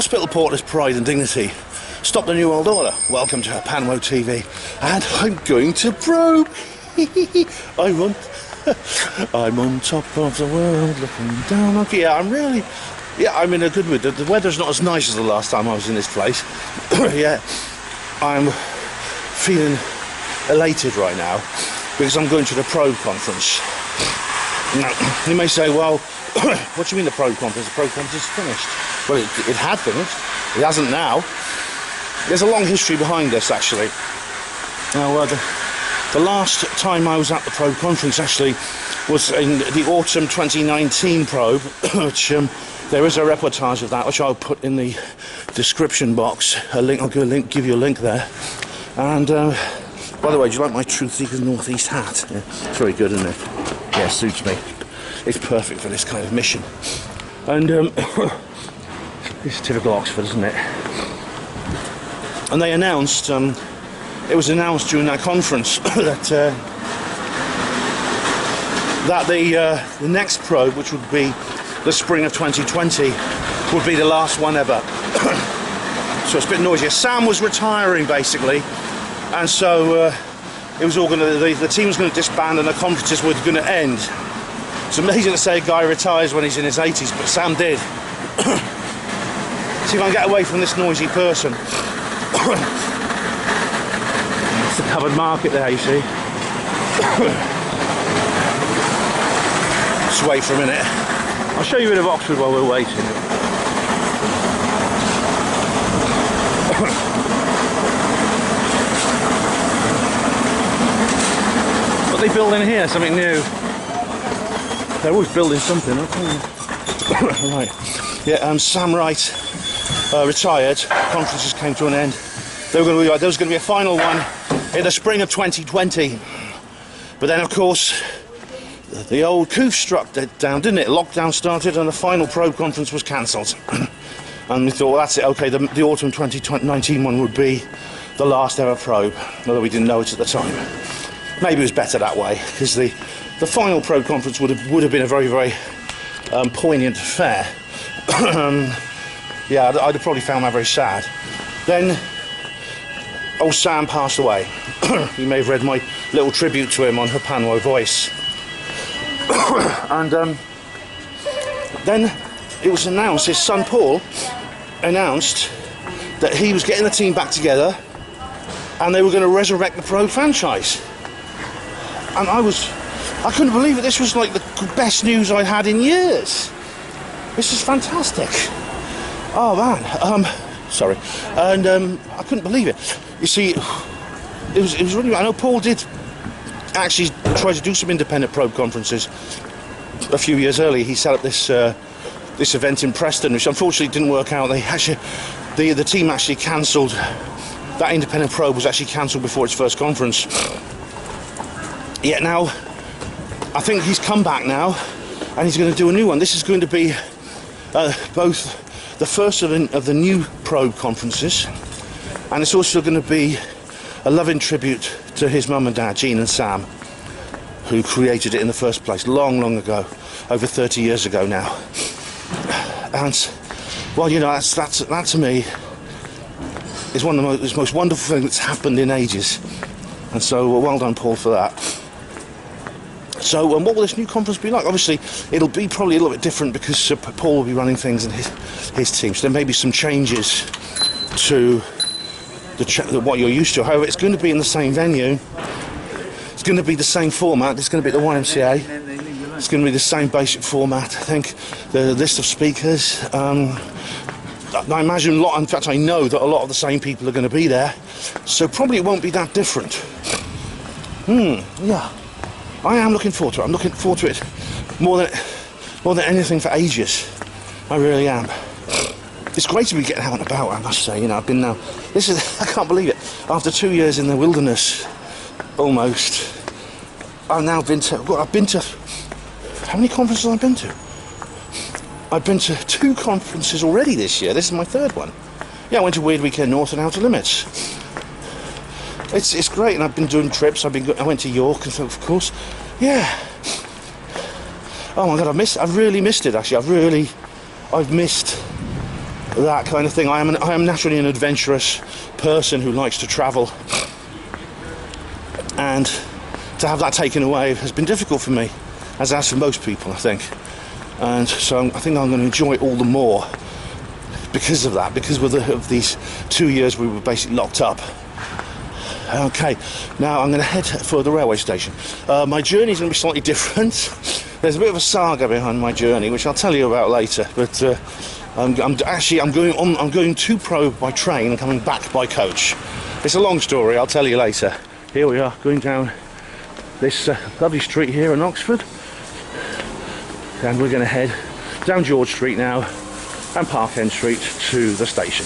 Hospital Porter's pride and dignity. Stop the New World Order. Welcome to Panwo TV. And I'm going to probe. I'm on top of the world, looking down. Okay, yeah, I'm in a good mood. The weather's not as nice as the last time I was in this place. Yeah, I'm feeling elated right now because I'm going to the probe conference. Now, you may say, well, what do you mean the probe conference? The probe conference is finished. Well, it had finished. It hasn't now. There's a long history behind this, actually. Now, the last time I was at the probe conference, actually, was in the autumn 2019 probe, which there is a reportage of that, which I'll put in the description box. A link. I'll give you a link there. And by the way, do you like my Truth Seekers Northeast hat? Yeah, it's very good, isn't it? Yeah, it suits me. It's perfect for this kind of mission. And it's typical Oxford, isn't it? And they announced, it was announced during that conference that the next probe, which would be the spring of 2020, would be the last one ever. So it's a bit noisy. Sam was retiring, basically, and so it was all going to. The team was going to disband, and the conferences were going to end. It's amazing to say a guy retires when he's in his 80s, but Sam did. See if I can get away from this noisy person. It's the covered market there, you see. Just wait for a minute. I'll show you a bit of Oxford while we're waiting. What are they building here? Something new. They're always building something, I'll tell you. Right. Yeah, Sam Wright retired. Conferences came to an end. There was going to be a final one in the spring of 2020. But then, of course, the old coup struck down, didn't it? Lockdown started and the final probe conference was cancelled. And we thought, well, that's it, okay, the autumn 2019 one would be the last ever probe, although we didn't know it at the time. Maybe it was better that way, because the final probe conference would have been a very, very poignant affair. Yeah, I'd have probably found that very sad. Then, old Sam passed away. You may have read my little tribute to him on her Panwo Voice. And then it was announced, his son Paul announced that he was getting the team back together and they were going to resurrect the Probe franchise. And I couldn't believe it. This was like the best news I'd had in years. This is fantastic. Oh man, sorry. And I couldn't believe it. You see, it was really, I know Paul did actually try to do some independent probe conferences a few years earlier. He set up this event in Preston, which unfortunately didn't work out. The team actually cancelled. That independent probe was actually cancelled before its first conference. Yet now, I think he's come back now, and he's going to do a new one. This is going to be both the first of the new probe conferences, and it's also going to be a loving tribute to his mum and dad, Jean and Sam, who created it in the first place long, long ago, over 30 years ago now. And, well, you know, that to me is one of the most wonderful things that's happened in ages. And so, well done, Paul, for that. So, what will this new conference be like? Obviously, it'll be probably a little bit different because Paul will be running things in his team. So there may be some changes to what you're used to. However, it's going to be in the same venue. It's going to be the same format. It's going to be at the YMCA. It's going to be the same basic format. I think the list of speakers. I imagine in fact, I know that a lot of the same people are going to be there. So probably it won't be that different. Yeah. I am looking forward to it. I'm looking forward to it more than anything for ages. I really am. It's great to be getting out and about, I must say. You know, I've been now. I can't believe it. After 2 years in the wilderness, almost, I've now been to. How many conferences have I been to? I've been to 2 conferences already this year. This is my 3rd one. Yeah, I went to Weird Weekend North and Outer Limits. It's great, and I've been doing trips. I went to York, of course. Yeah. Oh my God, I've really missed it. Actually, I've missed that kind of thing. I am naturally an adventurous person who likes to travel, and to have that taken away has been difficult for me, as it has for most people, I think. And so I think I'm going to enjoy it all the more because of that, because of these 2 years we were basically locked up. Okay, now I'm going to head for the railway station. My journey is going to be slightly different. There's a bit of a saga behind my journey, which I'll tell you about later. But I'm going to Probe by train and coming back by coach. It's a long story. I'll tell you later. Here we are, going down this lovely street here in Oxford, and we're going to head down George Street now and Park End Street to the station.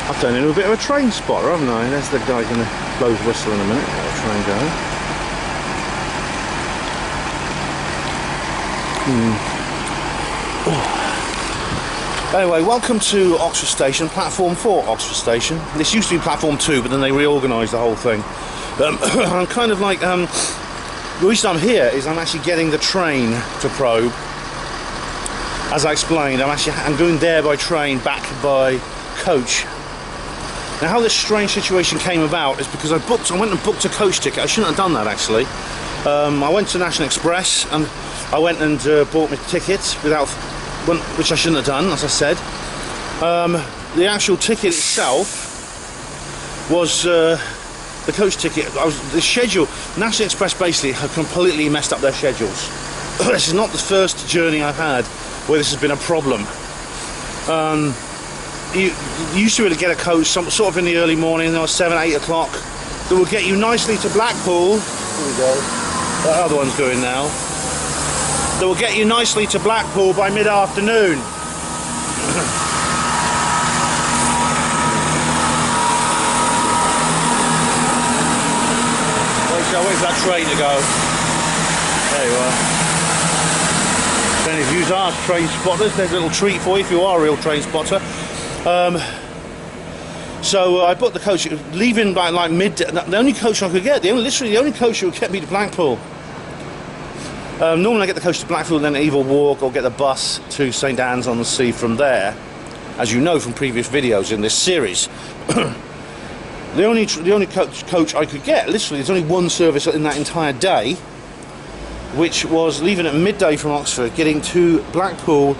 I've turned into a bit of a train spotter, haven't I? There's the guy going to blow his whistle in a minute. Let the train go. Anyway, welcome to Oxford Station, platform 4 Oxford Station. This used to be platform 2, but then they reorganised the whole thing. I'm kind of like, the reason I'm here is I'm actually getting the train to Probe. As I explained, I'm going there by train, back by coach. Now, how this strange situation came about is because I went and booked a coach ticket. I shouldn't have done that, actually. I went to National Express and I went and bought my ticket which I shouldn't have done, as I said. The actual ticket itself was the coach ticket. The schedule. National Express basically have completely messed up their schedules. This is not the first journey I've had where this has been a problem. You used to be able to get a coach sort of in the early morning, 7, 8 o'clock, that will get you nicely to Blackpool. Here we go. That other one's going now. That will get you nicely to Blackpool by mid-afternoon. Wait for that train to go. There you are. Then if you are train spotters, there's a little treat for you if you are a real train spotter. So I booked the coach, leaving by like midday. The only coach I could get, literally the only coach who would get me to Blackpool. Normally I get the coach to Blackpool and then either walk or get the bus to St Anne's on the Sea from there, as you know from previous videos in this series. The only coach I could get, literally there's only one service in that entire day, which was leaving at midday from Oxford, getting to Blackpool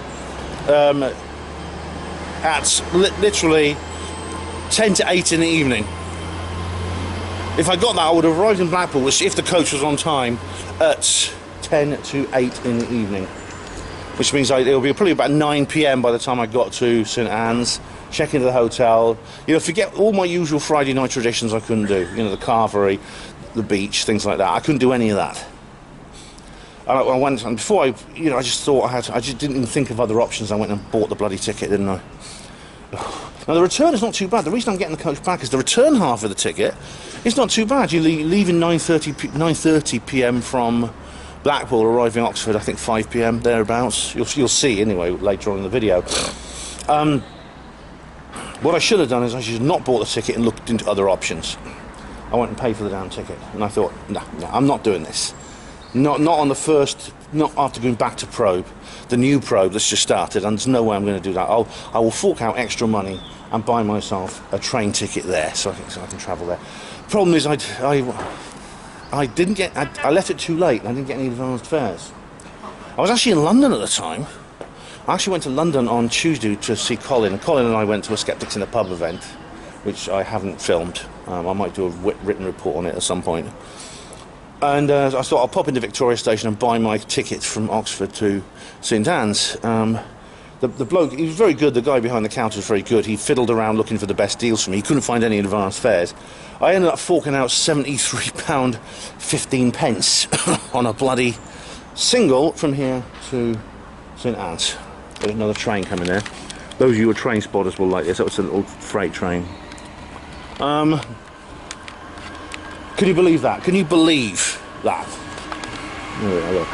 at literally 10 to 8 in the evening. If I got that, I would have arrived in Blackpool, which if the coach was on time, at 10 to 8 in the evening, which means it'll be probably about 9 PM by the time I got to St Anne's, check into the hotel, forget all my usual Friday night traditions I couldn't do, the carvery, the beach, things like that. I couldn't do any of that. And I went, and before I just thought I just didn't even think of other options. I went and bought the bloody ticket, didn't I? Now the return is not too bad. The reason I'm getting the coach back is the return half of the ticket is not too bad. You leave in 9:30 PM from Blackpool, arriving Oxford I think 5 PM thereabouts. You'll see anyway later on in the video. What I should have done is I should have not bought the ticket and looked into other options. I went and paid for the damn ticket, and I thought, no, I'm not doing this. Not after going back to Probe, the new Probe that's just started, and there's no way I'm going to do that. I will fork out extra money and buy myself a train ticket there, so I can travel there. Problem is, I left it too late. And I didn't get any advanced fares. I was actually in London at the time. I actually went to London on Tuesday to see Colin. Colin and I went to a Skeptics in the Pub event, which I haven't filmed. I might do a written report on it at some point. And I thought I'll pop into Victoria Station and buy my ticket from Oxford to St Anne's. The bloke, he was very good. The guy behind the counter was very good. He fiddled around looking for the best deals for me. He couldn't find any advanced fares. I ended up forking out £73.15 on a bloody single from here to St Anne's. There's another train coming there. Those of you who are train spotters will like this. That was a little freight train. Can you believe that? Can you believe that? Oh, yeah, look.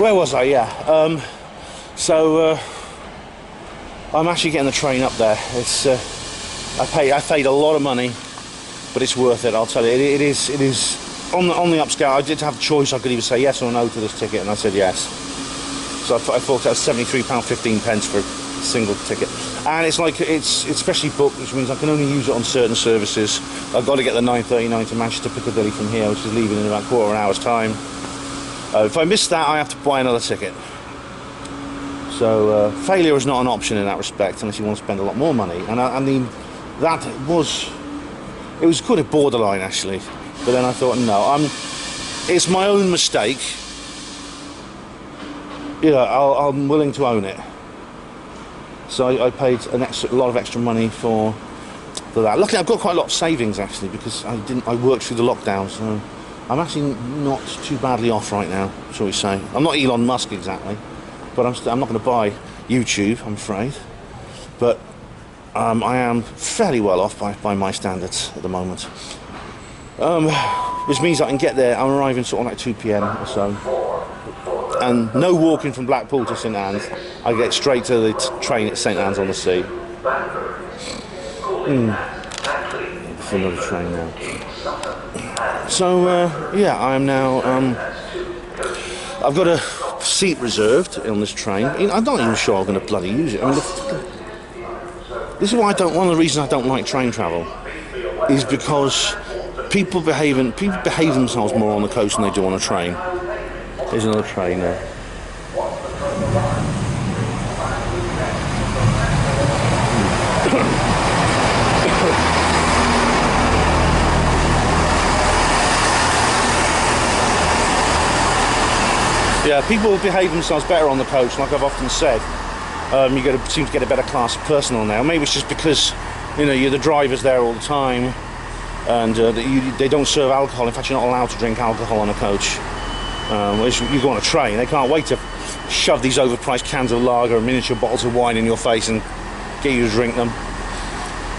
Where was I? Yeah. So I'm actually getting the train up there. It's I paid a lot of money, but it's worth it. I'll tell you, it is on the upscale. I did have a choice. I could either say yes or no to this ticket, and I said yes. So I thought that was £73.15 for a single ticket, and it's specially booked, which means I can only use it on certain services. I've got to get the 9:39 to Manchester Piccadilly from here, which is leaving in about a quarter of an hour's time. If I miss that, I have to buy another ticket. So failure is not an option in that respect, unless you want to spend a lot more money. And I mean, it was kind of borderline actually. But then I thought, no, it's my own mistake. You know, I'm willing to own it. So I paid a lot of extra money for that. Luckily, I've got quite a lot of savings actually, because I worked through the lockdown, so I'm actually not too badly off right now, shall we say. I'm not Elon Musk exactly, but I'm not going to buy YouTube, I'm afraid. But I am fairly well off by my standards at the moment. Which means I can get there. I'm arriving sort of like 2 PM or so. And no walking from Blackpool to St Anne's. I get straight to the train at St Anne's on the Sea. It's another train now. So yeah, I am now. I've got a seat reserved on this train. I'm not even sure I'm going to bloody use it. I mean, this is why one of the reasons I don't like train travel is because people behave themselves more on the coast than they do on a train. There's another train there. Yeah, people behave themselves better on the coast, like I've often said. You seem to get a better class of person on there. Maybe it's just because, you know, you're the drivers there all the time, and they don't serve alcohol. In fact, you're not allowed to drink alcohol on a coach. Whereas you go on a train, they can't wait to shove these overpriced cans of lager and miniature bottles of wine in your face and get you to drink them.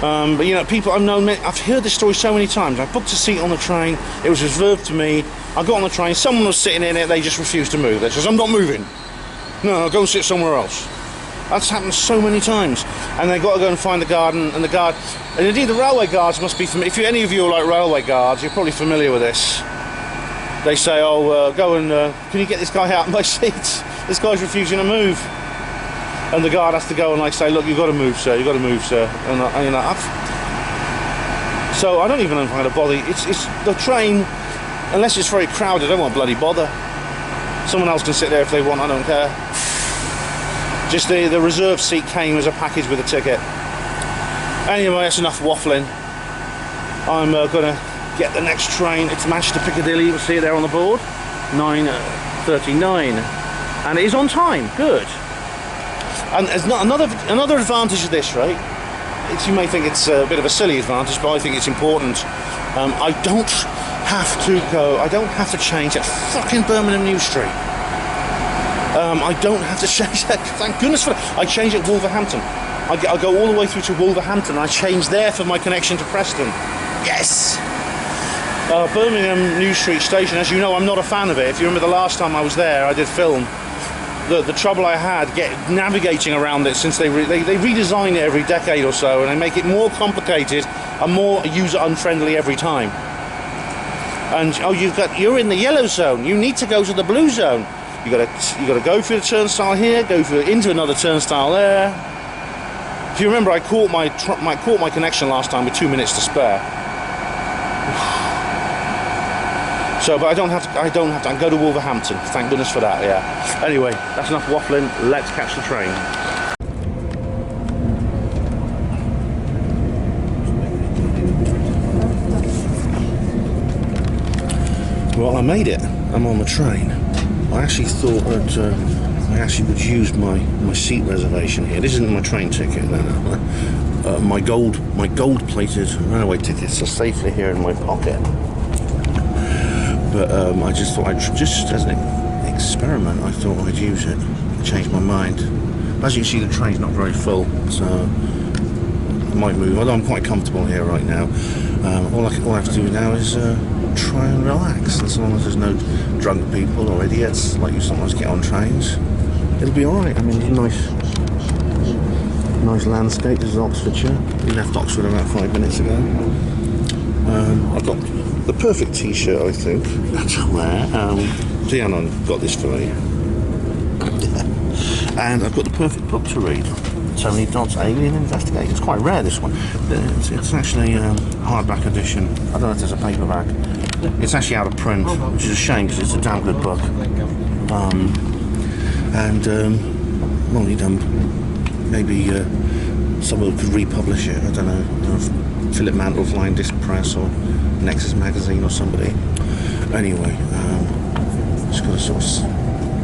But you know, people I've heard this story so many times. I booked a seat on the train, it was reserved to me. I got on the train, someone was sitting in it, they just refused to move. They says, I'm not moving. No, I'll go and sit somewhere else. That's happened so many times. And they've got to go and find the guard, and indeed the railway guards must be familiar. If any of you are like railway guards, you're probably familiar with this. They say, oh, go and, can you get this guy out of my seat? This guy's refusing to move. And the guard has to go and like say, look, you've got to move, sir, you've got to move, sir. And you know, so I don't even know if I'm going to bother. It's the train, unless it's very crowded, I don't want to bloody bother. Someone else can sit there if they want, I don't care. Just the reserved seat came as a package with a ticket. Anyway, that's enough waffling. I'm going to get the next train. It's Manchester Piccadilly, you'll see it there on the board. 9:39. And it is on time, good. And there's not another advantage of this, right? You may think it's a bit of a silly advantage, but I think it's important. I don't have to change at fucking Birmingham New Street. I don't have to change that. Thank goodness for that. I change at Wolverhampton. I go all the way through to Wolverhampton. I change there for my connection to Preston. Yes. Birmingham New Street Station, as you know, I'm not a fan of it. If you remember the last time I was there, I did film. The trouble I had navigating around it since they redesign it every decade or so, and they make it more complicated and more user unfriendly every time. And oh, you're in the yellow zone. You need to go to the blue zone. You got to go through the turnstile here, into another turnstile there. If you remember, I caught my connection last time with 2 minutes to spare. So, but I don't have to. I can go to Wolverhampton. Thank goodness for that. Yeah. Anyway, that's enough waffling. Let's catch the train. Well, I made it. I'm on the train. I actually thought that I actually would use my seat reservation here. This isn't my train ticket. No. My gold-plated railway tickets are safely here in my pocket. But I just thought just as an experiment, I thought I'd use it. I changed my mind. As you can see, the train's not very full, so I might move. Although I'm quite comfortable here right now. All I have to do now is try and relax. As long as there's no drunk people or idiots like you sometimes get on trains, it'll be alright. I mean, nice landscape. This is Oxfordshire. We left Oxford about 5 minutes ago. I've got the perfect t-shirt, I think. That's there. Deanna got this for me. And I've got the perfect book to read. Tony Dodd's Alien Investigator. It's quite rare, this one. It's actually a hardback edition. I don't know if there's a paperback. It's actually out of print, which is a shame because it's a damn good book. Well, you know, maybe someone could republish it. I don't know, Philip Mantle, Flying Disc Press, or Nexus Magazine, or somebody. Anyway, just got to sort of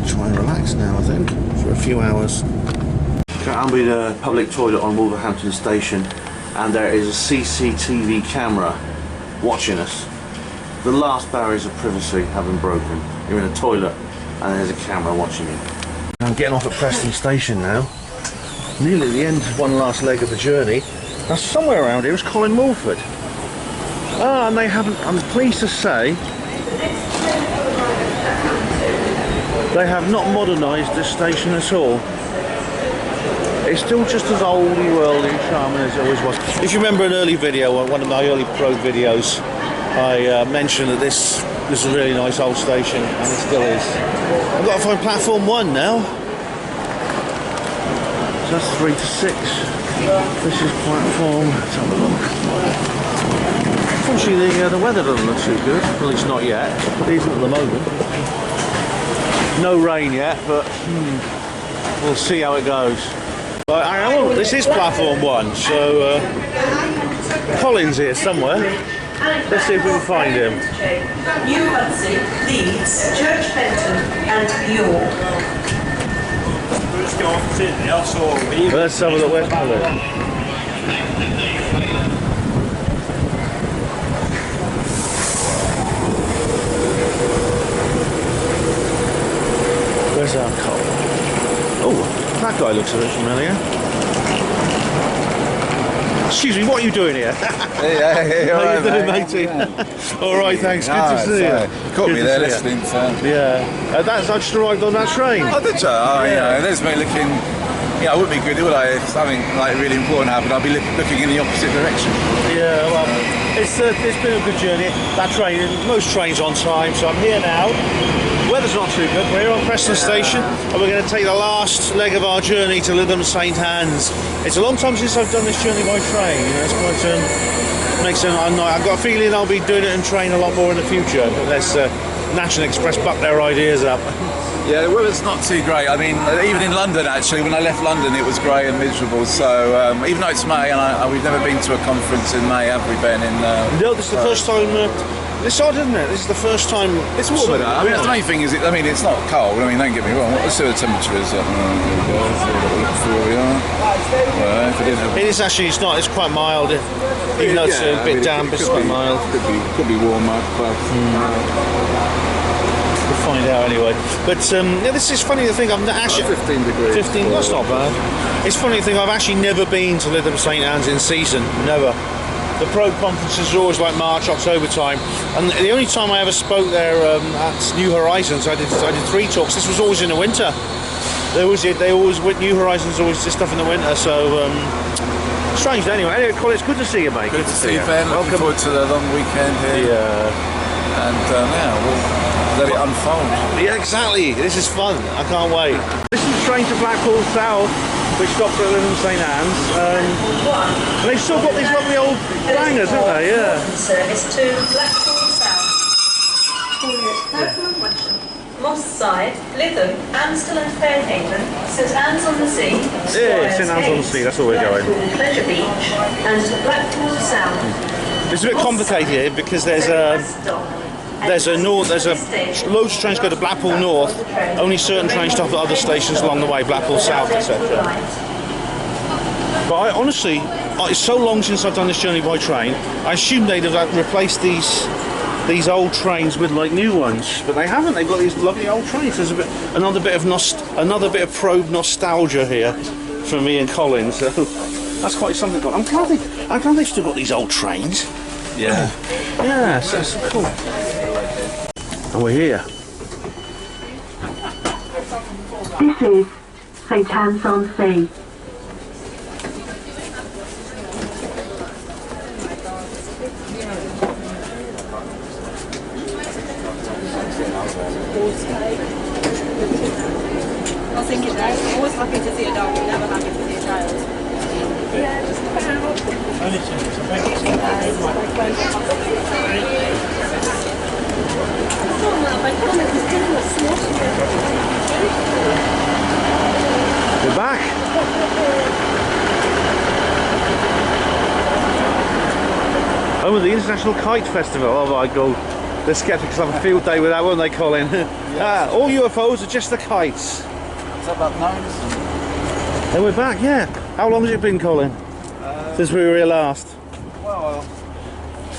try and relax now, I think, for a few hours. I'm in a public toilet on Wolverhampton Station, and there is a CCTV camera watching us. The last barriers of privacy have been broken. You're in a toilet, and there's a camera watching you. I'm getting off at Preston Station now. Nearly the end, one last leg of the journey. Now somewhere around here is Colin Morford. Ah, and they haven't, I'm pleased to say, they have not modernised this station at all. It's still just as oldie worldy and charming as it always was. If you remember an early video, one of my early pro videos, I mentioned that this is a really nice old station, and it still is. I've got to find platform 1 now. So that's 3 to 6. This is platform. Let's have a look. Unfortunately, the weather doesn't look too good. Well, it's not yet. It isn't at the moment. No rain yet, but we'll see how it goes. This is platform 1, so Colin's here somewhere. Let's see if we can find him. New Hunsey, Leeds, Church Benton, and York. Let's have a look. Where's Colin? Where's our Colin? Oh, that guy looks a bit familiar. Excuse me, what are you doing here? Hey, how you doing, matey? All right, thanks. Good to see you. You caught me there listening to... Yeah. I just arrived on that train. Oh, did you? Oh, yeah. There's me looking... Yeah, I wouldn't be good, would I? If something like really important happened, I'd be looking in the opposite direction. Yeah, well, it's been a good journey. That train, most trains on time, so I'm here now. Weather's not too good. We're here on Preston Station, and we're going to take the last leg of our journey to Lytham St Anne's. It's a long time since I've done this journey by train. You know, it's quite makes it. I've got a feeling I'll be doing it in train a lot more in the future. Unless National Express buck their ideas up. Yeah, the weather's not too great. I mean, even in London, actually, when I left London, it was grey and miserable. So even though it's May, and we've never been to a conference in May, have we, Ben? No, this is the first time. It's odd, isn't it? This is the first time. It's warmer now. I mean, the main thing is, it's not cold. I mean, don't get me wrong. Let's see what the temperature is. Here we are. It is actually. It's not. It's quite mild. Even though it's a bit damp, it's quite mild. Could be warmer, but. We'll find out anyway. But yeah, this is funny to think I've actually 15 degrees. 15. That's not bad. It's funny to think I've actually never been to Lytham St Anne's in season. Never. The pro conferences are always like March, October time, and the only time I ever spoke there at New Horizons, I did 3 talks. This was always in the winter. They always New Horizons always did stuff in the winter. So strange. Anyway, Colin, it's good to see you, mate. Good to see you, Ben. Looking forward to the long weekend here. Yeah. And now we'll let it unfold. Yeah, exactly. This is fun. I can't wait. This is the train to Blackpool South, which stops at Lytham St Anne's. And they've still got these lovely old bangers, haven't they? Yeah. Service to Blackpool South. Kirkham Wesham, Moss Side, Lytham, Ansdell and Fairhaven, St Anne's on the Sea, Yeah, St Anne's on the Sea. That's where we're going. Pleasure Beach, and Blackpool South. It's a bit complicated here because there's loads of trains go to Blackpool North. Only certain trains stop at other stations along the way, Blackpool South, etc. But I honestly, it's so long since I've done this journey by train. I assumed they'd have replaced these old trains with like new ones, but they haven't. They've got these lovely old trains. There's another bit of probe nostalgia here for me and Colin. So that's quite something. I'm glad they've still got these old trains. Yeah. Yeah, so cool. And we're here. This is St Anne's-on-Sea. I was thinking that. I'm always happy to see a dog, but never happy to see a child. We're back. Over the International Kite Festival. Oh my god. The skeptics have a field day with that, won't they, Colin? All UFOs are just the kites. Is that about 9? And we're back, yeah. How long has it been, Colin? Since we were here last? Well,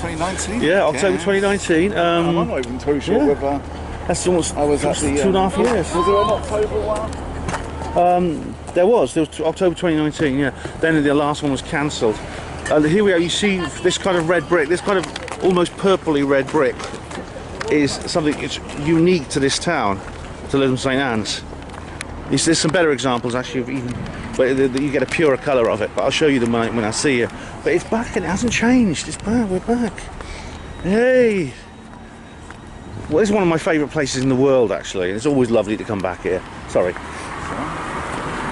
2019. Yeah, October 2019. I'm not even too sure whether That's almost I was at the 2.5 years. Was there an October one? There was October 2019, yeah. Then the last one was cancelled. Here we are, you see this kind of red brick, this kind of almost purpley red brick is something that's unique to this town, to Lytham St Anne's. There's some better examples actually of even, but you get a purer colour of it, but I'll show you them when I see you. But it's back and it hasn't changed, it's back, we're back. Hey! Well, this is one of my favourite places in the world actually, and it's always lovely to come back here. Sorry.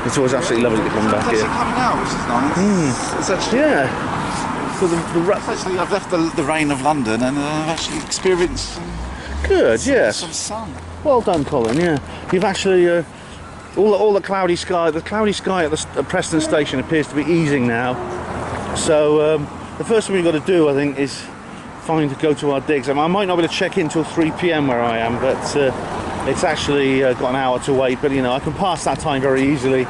It's always absolutely lovely to come back It's here. actually coming out, which is nice. It's actually, Yeah. So actually, I've left the rain of London and I've actually experienced good, yes. some sun. Well done, Colin. Yeah, you've actually all the cloudy sky. The cloudy sky at the Preston station appears to be easing now. So the first thing we've got to do, I think, is go to our digs. I might not be able to check in till 3 p.m. where I am, but it's actually got an hour to wait. But you know, I can pass that time very easily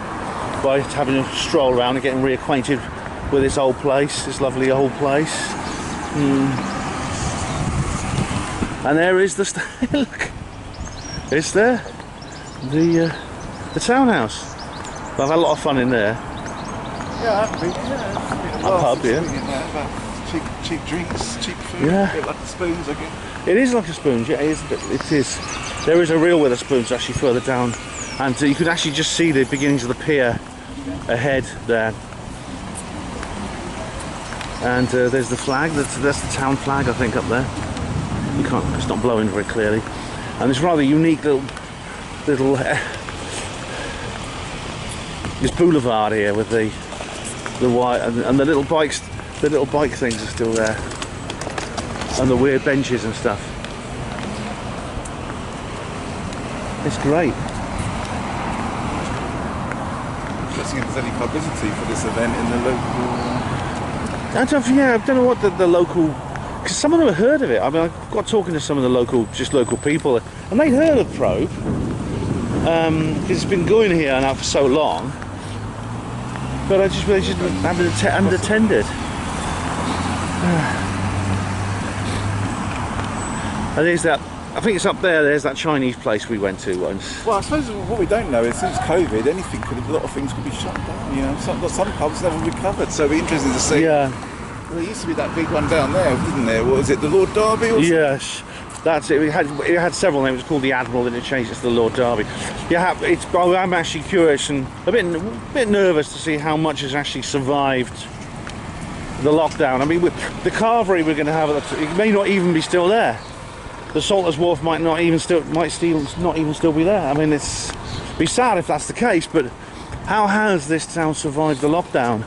by having a stroll around and getting reacquainted with this old place, this lovely old place. And there is the look. It's there, the townhouse. I've had a lot of fun in there. Yeah, I've been. Yeah, A pub, yeah. Cheap drinks, cheap food. Yeah. A bit like the Spoons again. It is like a Spoons, yeah. It is. There is a real Wetherspoons actually further down, and you could actually just see the beginnings of the pier ahead there. And there's the flag. That's the town flag, I think, up there. You can't. It's not blowing very clearly. And this rather unique little this boulevard here with the white and the little bikes. The little bike things are still there, and the weird benches and stuff. It's great. Interesting if there's any publicity for this event in the local. I don't know what the local, because some of them have heard of it. I mean, I got talking to some of the local people, and they'd heard of Probe, because it's been going here now for so long. But they just haven't attended. And there's that. I think it's up there. There's that Chinese place we went to once. Well, I suppose what we don't know is since COVID, a lot of things could be shut down. You know, some pubs never recovered. So it'll be interesting to see. Yeah. Well, there used to be that big one down there, didn't there? What was it, the Lord Derby? Or Yes, that's it. It had several names. It was called the Admiral, then it changed it to the Lord Derby. Yeah, I'm actually curious and a bit nervous to see how much has actually survived the lockdown. I mean, the carvery we're going to have, it may not even be still there. The Salters Wharf might not even still be there. I mean, it's be sad if that's the case. But how has this town survived the lockdown?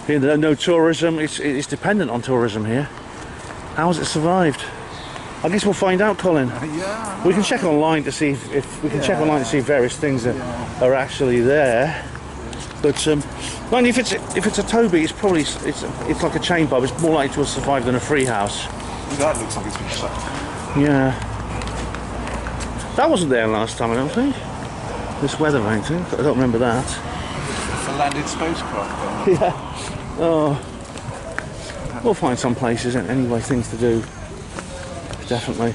No tourism. It's dependent on tourism here. How has it survived? I guess we'll find out, Colin. Yeah. We can check online to see if we can check online to see if various things are actually there. But mind if it's a Toby, it's probably it's like a chain pub. It's more likely to have survived than a free house. That looks like it's been shut down. Yeah. That wasn't there last time, I don't think. This weather vane thing. I don't remember that. It's a landed spacecraft. Then. Yeah. Oh. We'll find some places anyway, things to do. Definitely.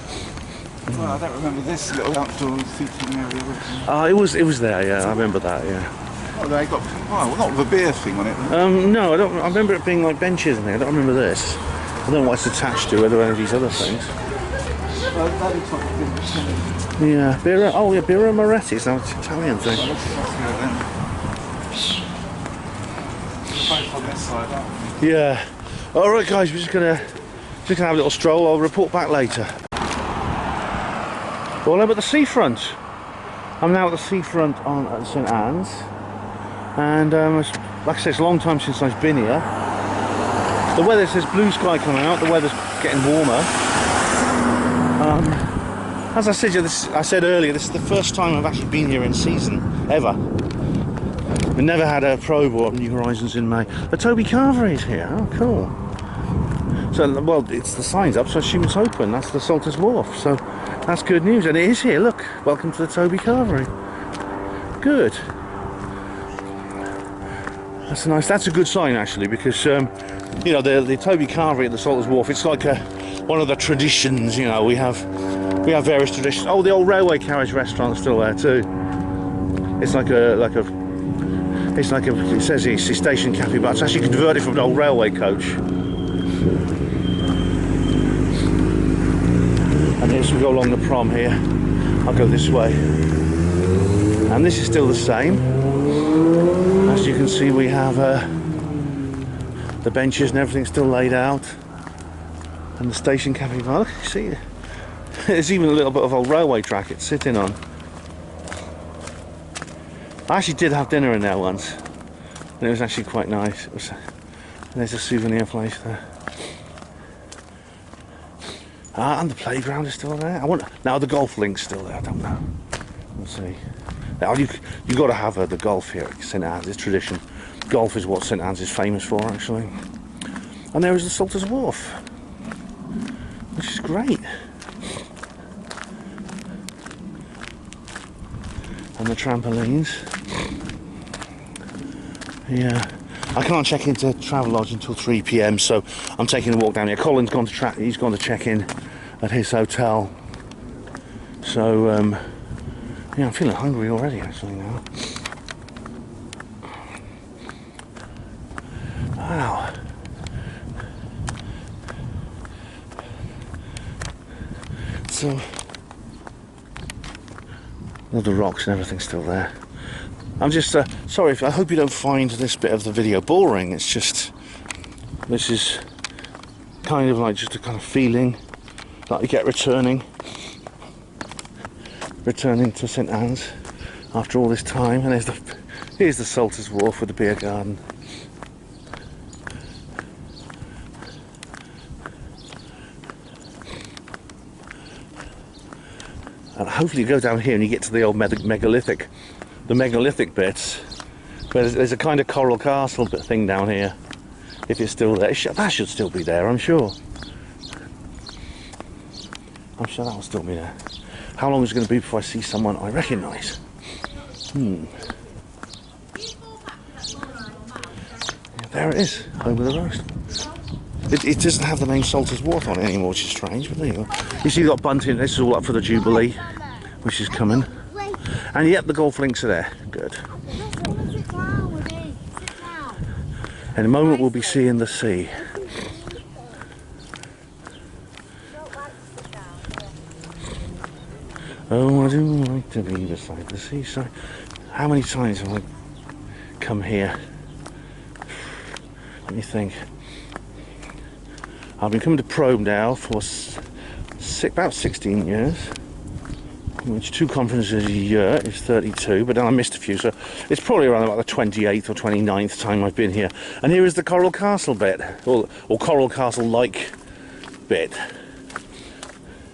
Well, I don't remember this little outdoor seating area. It was there. Yeah, I remember that. Yeah. Oh, they got not the beer thing on it. No, I don't. I remember it being like benches and things. I don't remember this. I don't know what it's attached to, whether any of these other things. Yeah, Birra. Oh yeah, Birra Moretti. It's an Italian thing. Yeah. All right, guys. We're just gonna have a little stroll. I'll report back later. Well, I'm at the seafront. I'm now at the seafront at St Anne's, and like I said, it's a long time since I've been here. The weather says blue sky coming out. The weather's getting warmer. As I said, I said earlier, this is the first time I've actually been here in season ever. We never had a probe or New Horizons in May. The Toby Carvery is here. Oh, cool. So, well, it's the sign's up, so I assume it's open. That's the Salters Wharf. So that's good news, and it is here. Look, welcome to the Toby Carvery. Good. That's a good sign actually, because you know, the Toby Carvery at the Salters Wharf. It's like one of the traditions. You know, we have various traditions. Oh, the old railway carriage restaurant's still there too. It says here, it's station cafe, but it's actually converted from an old railway coach. And as we go along the prom here, I'll go this way. And this is still the same. As you can see, we have the benches and everything still laid out. And the station cafe bar. Look, you see, there's even a little bit of old railway track it's sitting on. I actually did have dinner in there once, and it was actually quite nice. There's a souvenir place there. And the playground is still there. Now the golf link's still there. I don't know. We'll see. Now you got to have the golf here at St Anne's. It's tradition. Golf is what St Anne's is famous for, actually. And there is the Salters Wharf, which is great. And the trampolines. Yeah, I can't check into Travelodge until 3 PM, so I'm taking a walk down here. Colin's gone to he's gone to check in at his hotel. So yeah, I'm feeling hungry already actually now. Wow. So all the rocks and everything's still there. I'm just sorry I hope you don't find this bit of the video boring. It's just, this is kind of like just a kind of feeling that you get returning to St Anne's after all this time. And here's the Salters Wharf with the beer garden. And hopefully you go down here and you get to the old megalithic bits, where there's a kind of coral castle thing down here. If it's still there, that should still be there, I'm sure. I'm sure that will still be there. How long is it going to be before I see someone I recognise? Yeah, there it is, home of the roast. It doesn't have the name Salters Wharf on it anymore, which is strange, but there you go. You see, you've got bunting. This is all up for the Jubilee, which is coming. And yep, the golf links are there. Good. In a moment, we'll be seeing the sea. Oh, I do like to be beside the seaside. How many times have I come here? Let me think. I've been coming to Probe now for about 16 years, which 2 conferences a year is 32, but then I missed a few, so it's probably around about the 28th or 29th time I've been here. And here is the Coral Castle bit, or Coral Castle-like bit,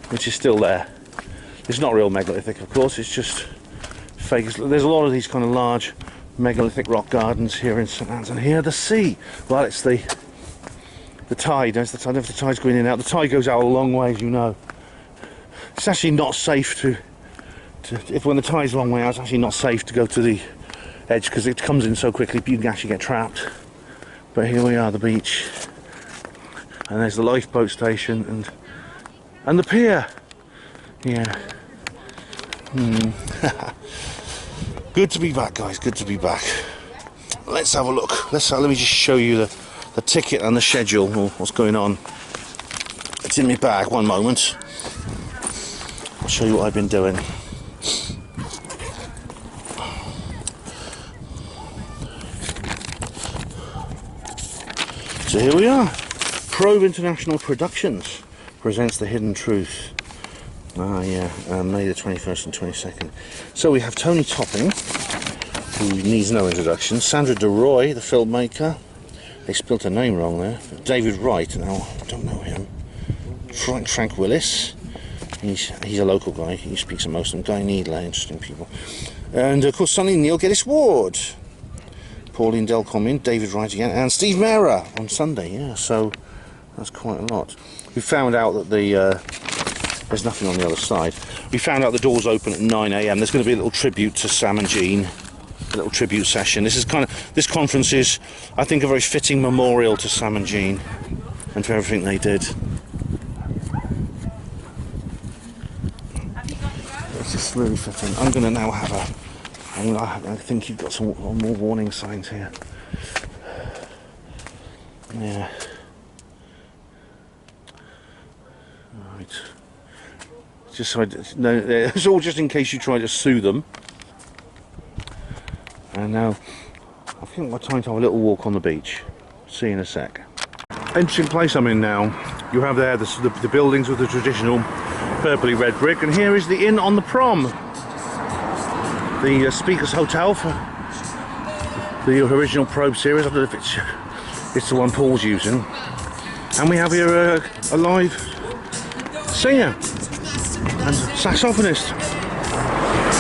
which is still there. It's not real megalithic, of course, it's just fake. There's a lot of these kind of large megalithic rock gardens here in St Anne's, and here the sea. Well, it's the tide. There's the tide. If the tide's going in and out, the tide goes out a long way, as you know. It's actually not safe to when the tide's a long way out, it's actually not safe to go to the edge because it comes in so quickly you can actually get trapped. But here we are, the beach, and there's the lifeboat station and the pier. Yeah. Good to be back, guys. Good to be back. Let's have a look. Let me just show you the ticket and the schedule, or what's going on. It's in my bag, one moment. I'll show you what I've been doing. So here we are. Probe International Productions presents The Hidden Truth. May the 21st and 22nd. So we have Tony Topping, who needs no introduction. Sandra DeRoy, the filmmaker. They spelt her name wrong there. David Wright, now I don't know him. Frank Willis. He's a local guy. He speaks to most of them. Guy Needler, interesting people. And of course, Sonny Neil Geddes Ward. Pauline Delcombe, David Wright again, and Steve Mera on Sunday. Yeah, so that's quite a lot. We found out that there's nothing on the other side. We found out the doors open at 9 AM. There's going to be a little tribute to Sam and Jean, a little tribute session. This conference is, I think, a very fitting memorial to Sam and Jean and to everything they did. It's just really fitting. I'm going to now have a. I think you've got some more warning signs here. Yeah. Right. Just so no, it's all just in case you try to sue them. And now, I think it's time to have a little walk on the beach. See you in a sec. Interesting place I'm in now. You have there the buildings with the traditional purpley red brick, and here is the inn on the prom. The Speaker's Hotel for the original Probe series. I don't know if it's the one Paul's using. And we have here a live singer and saxophonist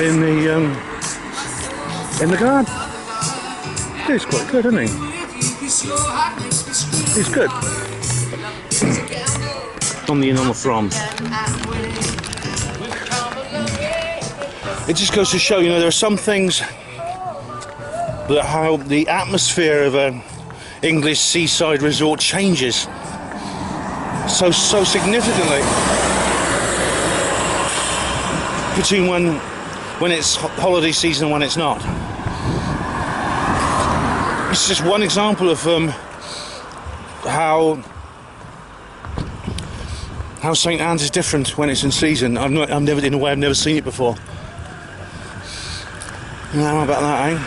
in the garden. He's quite good, isn't he? He's good. On the inn on the prom. It just goes to show, there are some things that how the atmosphere of an English seaside resort changes so significantly between when it's holiday season and when it's not. It's just one example of how St Anne's is different when it's in season. I've never seen it before. How about that, eh?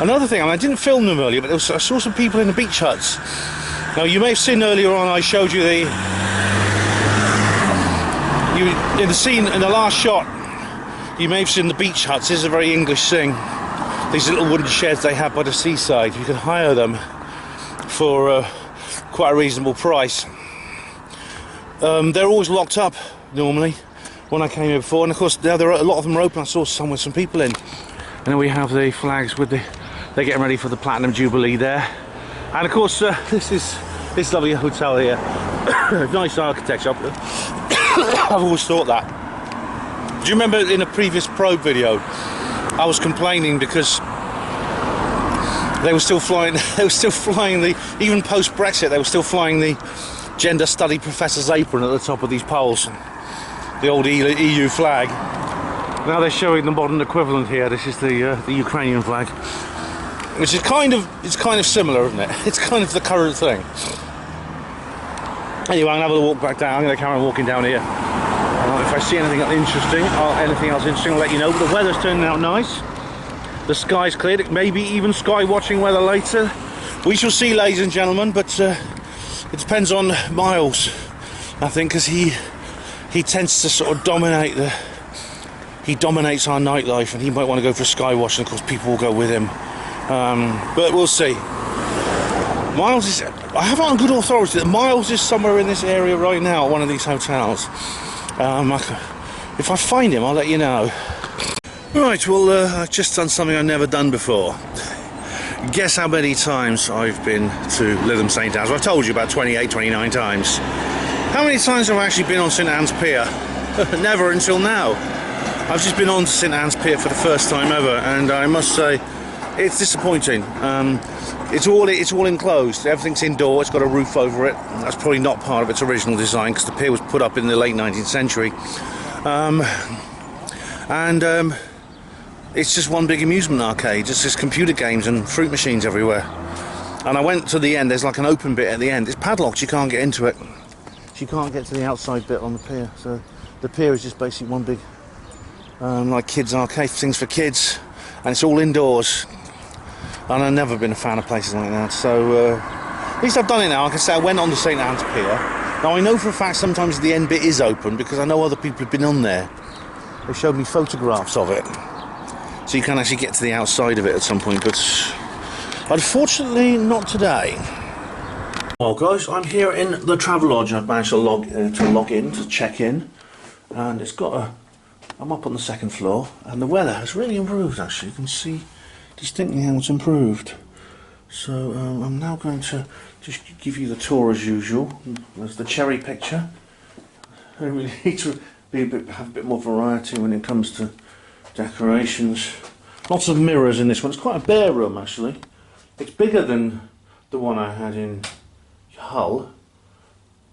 Another thing, I didn't film them earlier, but I saw some people in the beach huts. Now, you may have seen earlier on, I showed you in the scene, in the last shot, you may have seen the beach huts. This is a very English thing. These little wooden sheds they have by the seaside. You can hire them for quite a reasonable price. They're always locked up, normally, when I came here before, and of course now a lot of them are open. I saw some with some people in, and then we have the flags with they're getting ready for the Platinum Jubilee there, and of course this lovely hotel here. Nice architecture. I've always thought that. Do you remember in a previous Probe video I was complaining because they were still flying even post Brexit, they were still flying the gender study professor's apron at the top of these poles, the old EU flag. Now they're showing the modern equivalent here. This is the Ukrainian flag, which is kind of similar, isn't it? It's kind of the current thing. Anyway, I'm gonna have a walk back down. I'm gonna carry on walking down here. If I see anything interesting, I'll let you know. But the weather's turning out nice. The sky's cleared. Maybe even sky watching weather later. We shall see, ladies and gentlemen. But it depends on Miles, I think, because he tends to sort of dominate he dominates our nightlife, and he might want to go for a sky watch, and of course people will go with him. But we'll see. Miles is, I have it on good authority that Miles is somewhere in this area right now at one of these hotels. If I find him, I'll let you know. Right, well, I've just done something I've never done before. Guess how many times I've been to Lytham St Anne's? Well, I've told you about 28, 29 times. How many times have I actually been on St Anne's Pier? Never until now. I've just been on to St Anne's Pier for the first time ever, and I must say, it's disappointing. It's all enclosed. Everything's indoor. It's got a roof over it. That's probably not part of its original design, because the pier was put up in the late 19th century. It's just one big amusement arcade. It's just computer games and fruit machines everywhere. And I went to the end. There's like an open bit at the end. It's padlocked. You can't get into it. So you can't get to the outside bit on the pier. So the pier is just basically one big, like kids arcade, things for kids, and it's all indoors. And I've never been a fan of places like that. So at least I've done it now. Like I say, I went on the St Anne's Pier. Now I know for a fact sometimes the end bit is open because I know other people have been on there. They showed me photographs of it. So you can actually get to the outside of it at some point, but unfortunately not today. Well guys, I'm here in the Travelodge. I've managed to log in, to check in. And it's got I'm up on the second floor, and the weather has really improved actually. You can see distinctly how it's improved. So I'm now going to just give you the tour as usual. There's the cherry picture. I really need to have a bit more variety when it comes to decorations. Lots of mirrors in this one. It's quite a bare room actually. It's bigger than the one I had in Hull,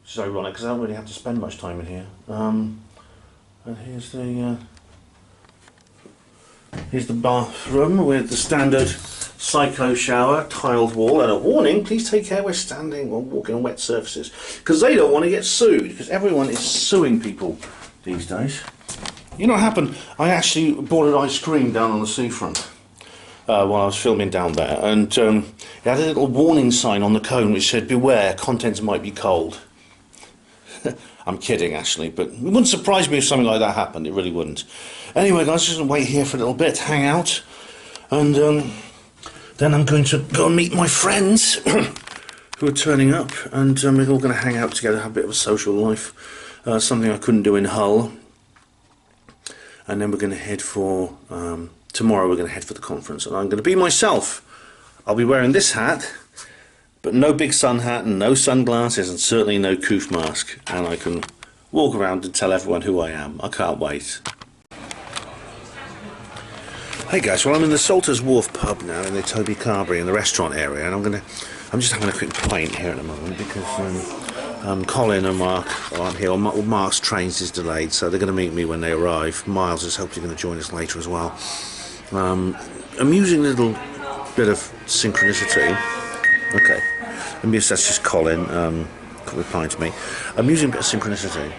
which is ironic because I don't really have to spend much time in here. And here's the bathroom with the standard cyclo shower, tiled wall, and a warning: please take care, we're standing or walking on wet surfaces, because they don't want to get sued, because everyone is suing people these days. You know what happened? I actually bought an ice cream down on the seafront while I was filming down there, and it had a little warning sign on the cone which said, beware, contents might be cold. I'm kidding actually, but it wouldn't surprise me if something like that happened. It really wouldn't. Anyway guys, just gonna wait here for a little bit, hang out, and then I'm going to go and meet my friends who are turning up, and we're all going to hang out together, have a bit of a social life, something I couldn't do in Hull. And then we're going to head for tomorrow. We're going to head for the conference, and I'm going to be myself. I'll be wearing this hat, but no big sun hat and no sunglasses, and certainly no coof mask, and I can walk around and tell everyone who I am. I can't wait. Hey guys, well I'm in the Salters Wharf Pub now in the Toby Carberry in the restaurant area, and I'm just having a quick pint here at the moment because Colin and Mark aren't here. Mark's trains is delayed, so they're going to meet me when they arrive. Miles is hopefully going to join us later as well. Amusing little bit of synchronicity. Okay, that's just Colin replying to me. Amusing bit of synchronicity.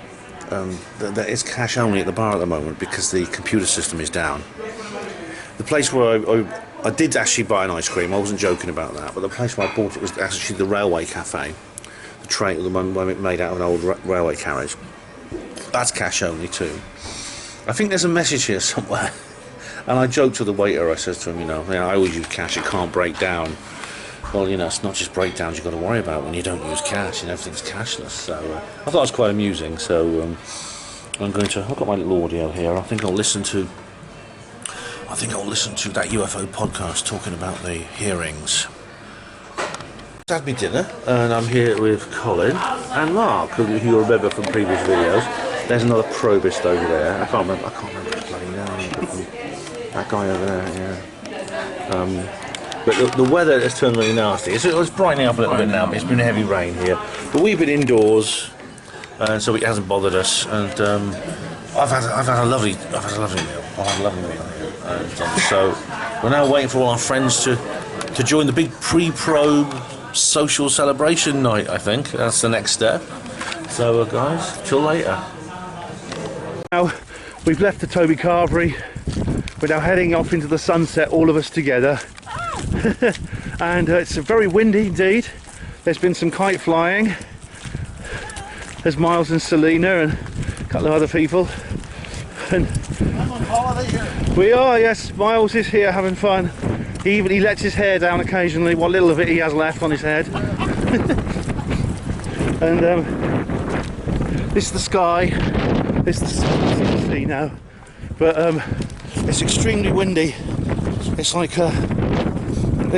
There is cash only at the bar at the moment because the computer system is down. The place where I did actually buy an ice cream, I wasn't joking about that, but the place where I bought it was actually the railway cafe. The one made out of an old railway carriage. That's cash only too. I think there's a message here somewhere. And I joked to the waiter, I said to him, I always use cash, it can't break down. Well, it's not just breakdowns you've got to worry about when you don't use cash, everything's cashless. So I thought it was quite amusing, so I've got my little audio here. I think I'll listen to that UFO podcast talking about the hearings. Had me dinner, and I'm here with Colin and Mark, who you remember from previous videos. There's another probist over there. I can't remember his bloody name. That guy over there, yeah. But the weather has turned really nasty. It's brightening up a little bit now, but it's been heavy rain here. But we've been indoors, and so it hasn't bothered us. And I've had a lovely meal. I've had a lovely meal here. And so we're now waiting for all our friends to join the big pre-probe social celebration night. I think that's the next step. So guys, till later. Now we've left the Toby Carberry. We're now heading off into the sunset, all of us together. And it's very windy indeed. There's been some kite flying. There's Miles and Selena and a couple of other people. And I'm on holiday here. We are, yes. Miles is here having fun. He lets his hair down occasionally, what little of it he has left on his head. And this is the sky. This is the sun, you can see now. But it's extremely windy. It's like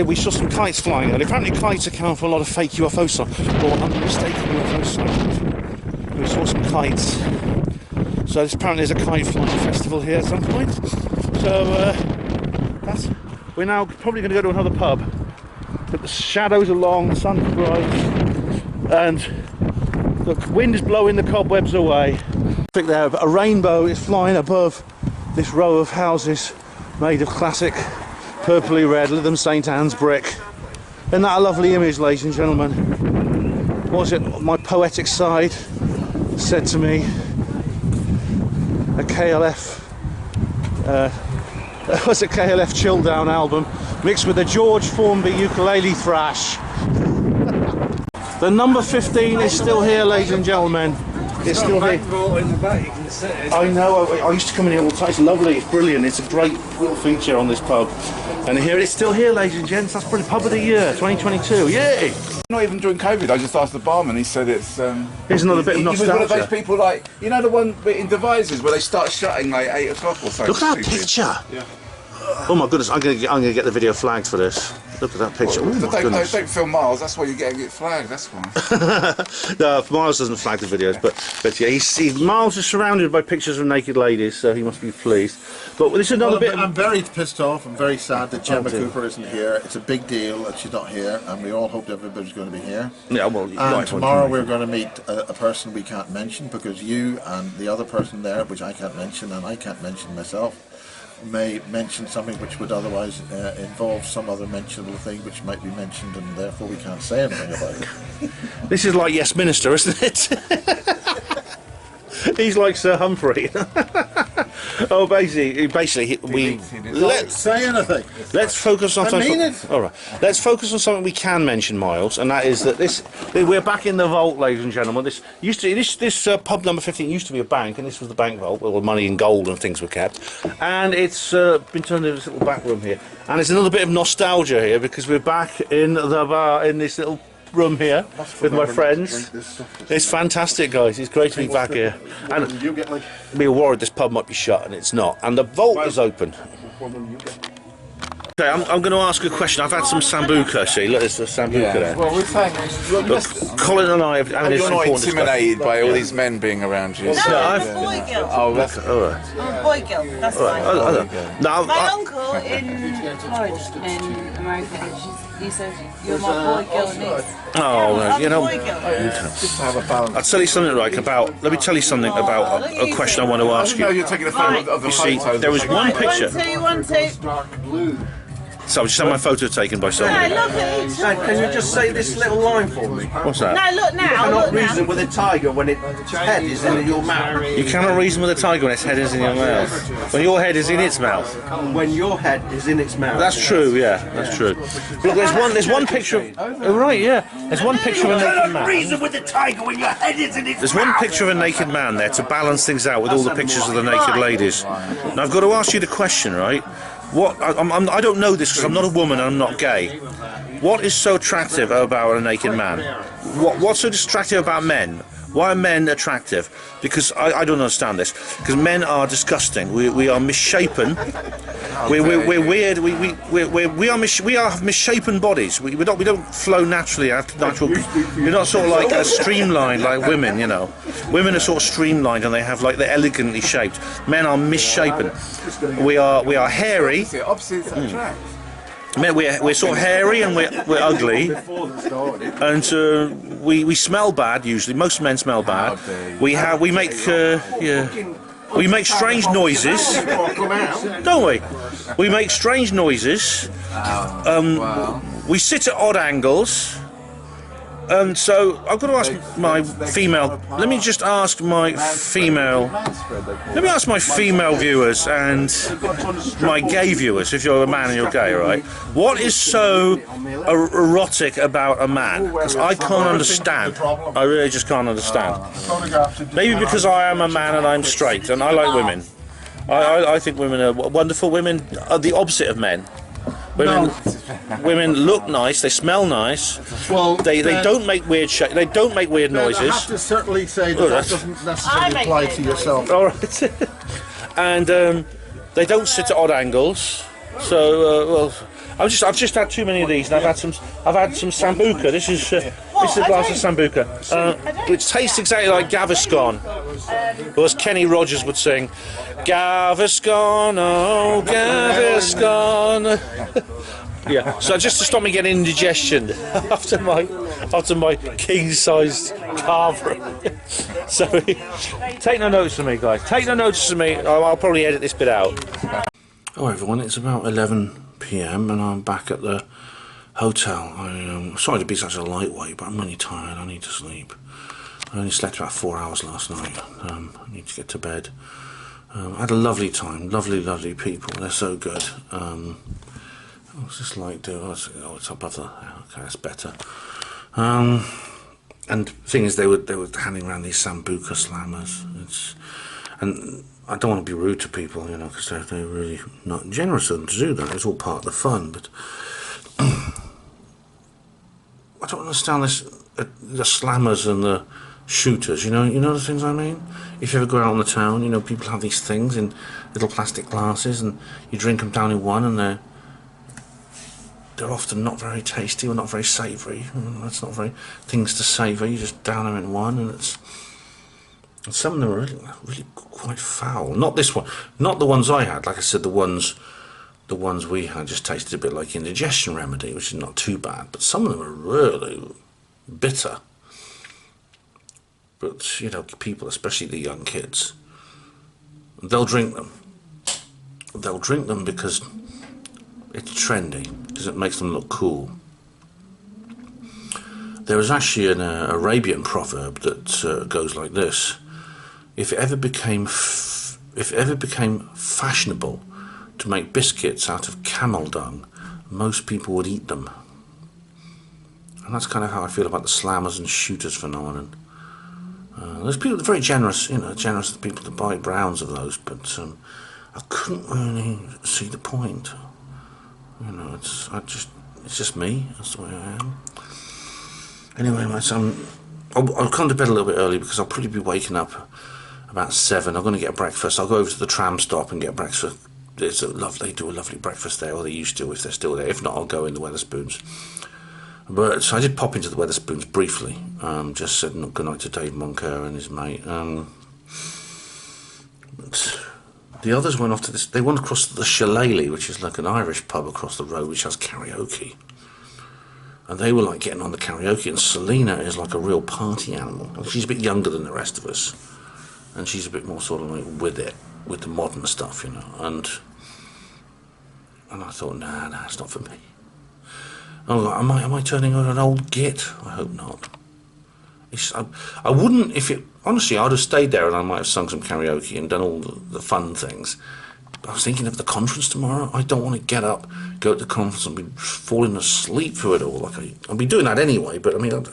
we saw some kites flying earlier. Apparently kites account for a lot of fake UFO sightings, or unmistakable UFO sightings. We saw some kites. So apparently there's a kite flying festival here at some point. So we're now probably going to go to another pub. But the shadows are long, the sun's bright, and the wind is blowing the cobwebs away. There, a rainbow is flying above this row of houses made of classic purpley red Lytham St Anne's brick. Isn't that a lovely image, ladies and gentlemen? Was it my poetic side said to me, a KLF, was a KLF chill down album mixed with a George Formby ukulele thrash. The number 15 is still here, ladies and gentlemen. It's still here. In the back, you can sit in. I know, I used to come in here all the time. It's lovely, it's brilliant. It's a great little feature on this pub. And here it's still here, ladies and gents. That's brilliant. Pub of the year, 2022. Yay! Not even during COVID, I just asked the barman, he said it's... Here's another bit of He was one of nostalgia. those people like, you know the one bit in Devizes where they start shutting like 8 o'clock or something. Look at that picture! Yeah. Oh my goodness, I'm gonna get the video flagged for this. Look at that picture. Oh my goodness. Don't film Miles, that's why you're getting it flagged, that's why. No, Miles doesn't flag the videos, but yeah, Miles is surrounded by pictures of naked ladies, so he must be pleased. But this is another bit. I'm very pissed off. I'm very sad that Gemma Cooper isn't here. It's a big deal that she's not here, and we all hoped everybody's going to be here. Yeah, well, and tomorrow we're going to meet a person we can't mention because you and the other person there, which I can't mention, and I can't mention myself, may mention something which would otherwise involve some other mentionable thing which might be mentioned, and therefore we can't say anything about it. This is like Yes Minister, isn't it? He's like Sir Humphrey. Oh, basically, Let's say anything. Let's focus on something. All right. Let's focus on something we can mention, Miles, and that is that we're back in the vault, ladies and gentlemen. This pub number 15 used to be a bank, and this was the bank vault where all the money and gold and things were kept. And it's been turned into this little back room here. And there's another bit of nostalgia here because we're back in the bar in this little room here with my friends. It's fantastic, guys. It's great to be back here. And we were worried this pub might be shut, and it's not. And the vault is open. Okay, I'm going to ask a question. I've had some sambuca. See, look, there's a sambuca there. Well, we're saying... Look, Colin and I have had this You're not important intimidated by all these men being around you. No, I'm boy girl. Oh, that's... All right. I'm boy girl. That's fine. No, My uncle in Florida, in America, he says, you're my boy girl niece. oh, no, you know... Boy girl. I'll tell you something, right, about... Let me tell you something about a question I want to ask No, you. you're taking a photo of the You see, photo. there was one picture... 1, 2, 1, 2. So I just had my photo taken by No, somebody. look at each other. Can you just say this little line for me? What's that? No, look now. Cannot Look now. reason with a tiger when its head is in your mouth. You cannot reason with a tiger when its head is in your mouth. When your head is in its mouth. When your head is in its mouth. That's true, yeah, that's true. Look, there's one picture of... Oh, right, yeah. There's one picture of a naked man. Reason with a tiger when your head is in its There's one picture of a naked man there to balance things out with all the pictures of the naked ladies. Now, I've got to ask you the question, right? I don't know this because I'm not a woman and I'm not gay. What is so attractive about a naked man? What's so distracting about men? Why are men attractive? Because I don't understand this. Because men are disgusting. We are misshapen. We're weird. We have misshapen bodies. We don't flow naturally. We're not sort of like streamlined like women. You know, women are sort of streamlined and they're elegantly shaped. Men are misshapen. We are hairy. Opposites attract. We're sort of hairy and we're ugly, and we smell bad usually. Most men smell bad. We make strange noises, don't we? We make strange noises. We sit at odd angles. So I've got to ask my female. Let me ask my female viewers and my gay viewers, if you're a man and you're gay, right? What is so erotic about a man? Because I can't understand. I really just can't understand. Maybe because I am a man and I'm straight and I like women. I think women are wonderful. Women are the opposite of men. Women look nice. They smell nice. Well, they don't make weird they don't make weird noises. I have to certainly say that doesn't necessarily apply to yourself. All right. And they don't sit at odd angles. So I've just had too many of these, and I've had some sambuca. This is a glass of sambuca, which tastes exactly like Gaviscon, or as Kenny Rogers would sing, Gaviscon, oh Gaviscon. Yeah. So just to stop me getting indigestion after my king-sized carvery. So take no notice of me, guys. Take no notice of me. I'll probably edit this bit out. Oh, everyone, it's about 11 PM and I'm back at the hotel. I'm sorry to be such a lightweight, but I'm really tired. I need to sleep. I only slept about 4 hours last night. I need to get to bed. I had a lovely time, lovely people. They're so good. What's this light do? Oh, it's above the. Okay, that's better. And the thing is, they were handing around these Sambuca slammers. And I don't want to be rude to people, you know, because they're really not generous of them to do that. It's all part of the fun, but I don't understand this. The slammers and the shooters, you know the things I mean. If you ever go out on the town, you know, people have these things in little plastic glasses, and you drink them down in one, and they're often not very tasty or not very savoury. That's not very things to savour. You just down them in one, and some of them are really quite foul. Not this one, not the ones I had. Like I said, the ones we had just tasted a bit like indigestion remedy, which is not too bad. But some of them are really bitter. But you know, people, especially the young kids, they'll drink them. They'll drink them because it's trendy, because it makes them look cool. There is actually an Arabian proverb that goes like this: if it ever became fashionable to make biscuits out of camel dung, most people would eat them. And that's kind of how I feel about the slammers and shooters phenomenon. There's people that are very generous, you know, generous people to buy browns of those, but I couldn't really see the point. You know, it's just me. That's the way I am. Anyway, I'll come to bed a little bit early because I'll probably be waking up about 7. I'm going to get breakfast. I'll go over to the tram stop and get breakfast. They do a lovely breakfast there, or they used to if they're still there. If not, I'll go in the Wetherspoons. But so I did pop into the Wetherspoons briefly. Just said good night to Dave Moncur and his mate. But the others went off to this. They went across to the Shillelagh, which is like an Irish pub across the road, which has karaoke. And they were like getting on the karaoke, and Selena is like a real party animal. She's a bit younger than the rest of us, and she's a bit more sort of like with the modern stuff, you know. And I thought, nah, it's not for me. Oh, am I turning on an old git? I hope not. I wouldn't if it. Honestly, I'd have stayed there and I might have sung some karaoke and done all the fun things. But I was thinking of the conference tomorrow. I don't want to get up, go to the conference and be falling asleep through it all. I'll be doing that anyway, but I mean,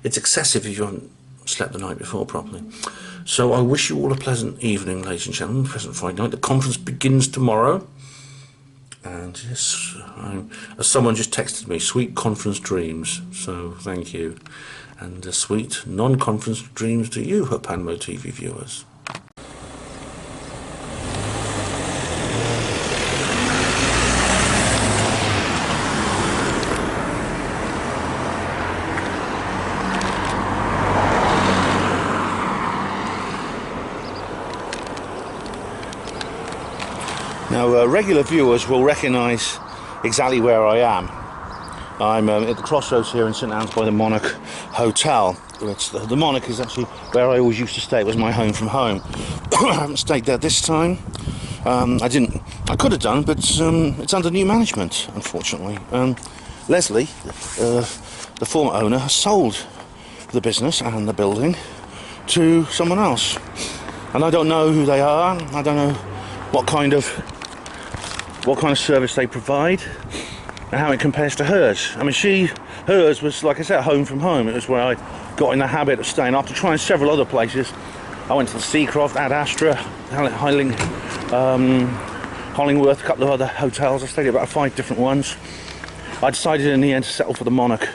it's excessive if you haven't slept the night before properly. So I wish you all a pleasant evening, ladies and gentlemen. Pleasant Friday night. The conference begins tomorrow. And yes, as someone just texted me, sweet conference dreams. So thank you. And sweet non-conference dreams to you, Panmo TV viewers. Now, regular viewers will recognise exactly where I am. I'm at the crossroads here in St Anne's by the Monarch Hotel. The Monarch is actually where I always used to stay. It was my home from home. I haven't stayed there this time. I could have done, but it's under new management, unfortunately. Leslie, the former owner, has sold the business and the building to someone else. And I don't know who they are. I don't know what kind of service they provide and how it compares to hers. I mean, hers was, like I said, home from home. It was where I got in the habit of staying. After trying several other places, I went to the Seacroft, Ad Astra, Hollingworth, a couple of other hotels. I stayed at about 5 different ones. I decided in the end to settle for the Monarch.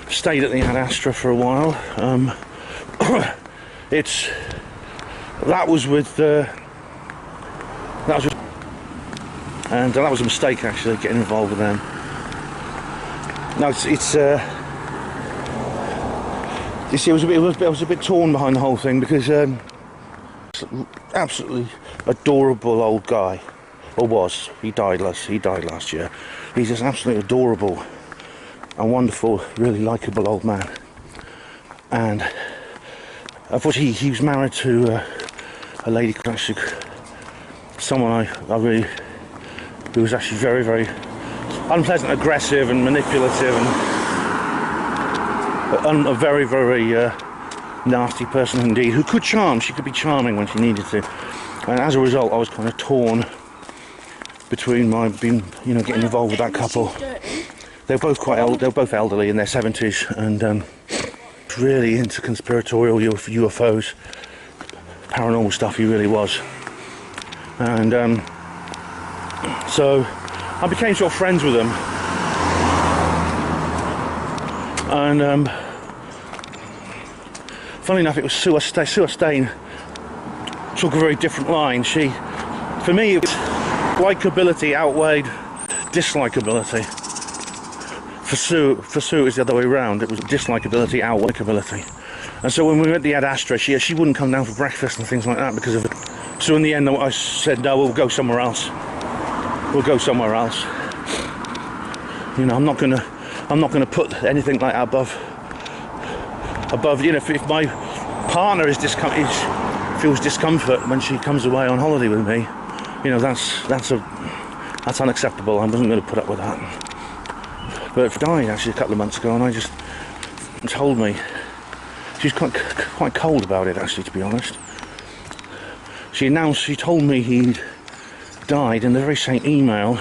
Stayed at the Ad Astra for a while. That was a mistake actually, getting involved with them. No, you see, I was a bit torn behind the whole thing because absolutely adorable old guy, or was. He died last year. He's just absolutely adorable and wonderful, really likeable old man. And unfortunately, he was married to a lady, actually, someone I really, who was actually very, very unpleasant, aggressive and manipulative, and a very, very nasty person indeed, who could charm. She could be charming when she needed to. And as a result, I was kind of torn between getting involved with that couple. They're both quite old. They're both elderly in their 70s, and really into conspiratorial UFOs, paranormal stuff. He really was, and so I became sort of friends with them. And funny enough, it was Sue Stain took a very different line. For me, it was likability outweighed dislikability. For Sue, it was the other way around. It was dislikability outweighed likability. And so when we went to the Ad Astra, she wouldn't come down for breakfast and things like that because of it. So in the end, I said, no, we'll go somewhere else. We'll go somewhere else. I'm not gonna put anything like that above. If my partner feels discomfort when she comes away on holiday with me, that's unacceptable. I wasn't going to put up with that. But it died actually a couple of months ago, and I just told me she's quite cold about it actually, to be honest. She told me he died in the very same email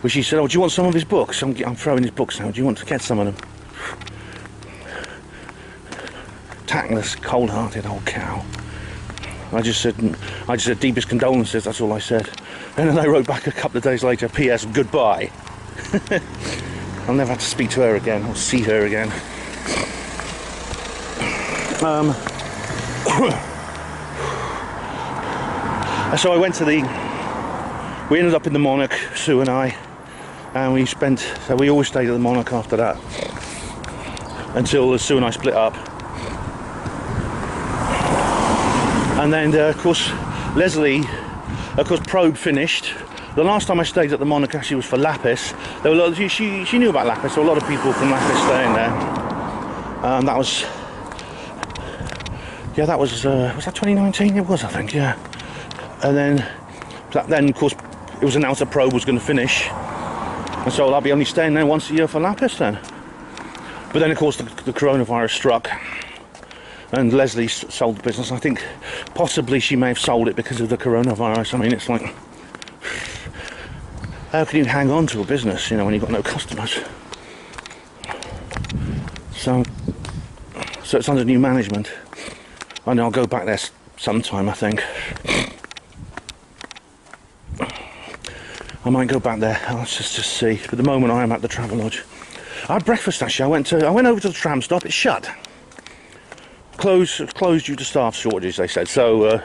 where she said, "Oh, do you want some of his books? I'm throwing his books now. Do you want to get some of them?" Tactless, cold-hearted old cow. I just said deepest condolences. That's all I said. And then I wrote back a couple of days later, "P.S. Goodbye." I'll never have to speak to her again or see her again. So we ended up in the Monarch, Sue and I, and we always stayed at the Monarch after that until Sue and I split up. And then of course Probe finished. The last time I stayed at the Monarch actually was for Lapis. There were she knew about Lapis. There were a lot of people from Lapis staying there. That was that 2019? It was, I think, yeah. And then of course it was announced that Probe was going to finish, and so I'll be only staying there once a year for Lapis then. But then of course the coronavirus struck, and Leslie sold the business. I think possibly she may have sold it because of the coronavirus. I mean, it's like, how can you hang on to a business, when you've got no customers? So it's under new management. I know I'll go back there sometime, I think. I might go back there. Let's just see. For the moment, I am at the Travelodge. I had breakfast actually. I went over to the tram stop. It's shut. Closed due to staff shortages, they said. So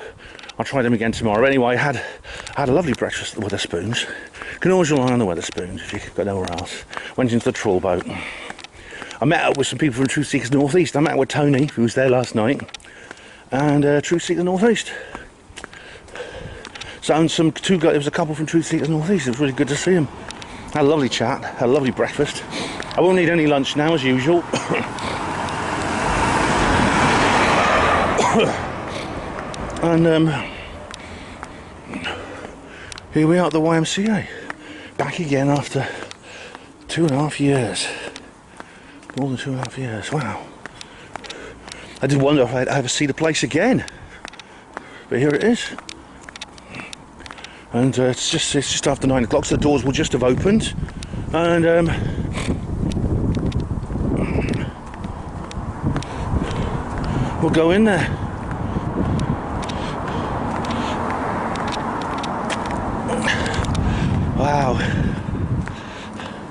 I'll try them again tomorrow. Anyway, I had a lovely breakfast at the Wetherspoons. You can always rely on the Wetherspoons if you go nowhere else. Went into the trawl boat. I met up with some people from Truth Seekers North East. I met with Tony, who was there last night, and Truth Seekers North East. So there was a couple from Truth Seekers North East. It was really good to see them. Had a lovely chat. Had a lovely breakfast. I won't need any lunch now, as usual. And here we are at the YMCA, back again after 2.5 years, more than 2.5 years. Wow! I did wonder if I'd ever see the place again, but here it is. And it's just after 9 o'clock, so the doors will just have opened, and we'll go in there. Wow,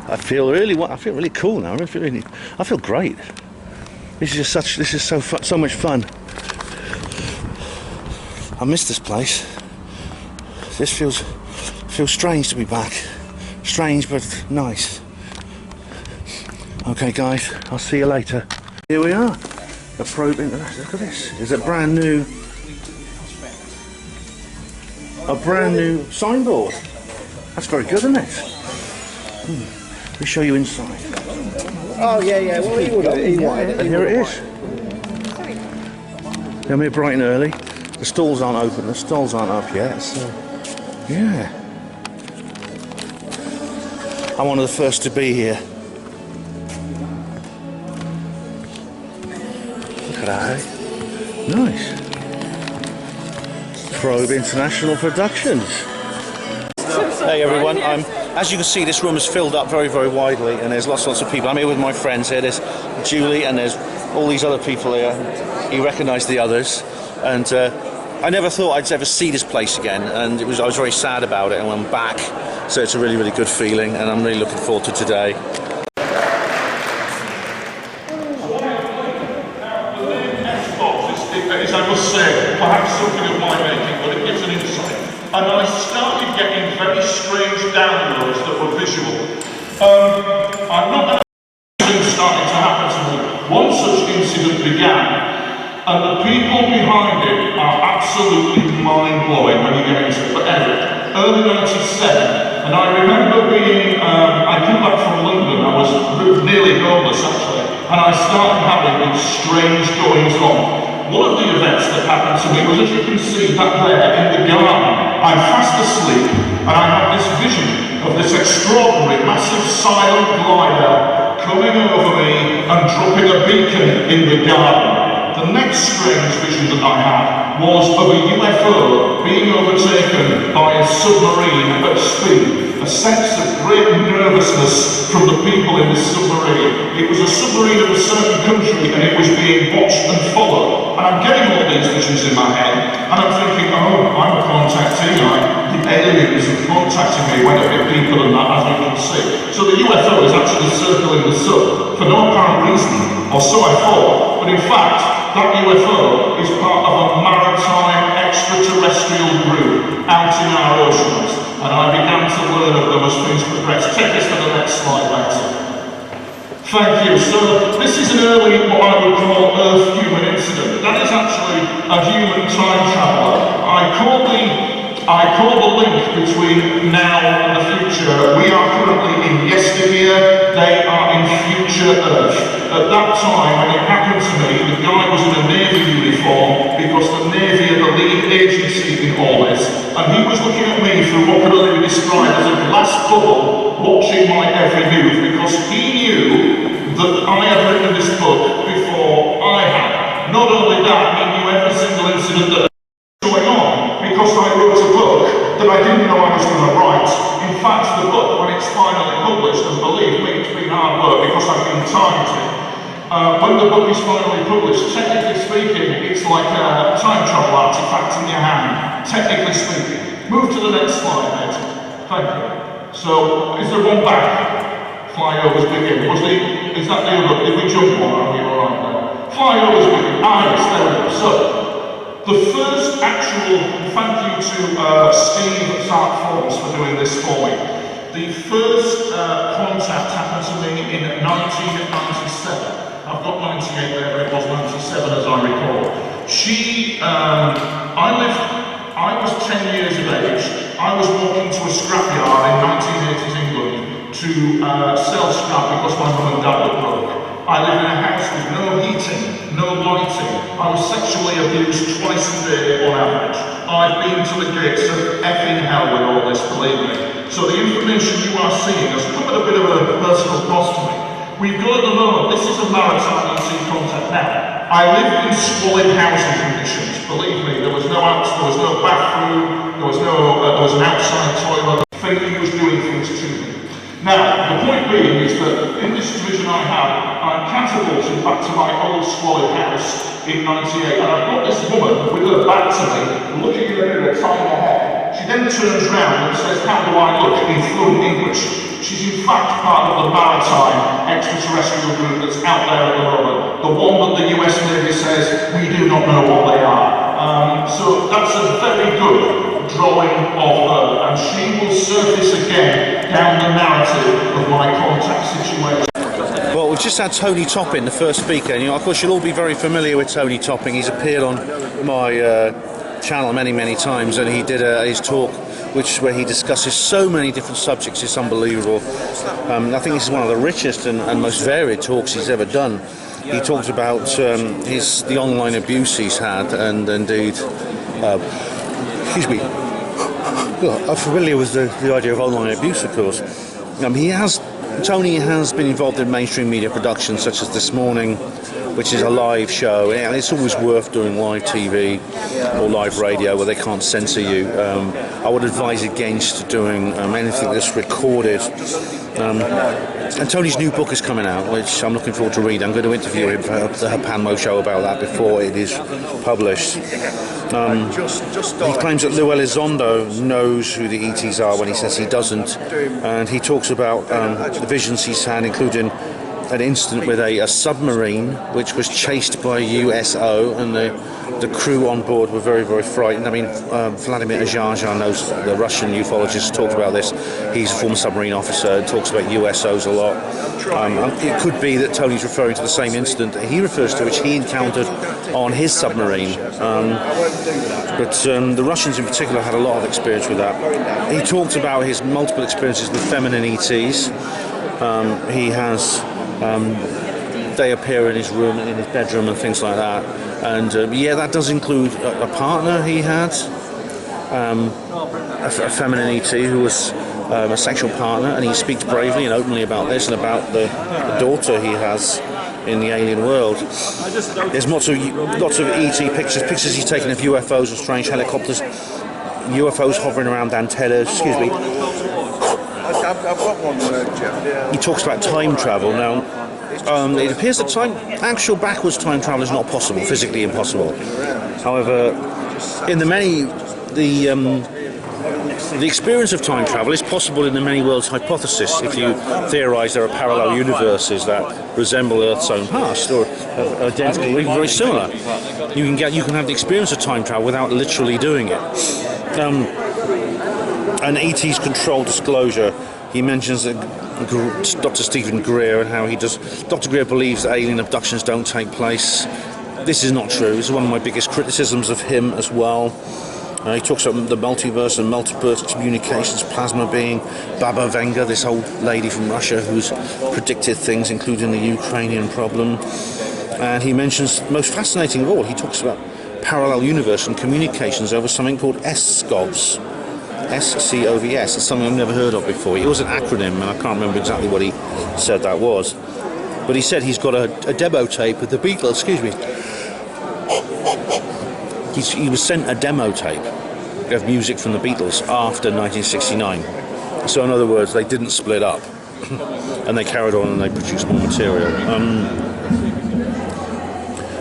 I feel really cool now. I feel great. This is so much fun. I miss this place. This feels strange to be back. Strange but nice. Okay, guys, I'll see you later. Here we are. The Probe International. Look at this. It's a brand new signboard. That's very good, isn't it? Let me show you inside. Oh yeah. Well, he would have. And here it is. I'm here bright and early. The stalls aren't open. The stalls aren't up yet. So yeah, I'm one of the first to be here. at that, eh? Nice. Probe International Productions. Hey everyone, as you can see, this room is filled up very, very widely, and there's lots of people. I'm here with my friends here. There's Julie, and there's all these other people here. You recognise the others, and I never thought I'd ever see this place again, and I was very sad about it, and I'm back, so it's a really, really good feeling, and I'm really looking forward to today. Is, I must say, perhaps something of my making, but it gives an insight. And I started getting very strange downloads that were visual. I'm not things started to happen to me. One such incident began, and the people behind it are absolutely mind-blowing when you get into it. But anyway, early 97, and I remember being, I came back from London, I was nearly homeless actually, and I started having these strange goings on. One of the events that happened to me was, as you can see back there in the garden, I'm fast asleep and I have this vision of this extraordinary, massive silent glider coming over me and dropping a beacon in the garden. The next strange vision that I had was of a UFO being overtaken by a submarine at speed. A sense of great nervousness from the people in this submarine. It was a submarine of a certain country and it was being watched and followed. And I'm getting all these visions in my head and I'm thinking, oh, I'm a contactee. The aliens are contacting me. Went a bit deeper than that, as you can see. So the UFO is actually circling the sun for no apparent reason, or so I thought. But in fact, that UFO is part of a maritime extraterrestrial group out in our oceans. And I began to learn of them as things progressed. Take us to the next slide, later. Thank you. So this is an early, what I would call Earth-human incident. That is actually a human time traveller. I call the link between now and the future. We are currently in yesteryear, they are in future Earth. At that time, when it happened to me, the guy was in a Navy uniform because the Navy are the lead agency in all this, and he was looking at me through what could only be described as a glass bubble, watching my every move, because he knew that I had written this book before I had. Not only that, he knew every single incident that going on, because I wrote a book that I didn't know I was going to write. In fact, the book, when it's finally published, and believe me, it's been hard work because I've been timed it. When the book is finally published, technically speaking, it's like a time travel artifact in your hand. Technically speaking. Move to the next slide, mate. Thank you. So, is there one back? Flyovers begin. Is that the other? Did we jump one? Are we alright there? Flyovers begin. Yes, there we go. So, the first actual, thank you to Steve Sartforms for doing this for me. The first contact happened to me in 1997. I've got 98 there, but it was 97 as I recall. I was 10 years of age. I was walking to a scrapyard in 1980s England to sell scrap because my mum and dad were broke. I lived in a house with no heating, no lighting. I was sexually abused twice a day on average. I've been to the gates of effing hell with all this, believe me. So the information you are seeing has come at a bit of a personal cost to me. We've got at the moment, this is a maritime sea contact now. I lived in squalid housing conditions, believe me. There was no bathroom, there was an outside toilet. Thinking was doing things to me. Now, the point being is that in this vision I had, I'm catapulted back to my old squalid house in 98, and I've got this woman with her back to me, looking in the mirror, tying her hair. She then turns round and says, how do I look, in fluent English? She's in fact part of the maritime extraterrestrial group that's out there at the moment. The one that the US Navy says, we do not know what they are. So that's a very good drawing of her, and she will surface again down the narrative of my contact situation. Well, we've just had Tony Topping, the first speaker, and of course you'll all be very familiar with Tony Topping. He's appeared on my channel many times, and he did his talk where he discusses so many different subjects. It's unbelievable. I think this is one of the richest and most varied talks he's ever done. He talked about the online abuse he's had, and indeed, excuse me, I'm familiar with the idea of online abuse, of course. Tony has been involved in mainstream media productions such as This Morning, which is a live show, and it's always worth doing live TV or live radio where they can't censor you. I would advise against doing anything that's recorded. And Tony's new book is coming out, which I'm looking forward to read. I'm going to interview him for the Panmo show about that before it is published. He claims that Lou Elizondo knows who the ETs are when he says he doesn't, and he talks about the visions he's had, including an incident with a submarine which was chased by a USO, and the crew on board were very, very frightened. I mean, Vladimir Azharjan knows, the Russian ufologist, talked about this. He's a former submarine officer and talks about USOs a lot. It could be that Tony's referring to the same incident that he refers to, which he encountered on his submarine. But the Russians in particular had a lot of experience with that. He talked about his multiple experiences with feminine ETs. He has... they appear in his room, in his bedroom and things like that, and yeah, that does include a partner he had, a feminine ET who was a sexual partner, and he speaks bravely and openly about this and about the daughter he has in the alien world. There's lots of ET pictures he's taken of UFOs and strange helicopters, UFOs hovering around antennas. Excuse me. I've got one, Jeff. He talks about time travel. Now, it appears that actual backwards time travel is not possible, physically impossible. However, in the experience of time travel is possible in the many worlds hypothesis. If you theorise there are parallel universes that resemble Earth's own past, or are identical, or even very similar, you can have the experience of time travel without literally doing it. And ET's controlled disclosure. He mentions that Dr. Stephen Greer and how he does. Dr. Greer believes that alien abductions don't take place. This is not true. This is one of my biggest criticisms of him as well. He talks about the multiverse and multiverse communications, plasma being, Baba Venga, this old lady from Russia who's predicted things, including the Ukrainian problem. And he mentions, most fascinating of all, he talks about parallel universe and communications over something called SCOVS. SCOVS. It's something I've never heard of before. It was an acronym, and I can't remember exactly what he said that was. But he said he's got a demo tape with the Beatles. Excuse me. He was sent a demo tape of music from the Beatles after 1969. So in other words, they didn't split up, and they carried on and they produced more material.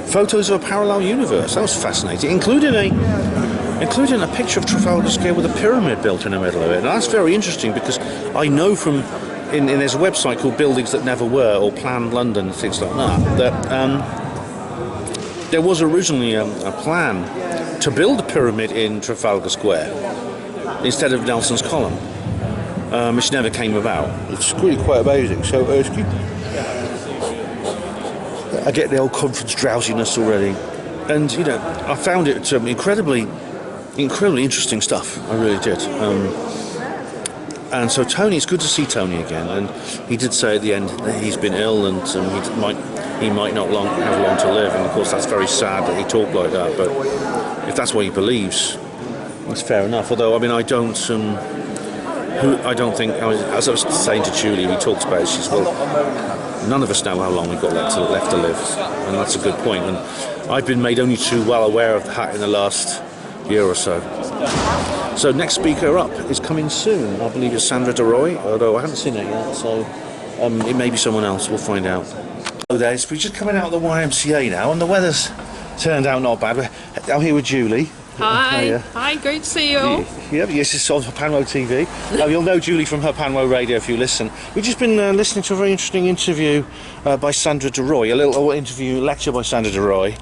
Photos of a parallel universe. That was fascinating, including a picture of Trafalgar Square with a pyramid built in the middle of it. And that's very interesting because I know from there's a website called Buildings That Never Were, or Planned London and things like that, there was originally a plan to build a pyramid in Trafalgar Square instead of Nelson's Column, which never came about. It's really quite amazing. So I get the old conference drowsiness already, and I found it incredibly interesting stuff. I really did. And so Tony, it's good to see Tony again, and he did say at the end that he's been ill and he might not have long to live, and of course that's very sad that he talked like that, but if that's what he believes, it's fair enough. Although, I mean, I don't think, as I was saying to Julie, we talked about it, she said, well, none of us know how long we've got left to live, and that's a good point, and I've been made only too well aware of that in the last year or so. So next speaker up is coming soon. I believe it's Sandra DeRoy, although I haven't seen it yet, so it may be someone else, we'll find out. Hello there, we're just coming out of the YMCA now, and the weather's turned out not bad. I'm here with Julie. Hi, hi, great to see you. Yeah, yes, it's on Panmo TV. You'll know Julie from her Panmo Radio if you listen. We've just been listening to a very interesting interview by Sandra DeRoy, a little lecture by Sandra DeRoy.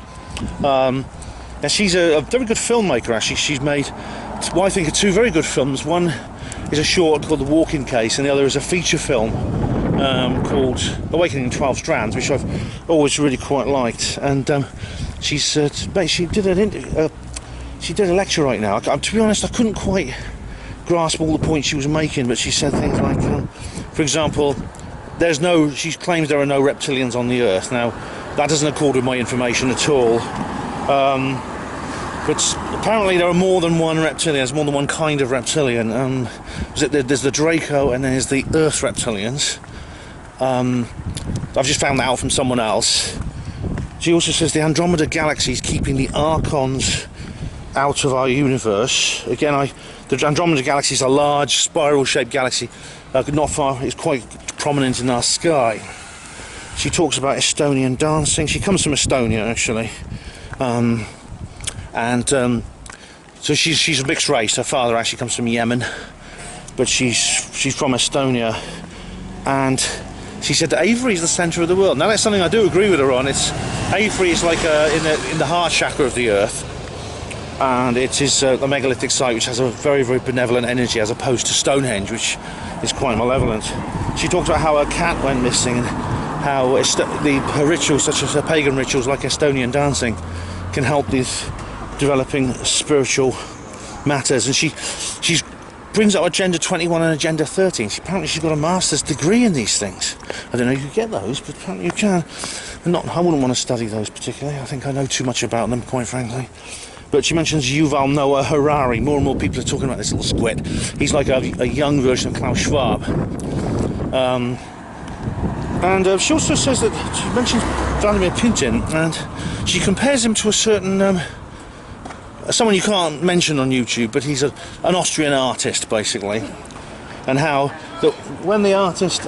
Now she's a very good filmmaker, actually. She's made, what I think are two very good films. One is a short called The Walking Case, and the other is a feature film called Awakening in 12 Strands, which I've always really quite liked. And she did a lecture right now. To be honest, I couldn't quite grasp all the points she was making, but she said things like, for example, she claims there are no reptilians on the Earth. Now, that doesn't accord with my information at all. But apparently there are more than one reptilian. There's more than one kind of reptilian. There's the Draco, and then there's the Earth reptilians. I've just found that out from someone else. She also says the Andromeda Galaxy is keeping the Archons out of our universe. Again, the Andromeda Galaxy is a large spiral-shaped galaxy, not far. It's quite prominent in our sky. She talks about Estonian dancing. She comes from Estonia, actually, so she's a mixed race. Her father actually comes from Yemen, but she's from Estonia, and she said that Avery is the centre of the world. Now that's something I do agree with her on. Avery is like in the heart chakra of the Earth, and it is a megalithic site which has a very, very benevolent energy, as opposed to Stonehenge, which is quite malevolent. She talked about how her cat went missing, and how her rituals, such as her pagan rituals like Estonian dancing, can help these developing spiritual matters. And she brings up Agenda 21 and Agenda 13. Apparently she's got a master's degree in these things. I don't know if you get those, but apparently you can. I wouldn't want to study those particularly. I think I know too much about them, quite frankly. But she mentions Yuval Noah Harari. More and more people are talking about this little squid. He's like a young version of Klaus Schwab. And she also says that she mentions Vladimir Putin, and she compares him to a certain someone you can't mention on YouTube, but he's an Austrian artist, basically. And how that when the artist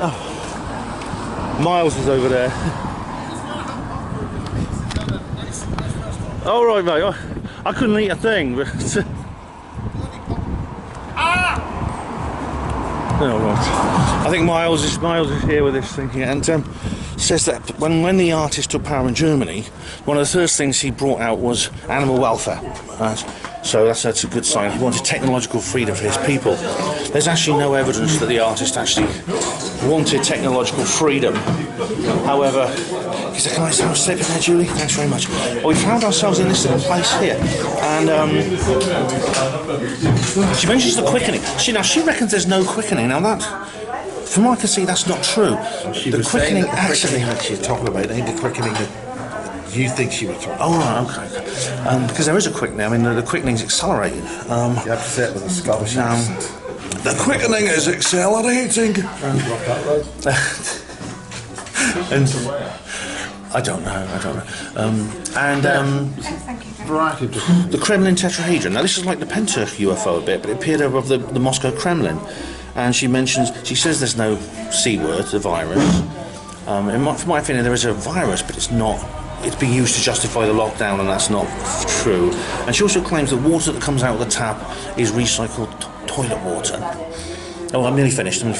Miles is over there. All right, mate. I couldn't eat a thing, but. Oh, right. I think Miles is here with this thing here, and says that when the artist took power in Germany, one of the first things he brought out was animal welfare. So that's a good sign. He wanted technological freedom for his people. There's actually no evidence that the artist actually wanted technological freedom. However, can I step in there, Julie? Thanks very much. Well, we found ourselves in this little place here, and she mentions the quickening. She reckons there's no quickening. Now that, from what I can see, that's not true. The quickening actually that she's talking about ain't the quickening that you think she was talking about. Oh, right, okay. Because there is a quickening. I mean, the quickening's accelerating. You have to say it with a Scottish accent. The quickening is accelerating. And I don't know. The Kremlin tetrahedron. Now this is like the Penta UFO a bit, but it appeared above the Moscow Kremlin. And she says there's no C word, the virus. From my opinion, there is a virus, but it's not. It's being used to justify the lockdown, and that's not true. And she also claims the water that comes out of the tap is recycled toilet water. Oh, I'm nearly finished. And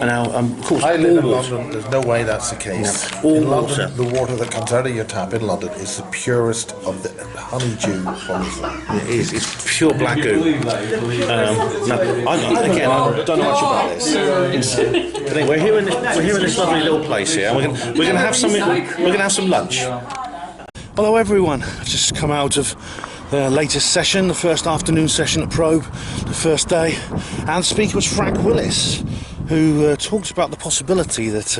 now, of course, I live in London. There's no way that's the case. No, in London, the water that comes out of your tap in London is the purest of the honeydew, honestly. It is. It's pure black goo. I don't know much about this. But anyway, we're here in this lovely little place here. And we're gonna have some lunch. Hello, everyone. I've just come out of the latest session, the first afternoon session at Probe, the first day, and the speaker was Frank Willis, who talked about the possibility that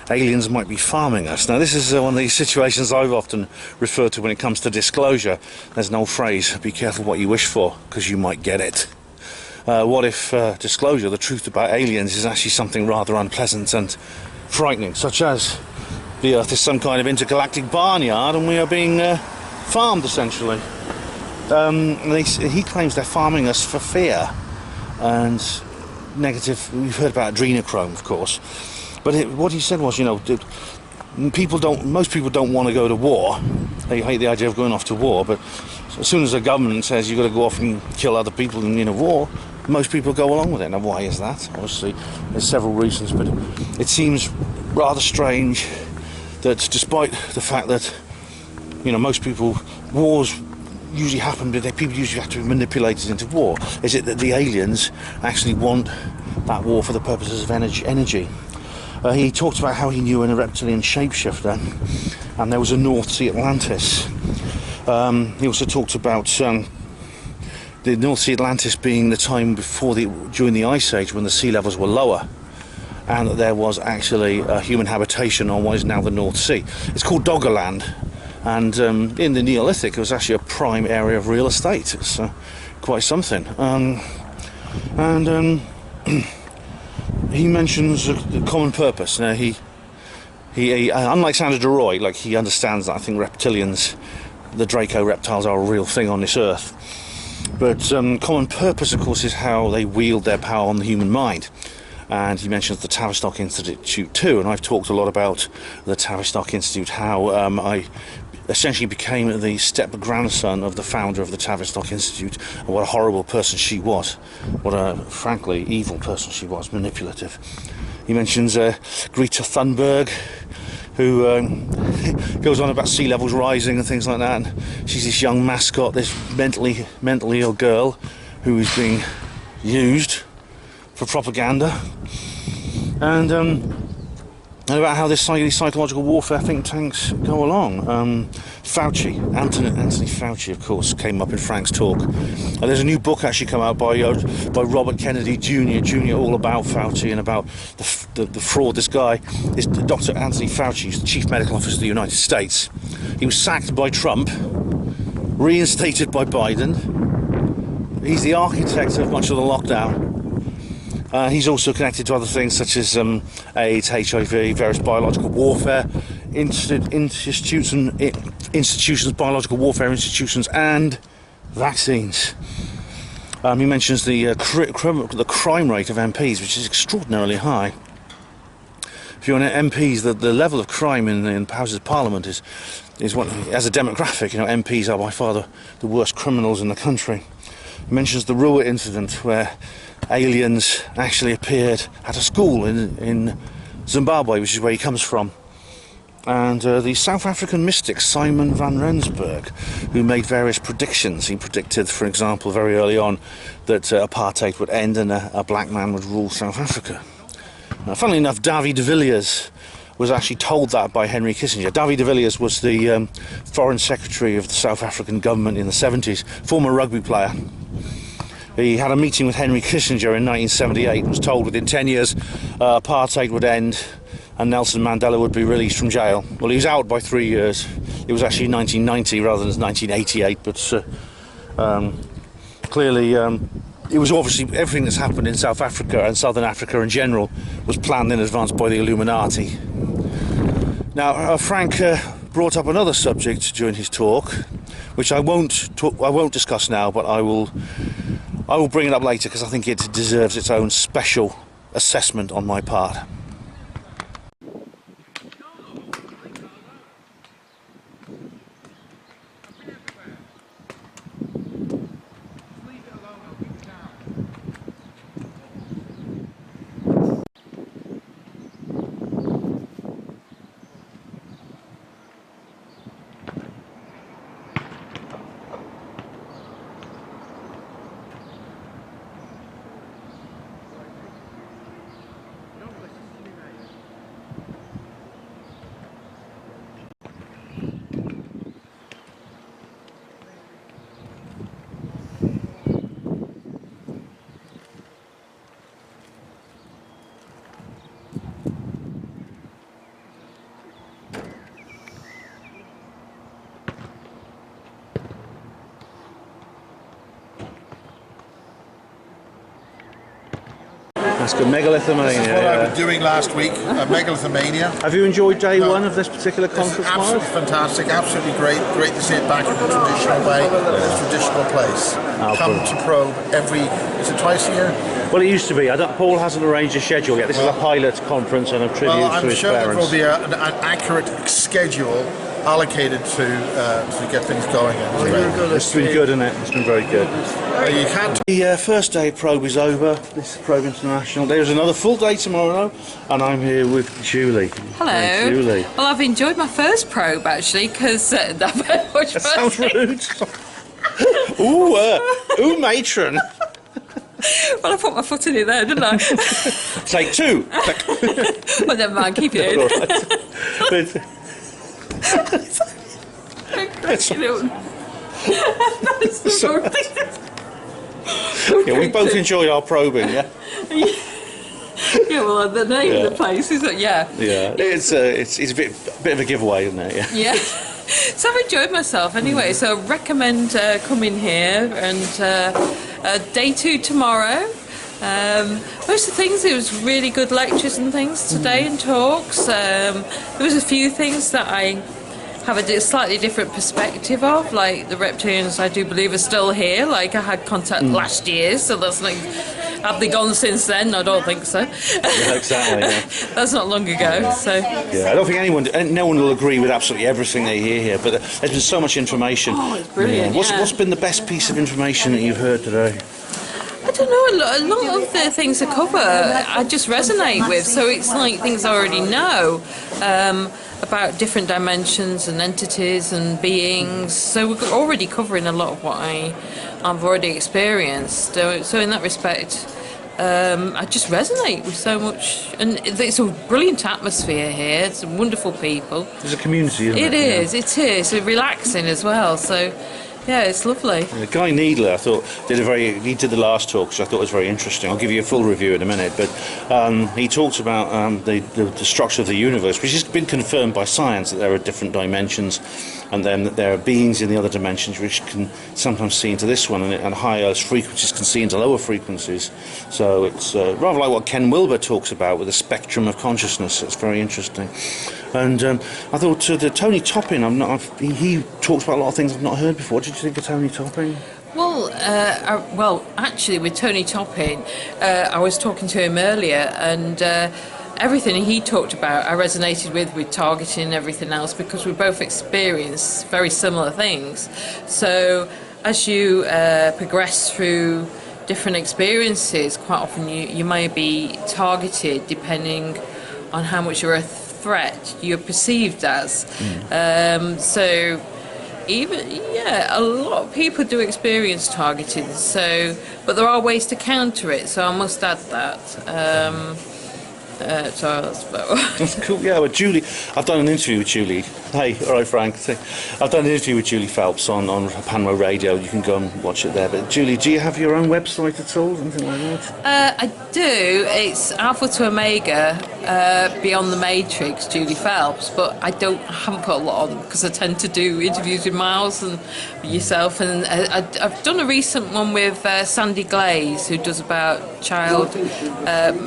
aliens might be farming us. Now this is one of these situations I've often referred to when it comes to disclosure. There's an old phrase, be careful what you wish for, because you might get it. What if disclosure, the truth about aliens, is actually something rather unpleasant and frightening, such as the Earth is some kind of intergalactic barnyard and we are being farmed, essentially. He claims they're farming us for fear and negative. We've heard about adrenochrome, of course, but what he said was, most people don't want to go to war. They hate the idea of going off to war, but as soon as the government says you've got to go off and kill other people in a war, most people go along with it. Now, why is that? Obviously, there's several reasons, but it seems rather strange that despite the fact that most people, wars usually happen, but people usually have to be manipulated into war. Is it that the aliens actually want that war for the purposes of energy? He talked about how he knew a reptilian shapeshifter, and there was a North Sea Atlantis. He also talked about the North Sea Atlantis being the time during the Ice Age, when the sea levels were lower, and that there was actually a human habitation on what is now the North Sea. It's called Doggerland. And in the Neolithic, it was actually a prime area of real estate. It's quite something. He mentions the common purpose. Now, he he unlike Sandra DeRoy, like, he understands that I think reptilians, the Draco reptiles, are a real thing on this earth. But common purpose, of course, is how they wield their power on the human mind. And he mentions the Tavistock Institute too, and I've talked a lot about the Tavistock Institute, how I essentially became the step-grandson of the founder of the Tavistock Institute, and what a horrible person she was. What a, frankly, evil person she was, manipulative. He mentions Greta Thunberg, who goes on about sea levels rising and things like that, and she's this young mascot, this mentally ill girl who is being used for propaganda, and about how this psychological warfare think tanks go along. Anthony Fauci, of course, came up in Frank's talk. There's a new book actually come out by Robert Kennedy Jr. all about Fauci and about the fraud. This guy is Dr. Anthony Fauci, who's the Chief Medical Officer of the United States. He was sacked by Trump, reinstated by Biden. He's the architect of much of the lockdown. He's also connected to other things such as AIDS, HIV, various biological warfare institutions, biological warfare institutions, and vaccines. He mentions the crime rate of MPs, which is extraordinarily high. If you're an MPs, the level of crime in the Houses of Parliament is what, as a demographic, MPs are by far the worst criminals in the country. He mentions the Ruhr incident, where aliens actually appeared at a school in Zimbabwe, which is where he comes from. And the South African mystic Simon van Rensburg, who made various predictions. He predicted, for example, very early on, that apartheid would end and a black man would rule South Africa. Funnily enough, Davy de Villiers was actually told that by Henry Kissinger. Davy de Villiers was the Foreign Secretary of the South African government in the 70s, former rugby player. He had a meeting with Henry Kissinger in 1978 and was told within 10 years apartheid would end and Nelson Mandela would be released from jail. Well, he was out by 3 years. It was actually 1990 rather than 1988, but clearly it was obviously everything that's happened in South Africa and Southern Africa in general was planned in advance by the Illuminati. Now, Frank brought up another subject during his talk, which I won't discuss now, but I will bring it up later because I think it deserves its own special assessment on my part. That's good. Megalithomania. This is what I was doing last week, Megalithomania. Have you enjoyed day one of this particular conference? Absolutely fantastic, absolutely great. Great to see it back in the traditional way, in its traditional place. Come to probe is it twice a year? Well, it used to be. Paul hasn't arranged a schedule yet. This is a pilot conference and a tribute to his parents. I'm sure there will be an accurate schedule allocated to get things going. It's been good, isn't it? It's been very good. You can't. The first day of Probe is over. This is Probe International. There's another full day tomorrow, and I'm here with Julie. Hello. Hi, Julie. Well, I've enjoyed my first Probe actually because that sounds rude. Ooh, matron. Well, I put my foot in it there, didn't I? Take two. Well, never mind. Keep it in. Yeah, we both enjoyed our probing, yeah. Yeah, well, the name of the place is yeah. It's a bit of a giveaway, isn't it? Yeah. So I've enjoyed myself anyway. So I recommend coming here, and day 2 tomorrow. Most of the things, it was really good lectures and things today and talks. There was a few things that I have a slightly different perspective of, like the reptilians I do believe are still here. Like I had contact last year, so that's like, have they gone since then? I don't think so. Yeah, exactly. Yeah. That's not long ago. So Yeah, I don't think no one will agree with absolutely everything they hear here, but there's been so much information. Oh, it's brilliant. Yeah. Yeah. What's been the best piece of information that you've heard today? I don't know, a lot of the things I cover I just resonate with, so it's like things I already know about different dimensions and entities and beings, so we're already covering a lot of what I've already experienced, so in that respect I just resonate with so much, and it's a brilliant atmosphere here, it's wonderful people. There's a community, isn't it? It is, it is, it's relaxing as well, so yeah, it's lovely. Guy Needler, I thought, he did the last talk, which I thought was very interesting. I'll give you a full review in a minute, but he talks about the structure of the universe, which has been confirmed by science, that there are different dimensions, and then that there are beings in the other dimensions which can sometimes see into this one, and higher frequencies can see into lower frequencies. So it's rather like what Ken Wilber talks about with the spectrum of consciousness. It's very interesting. And I thought the Tony Topping, he talks about a lot of things I've not heard before. What did you think of Tony Topping? Well, actually, with Tony Topping, I was talking to him earlier, and everything he talked about I resonated with targeting and everything else, because we both experience very similar things. So as you progress through different experiences, quite often you may be targeted depending on how much you're a threat you're perceived as. So a lot of people do experience targeting, but there are ways to counter it, so I must add that. So that's about That's cool. Yeah, well, Julie, I've done an interview with Julie. Hey, all right, Frank. I've done an interview with Julie Phelps on Panmo Radio. You can go and watch it there. But Julie, do you have your own website at all, anything like that? I do. It's Alpha to Omega, Beyond the Matrix, Julie Phelps. But I haven't put a lot on because I tend to do interviews with Miles and yourself. And I've done a recent one with Sandy Glaze, who does about child,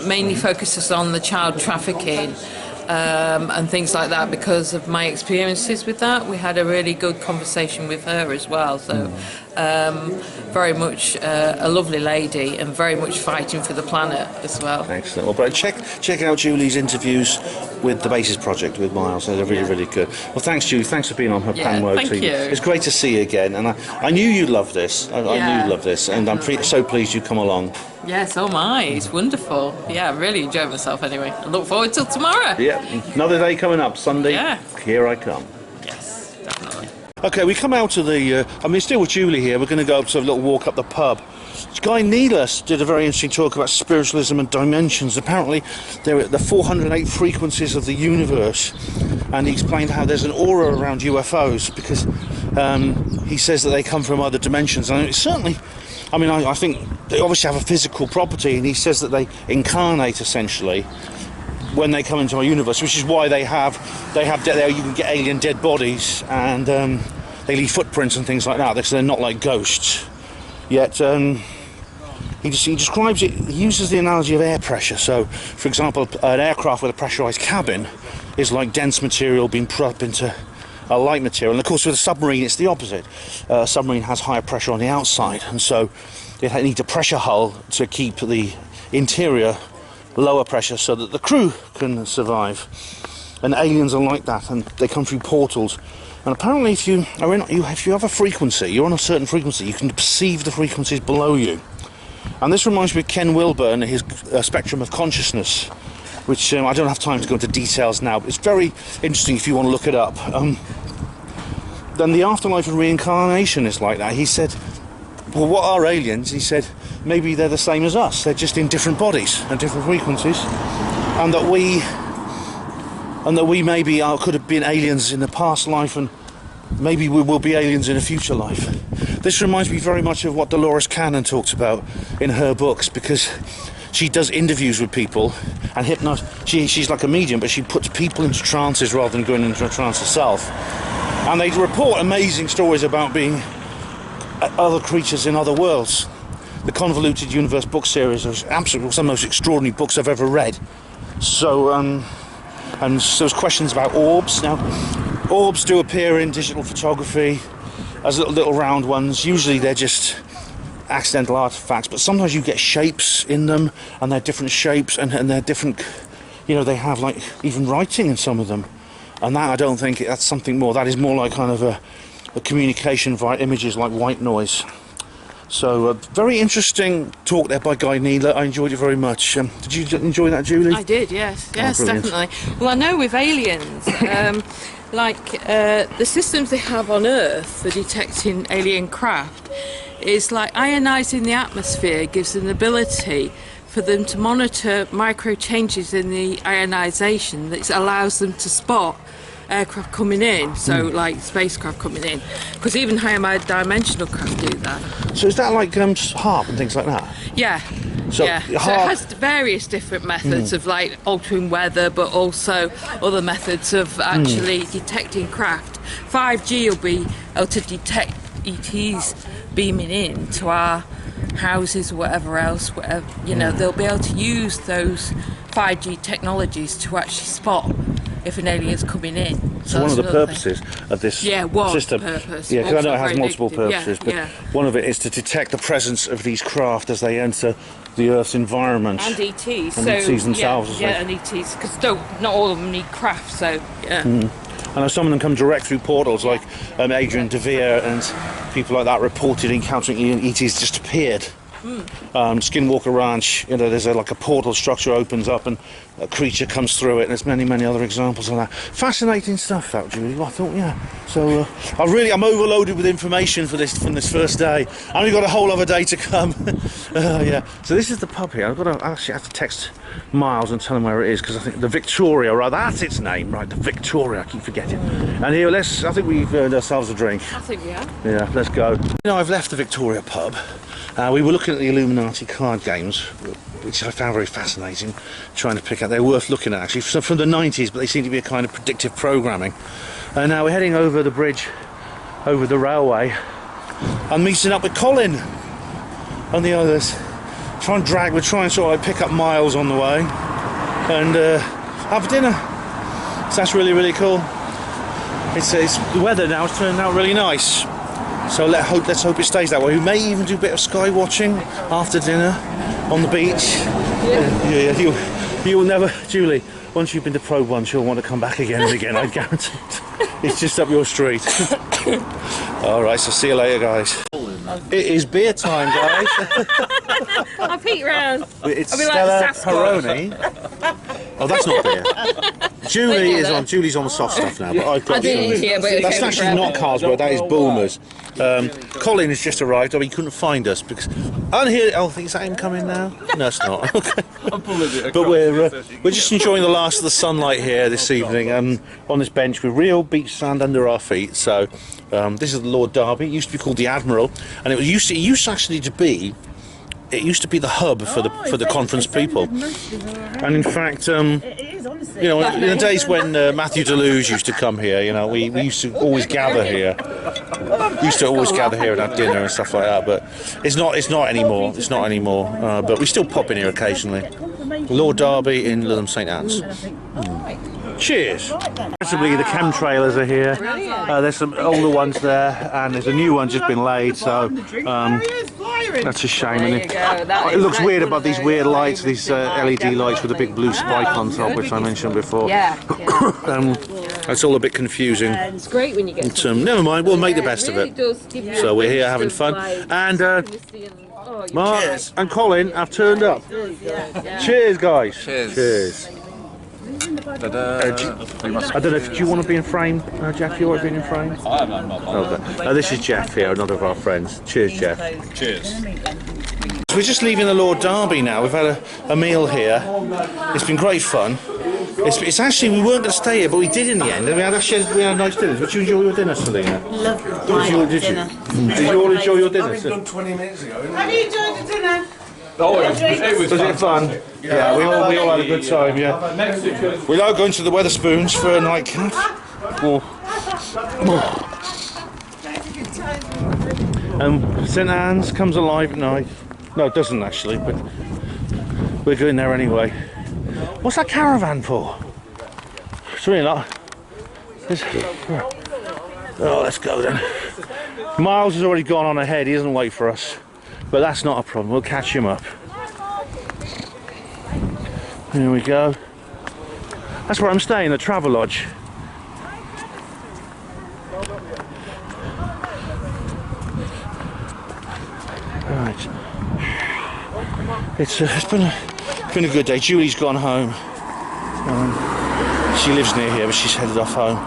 mainly focuses on the child trafficking and things like that, because of my experiences with that. We had a really good conversation with her as well, so very much a lovely lady and very much fighting for the planet as well. Excellent. Well, but check out Julie's interviews with the Basis Project with Miles. They're really, really good. Well, thanks, Julie. Thanks for being on her Panwo thank team. you. It's great to see you again, and I knew you'd love this. I knew you'd love this, and I'm so pleased you come along. Yeah, so am I. It's wonderful. Yeah, I really enjoyed myself anyway. I look forward till tomorrow. Yeah, another day coming up, Sunday. Yeah. Here I come. Yes, definitely. Okay, we come out of the... still with Julie here. We're going to go up to a little walk up the pub. Guy Needler did a very interesting talk about spiritualism and dimensions. Apparently, there are the 408 frequencies of the universe, and he explained how there's an aura around UFOs because he says that they come from other dimensions. And it's certainly... I think they obviously have a physical property, and he says that they incarnate essentially when they come into our universe, which is why they have you can get alien dead bodies, and they leave footprints and things like that, because they're not like ghosts. Yet he describes it. He uses the analogy of air pressure. So, for example, an aircraft with a pressurized cabin is like dense material being put up into a light material, and of course with a submarine it's the opposite. A submarine has higher pressure on the outside, and so it needs a pressure hull to keep the interior lower pressure so that the crew can survive. And aliens are like that, and they come through portals. And apparently if you have a frequency, you're on a certain frequency, you can perceive the frequencies below you. And this reminds me of Ken Wilber and his spectrum of consciousness, which I don't have time to go into details now, but it's very interesting if you want to look it up. Then the afterlife and reincarnation is like that. He said, well, what are aliens? He said, maybe they're the same as us. They're just in different bodies and different frequencies. And that we maybe could have been aliens in the past life, and maybe we will be aliens in a future life. This reminds me very much of what Dolores Cannon talks about in her books, because she does interviews with people and she's like a medium, but she puts people into trances rather than going into a trance herself. And they report amazing stories about being other creatures in other worlds. the Convoluted Universe book series is absolutely some of the most extraordinary books I've ever read. So, and so there's questions about orbs. Now, orbs do appear in digital photography as little round ones. Usually they're just accidental artifacts, but sometimes you get shapes in them, and they're different shapes, and they're different, you know, they have like even writing in some of them. And that, I don't think that's something more. That is more like kind of a communication via images, like white noise. So, very interesting talk there by Guy Needler. I enjoyed it very much. Did you enjoy that, Julie? I did, yes. Yes, brilliant. definitely. Well, I know with aliens, the systems they have on Earth for detecting alien craft is like ionising the atmosphere gives an ability for them to monitor micro changes in the ionisation that allows them to spot aircraft coming in, so like spacecraft coming in, because even higher dimensional craft do that. So is that like HARP and things like that? Yeah. So, yeah. So it has various different methods of like altering weather, but also other methods of actually detecting craft. 5G will be able to detect ETs beaming in to our houses or whatever else, whatever, you know, they'll be able to use those 5G technologies to actually spot if an alien's coming in. So one of the purposes of this system, purpose. yeah, because I know it has Also multiple very purposes, big, but one of it is to detect the presence of these craft as they enter the Earth's environment. And ETs. And so, ETs themselves. Yeah, and ETs, because not all of them need craft, so, yeah. I know some of them come direct through portals, like Adrian DeVere and people like that reported encountering ETs just appeared. Skinwalker Ranch, you know, there's like a portal structure opens up and a creature comes through it, and there's many other examples of that. Fascinating stuff, that, Julie. I thought, yeah. So I'm overloaded with information from this first day. I've only got a whole other day to come. Yeah. So this is the pub here. I actually have to text Miles and tell him where it is, because I think the Victoria, right? That's its name, right? The Victoria. I keep forgetting. And here, I think we've earned ourselves a drink. I think we are. Yeah, let's go. You know, I've left the Victoria pub. We were looking at the Illuminati card games, which I found very fascinating, trying to pick out. They're worth looking at, actually, from the 90s, but they seem to be a kind of predictive programming. And now we're heading over the bridge, over the railway, and meeting up with Colin and the others. We're trying to sort of pick up Miles on the way and have dinner. So that's really cool. It's the weather now is turning out really nice. So let's hope it stays that way. We may even do a bit of sky watching after dinner on the beach. Yeah. You will never, Julie, once you've been to Probe once, you'll want to come back again and again, I guarantee it. It's just up your street. Alright, so see you later, guys. It is beer time, guys. I'll peek round. It's I'll be Stella like Peroni. Oh, that's not beer. Julie's on the soft stuff now, but I've got that's actually not Carlsberg, that is Bulmers. Colin has just arrived. He couldn't find us because I think is that him coming now? No, it's not. Okay. But we're just enjoying the last of the sunlight here this evening, on this bench with real beach sand under our feet. So this is the Lord Derby. It used to be called the Admiral, and it used to be the hub for the conference people. And in fact, you know, in the days when Matthew Deluge used to come here, you know, we used to always gather here. We used to always gather here and have dinner and stuff like that. But it's not anymore. It's not anymore. But we still pop in here occasionally. Lord Derby in Lytham St Anne's. Cheers. Possibly the chemtrailers are here. There's some older ones there, and there's a new one just been laid. So that's a shame. It looks weird about these weird lights, these LED lights with a big blue spike on top, which I mentioned before. It's all a bit confusing. It's great when you get But, never mind, we'll make the best of it. So we're here having fun, and Mark and Colin have turned up. Cheers, guys. Cheers. I don't know if you want to be in frame, Jeff. You want to be in frame? I'm not. Okay. This is Jeff here, another of our friends. Cheers, Jeff. Cheers. So we're just leaving the Lord Derby now. We've had a meal here. It's been great fun. It's actually, we weren't going to stay here, but we did in the end. We had a nice dinner. Did you enjoy your dinner, Selena? Loved Did you all enjoy your dinner? Done 20 minutes ago. Have you enjoyed the dinner? Oh, it was Was it fun? Yeah, we all had a good time, yeah. We like going to the Weatherspoons for a nightcap. And St Anne's comes alive at night. No, it doesn't actually, but we're going there anyway. What's that caravan for? It's really not. Oh, let's go then. Miles has already gone on ahead, he doesn't wait for us. But that's not a problem, we'll catch him up. Here we go. That's where I'm staying, the Travel Lodge. Right. It's been a good day. Julie's gone home. She lives near here, but she's headed off home.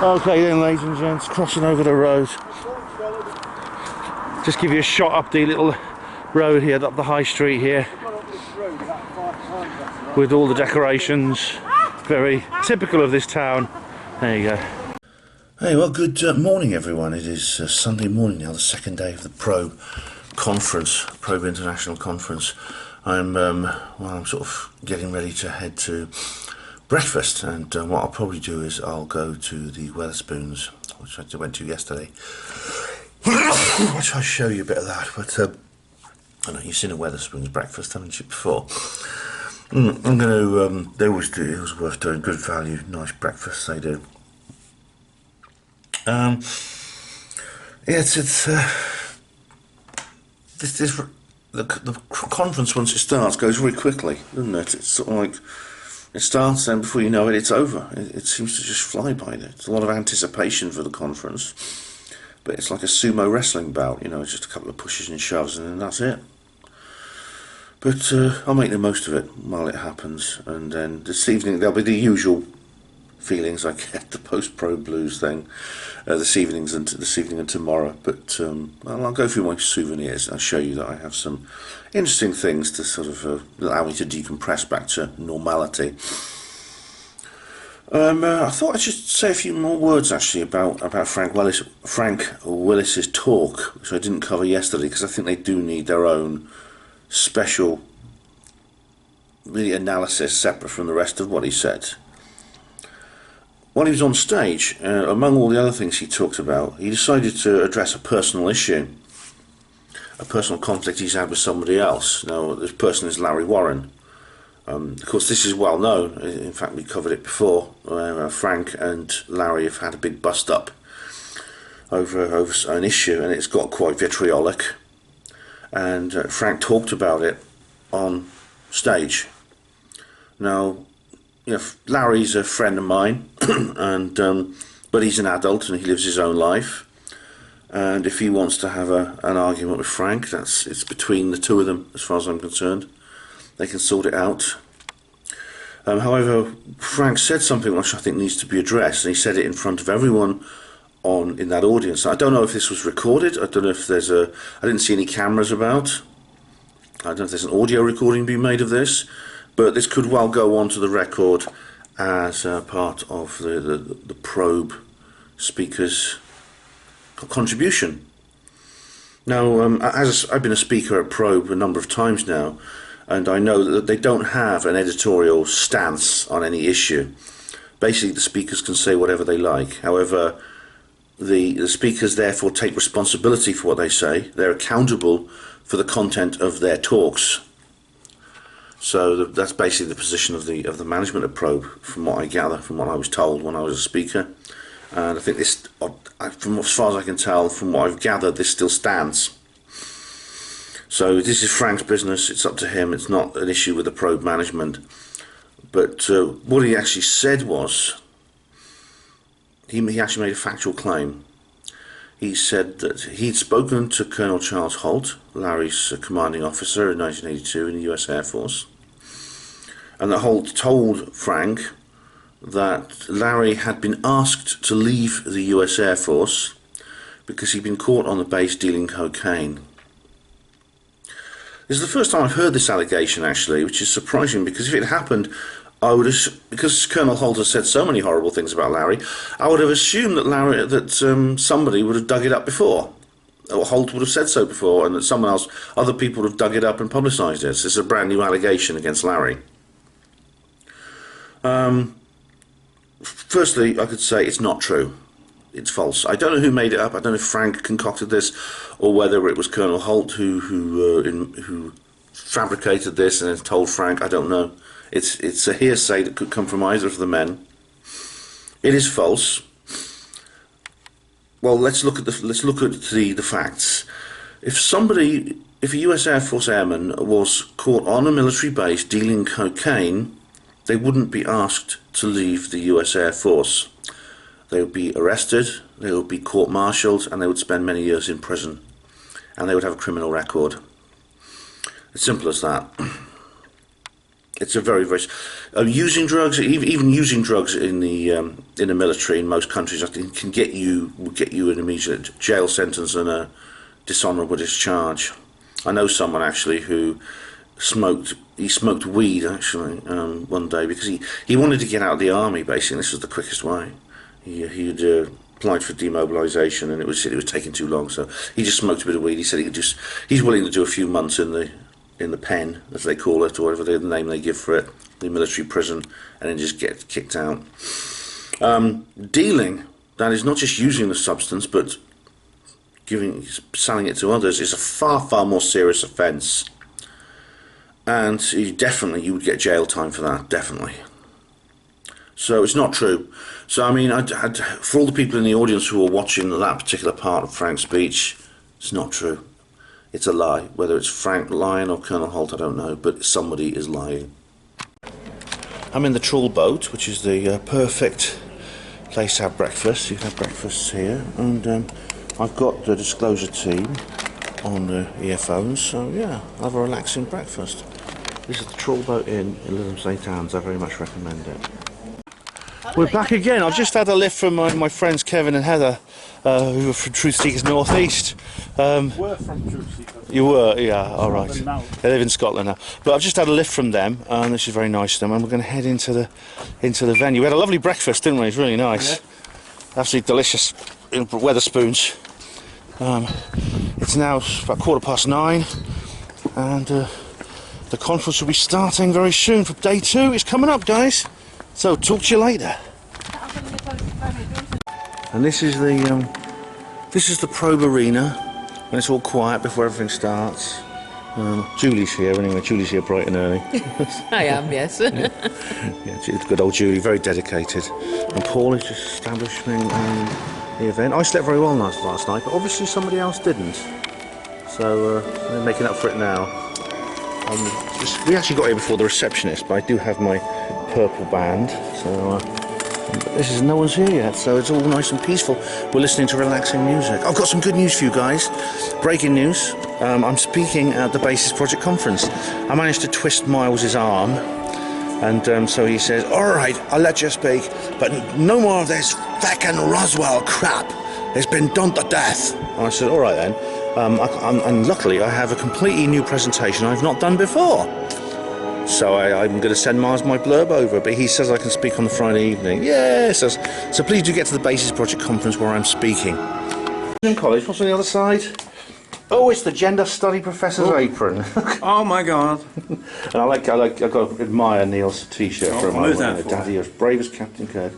Okay then, ladies and gents, crossing over the road. Just give you a shot up the little road here, up the high street here, with all the decorations. Very typical of this town. There you go. Hey, well, good morning everyone. It is Sunday morning now, the second day of the Probe conference, Probe International Conference. I'm sort of getting ready to head to breakfast, and what I'll probably do is I'll go to the Wetherspoons, which I went to yesterday. Which I'll show you a bit of that, but I know you've seen a Wetherspoons breakfast, haven't you, before? I'm going to, they always do, it was worth doing, good value, nice breakfast they do. Yeah, the conference, once it starts, goes very quickly, doesn't it? It's sort of like, it starts and before you know it, it's over. It seems to just fly by. There's a lot of anticipation for the conference, but it's like a sumo wrestling bout, you know, it's just a couple of pushes and shoves and then that's it. But I'll make the most of it while it happens, and then this evening there'll be the usual feelings I get, the post-Pro Blues thing, this evening and tomorrow. But I'll go through my souvenirs and I'll show you that I have some interesting things to sort of allow me to decompress back to normality. I thought I'd just say a few more words actually about Frank Willis's talk, which I didn't cover yesterday because I think they do need their own special really analysis separate from the rest of what he said. While he was on stage, among all the other things he talked about, he decided to address a personal issue, a personal conflict he's had with somebody else. Now, this person is Larry Warren. Of course, this is well known. In fact, we covered it before. Frank and Larry have had a big bust-up over an issue, and it's got quite vitriolic. And Frank talked about it on stage. Now, you know, Larry's a friend of mine, and but he's an adult and he lives his own life. And if he wants to have an argument with Frank, it's between the two of them, as far as I'm concerned. They can sort it out. However, Frank said something which I think needs to be addressed, and he said it in front of everyone in that audience. I don't know if this was recorded. I don't know if there's I didn't see any cameras about. I don't know if there's an audio recording being made of this, but this could well go on to the record as part of the Probe speaker's contribution. Now, as I've been a speaker at Probe a number of times now, and I know that they don't have an editorial stance on any issue. Basically, the speakers can say whatever they like. However, the speakers therefore take responsibility for what they say. They're accountable for the content of their talks. So that's basically the position of the management of Probe, from what I gather, from what I was told when I was a speaker. And I think this, from as far as I can tell, from what I've gathered, this still stands. So this is Frank's business, it's up to him, it's not an issue with the Probe management. But what he actually said was, he actually made a factual claim. He said that he'd spoken to Colonel Charles Holt, Larry's commanding officer in 1982 in the US Air Force, and that Holt told Frank that Larry had been asked to leave the US Air Force because he'd been caught on the base dealing cocaine. This is the first time I've heard this allegation, actually, which is surprising, because if it happened, because Colonel Holt has said so many horrible things about Larry, I would have assumed that somebody would have dug it up before, or Holt would have said so before, and that other people would have dug it up and publicised it. This is a brand new allegation against Larry. Firstly, I could say it's not true. it's false. I don't know who made it up. I don't know if Frank concocted this, or whether it was Colonel Holt who fabricated this and then told Frank. I don't know. It's a hearsay that could come from either of the men. It is false. Well, let's look at the facts. If a US Air Force airman was caught on a military base dealing cocaine, they wouldn't be asked to leave the US Air Force. They would be arrested, they would be court-martialed, and they would spend many years in prison. And they would have a criminal record. As simple as that. It's a very, very... using drugs, even using drugs in the military in most countries, I think will get you an immediate jail sentence and a dishonourable discharge. I know someone actually who smoked weed actually one day because he wanted to get out of the army. Basically, this was the quickest way. He'd applied for demobilisation and it was taking too long, so he just smoked a bit of weed. He said he's willing to do a few months in the pen, as they call it, or whatever the name they give for it, the military prison, and then just get kicked out. Dealing, that is not just using the substance, but selling it to others, is a far, far more serious offence. And you would get jail time for that, definitely. So it's not true. So I mean, for all the people in the audience who are watching that particular part of Frank's speech, it's not true. It's a lie. Whether it's Frank lying or Colonel Holt, I don't know, but somebody is lying. I'm in the trawl boat, which is the perfect place to have breakfast. You can have breakfast here, and I've got the disclosure team on the earphones, so yeah, I'll have a relaxing breakfast. This is the trawl boat in Lytham St Anne's. I very much recommend it. We're back again. I've just had a lift from my friends Kevin and Heather, who are from Truth Seekers North East. We're from Truth Seekers. You were, yeah, all right. They live in Scotland now. But I've just had a lift from them, and this is very nice of them. And we're going to head into the venue. We had a lovely breakfast, didn't we? It's really nice. Yeah. Absolutely delicious in Weatherspoons. It's now about 9:15, and the conference will be starting very soon for day 2. It's coming up, guys. So talk to you later. And this is the probe arena, and it's all quiet before everything starts. Julie's here anyway. Julie's here bright and early. I am, yes. Yeah, good old Julie, very dedicated. And Paul is just establishing the event. I slept very well last night, but obviously somebody else didn't. So they're making up for it now. We actually got here before the receptionist, but I do have my purple band, so no one's here yet, so it's all nice and peaceful. We're listening to relaxing music. I've got some good news for you guys. Breaking news. I'm speaking at the Basis Project Conference. I managed to twist Miles's arm, and so he says, alright, I'll let you speak, but no more of this fucking Roswell crap. It's been done to death. And I said, alright then. And luckily I have a completely new presentation I've not done before. So I'm going to send Miles my blurb over, but he says I can speak on the Friday evening. Yes, so please do get to the Basis Project Conference where I'm speaking. In college, what's on the other side? Oh, it's the gender study professor's apron. Oh my God! And I got to admire Neil's T-shirt for a moment. Daddy, you're as brave as Captain Kirk,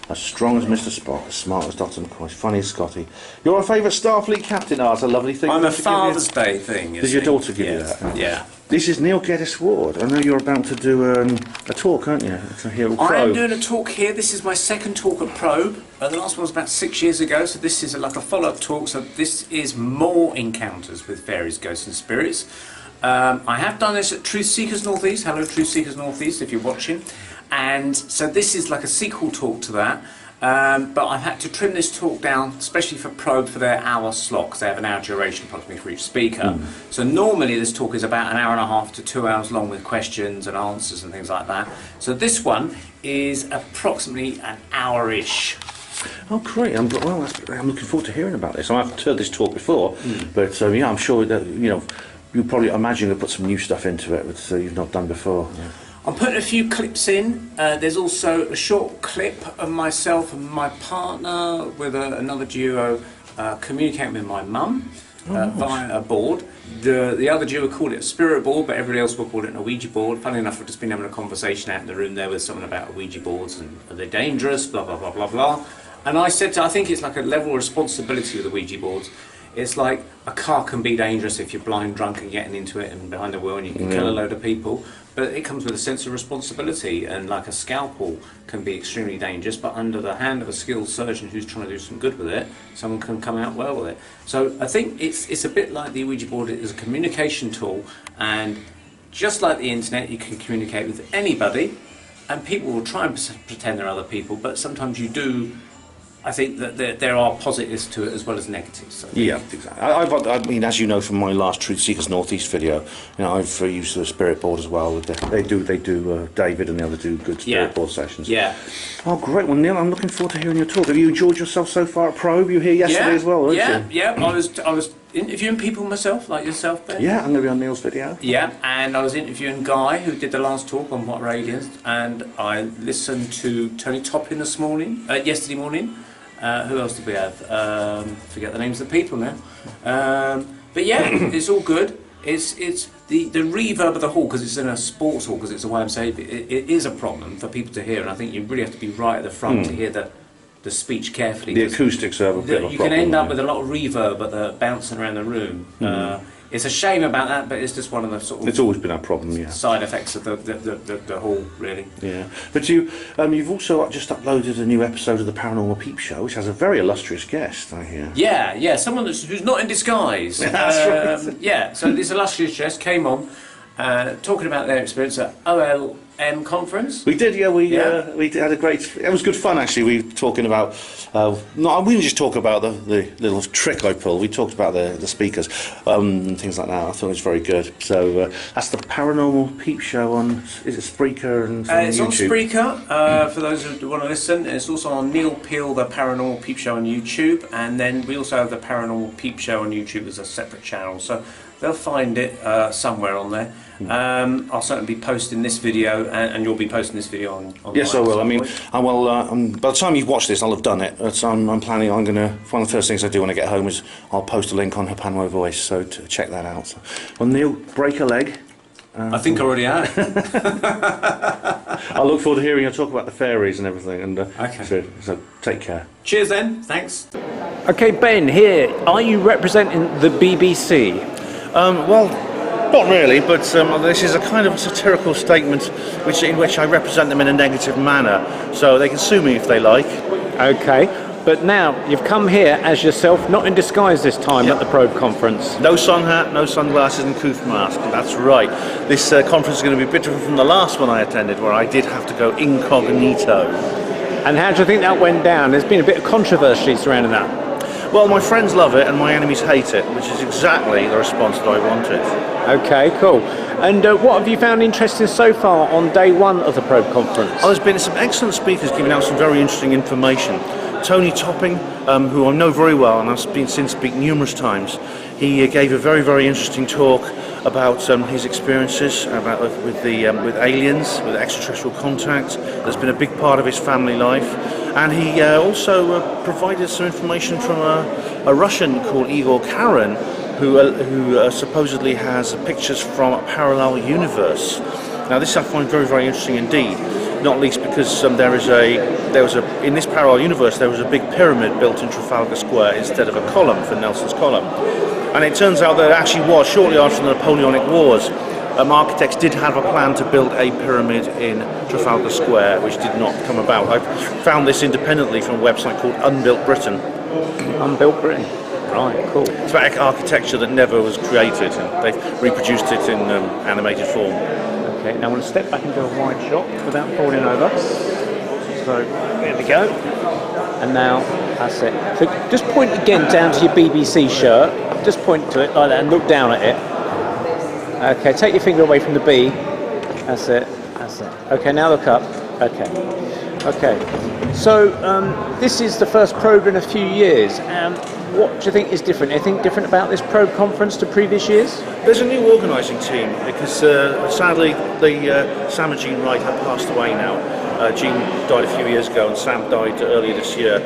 as strong as Mr. Spock, as smart as Dr. McCoy, as funny as Scotty. You're a favourite Starfleet captain. Oh, it's a lovely thing. I'm a Father's Day thing. Did your daughter give you that? Yeah. This is Neil Geddes Ward. I know you're about to do a talk, aren't you? I am doing a talk here. This is my second talk at Probe. The last one was about 6 years ago, so this is like a follow-up talk. So this is more encounters with fairies, ghosts and spirits. I have done this at Truth Seekers North East. Hello, Truth Seekers North East, if you're watching. And so this is like a sequel talk to that. But I've had to trim this talk down, especially for Probe, for their hour slot, because they have an hour duration approximately for each speaker. So normally this talk is about 1.5 hours to 2 hours long with questions and answers and things like that. So this one is approximately an hour-ish. Oh, great! I'm looking forward to hearing about this. I've heard this talk before, but yeah, I'm sure that you probably imagine you'll put some new stuff into it that you've not done before. Yeah. I'm putting a few clips in. There's also a short clip of myself and my partner with another duo communicating with my mum via a board. The other duo called it a spirit board, but everybody else will call it a Ouija board. Funny enough, we've just been having a conversation out in the room there with someone about Ouija boards and are they dangerous, blah, blah, blah, blah, blah. And I said, I think it's like a level of responsibility with the Ouija boards. It's like a car can be dangerous if you're blind drunk and getting into it and behind the wheel and you can kill a load of people. But it comes with a sense of responsibility, and like a scalpel can be extremely dangerous, but under the hand of a skilled surgeon who's trying to do some good with it, someone can come out well with it. So I think it's a bit like the Ouija board is a communication tool, and just like the internet, you can communicate with anybody, and people will try and pretend they're other people, but sometimes you do. I think that there are positives to it as well as negatives. So yeah, exactly. I mean, as you know from my last Truth Seekers Northeast video, I've used the spirit board as well. They do. David and the other do good spirit board sessions. Yeah. Oh, great. Well, Neil, I'm looking forward to hearing your talk. Have you enjoyed yourself so far at Probe? You were here yesterday as well, weren't you? Yeah. I was interviewing people myself, like yourself, Ben. Yeah, I'm going to be on Neil's video. Yeah, and I was interviewing Guy, who did the last talk on What Radiance, and I listened to Tony Toppin yesterday morning. Who else did we have? Forget the names of the people now. But yeah, it's all good. It's the reverb of the hall, because it's in a sports hall, because it's a YMCA. It is a problem for people to hear, and I think you really have to be right at the front to hear the speech carefully. The acoustics are a bit of a problem. You can end up with a lot of reverb bouncing around the room. It's a shame about that, but it's just one of the sort of... It's always been our problem, yeah. Side effects of the hall, really. Yeah. But you've also just uploaded a new episode of the Paranormal Peep Show, which has a very illustrious guest, I hear. Yeah, someone who's not in disguise. That's right. Yeah, so this illustrious guest came on talking about their experience at OLM conference. We did, yeah. We had a great. It was good fun, actually. We were talking about. We didn't just talk about the little trick I pulled. We talked about the speakers and things like that. I thought it was very good. So that's the Paranormal Peep Show on. Is it Spreaker and it's YouTube? On Spreaker for those who want to listen. It's also on Neil Peel, the Paranormal Peep Show on YouTube, and then we also have the Paranormal Peep Show on YouTube as a separate channel. So they'll find it somewhere on there. I'll certainly be posting this video, and you'll be posting this video on yes, I will. I mean, I will. By the time you've watched this, I'll have done it. So I'm planning. I'm going to. One of the first things I do when I get home is I'll post a link on her Panmo Voice. So to check that out. So, well, Neil, break a leg. I think I already have. I look forward to hearing you talk about the fairies and everything. And okay. So take care. Cheers, then. Thanks. Okay, Ben. Here, are you representing the BBC? Well, not really, but this is a kind of satirical statement in which I represent them in a negative manner, so they can sue me if they like. Okay, but now you've come here as yourself, not in disguise this time at the Probe conference. No sun hat, no sunglasses and couth mask, that's right. This conference is going to be a bit different from the last one I attended, where I did have to go incognito. And how do you think that went down? There's been a bit of controversy surrounding that. Well, my friends love it and my enemies hate it, which is exactly the response that I wanted. Okay, cool. And what have you found interesting so far on day one of the Probe conference? Oh, there's been some excellent speakers giving out some very interesting information. Tony Topping, who I know very well and I've been seen speak numerous times, he gave a very, very interesting talk about his experiences with aliens, with extraterrestrial contact. That's been a big part of his family life. And he also provided some information from a Russian called Igor Karin, who supposedly has pictures from a parallel universe. Now, this I find very, very interesting indeed. Not least because in this parallel universe there was a big pyramid built in Trafalgar Square instead of a column for Nelson's column. And it turns out that it actually was shortly after the Napoleonic Wars. Architects did have a plan to build a pyramid in Trafalgar Square, which did not come about. I found this independently from a website called Unbuilt Britain. Unbuilt Britain. Right, cool. It's about architecture that never was created, and they've reproduced it in animated form. Okay, now I'm going to step back and do a wide shot without falling over. So, there we go. And now, that's it. So just point again down to your BBC shirt. Just point to it like that and look down at it. Okay, take your finger away from the B. That's it. That's it. Okay, now look up. Okay. Okay. So this is the first Probe in a few years. What do you think is different? Anything different about this Probe conference to previous years? There's a new organising team because sadly Sam and Jean Wright have passed away now. Jean died a few years ago and Sam died earlier this year.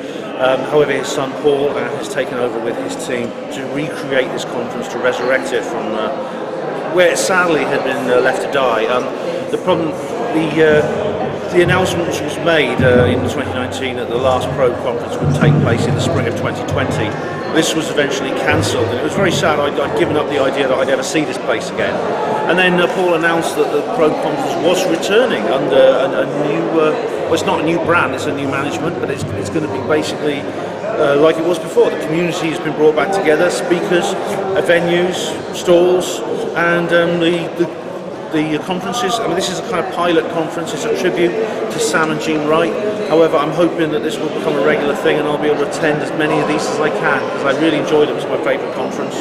However, his son Paul has taken over with his team to recreate this conference, to resurrect it from where it sadly had been left to die. The problem, the announcement which was made in 2019 that the last Probe conference would take place in the spring of 2020, this was eventually cancelled, and it was very sad. I'd given up the idea that I'd ever see this place again. And then Paul announced that the Probe conference was returning under a new, well, it's not a new brand, it's a new management, but it's going to be basically like it was before. The community has been brought back together, speakers, venues, stalls, and the conferences. I mean, this is a kind of pilot conference. It's a tribute to Sam and Jean Wright. However, I'm hoping that this will become a regular thing and I'll be able to attend as many of these as I can, because I really enjoyed it. It was my favourite conference.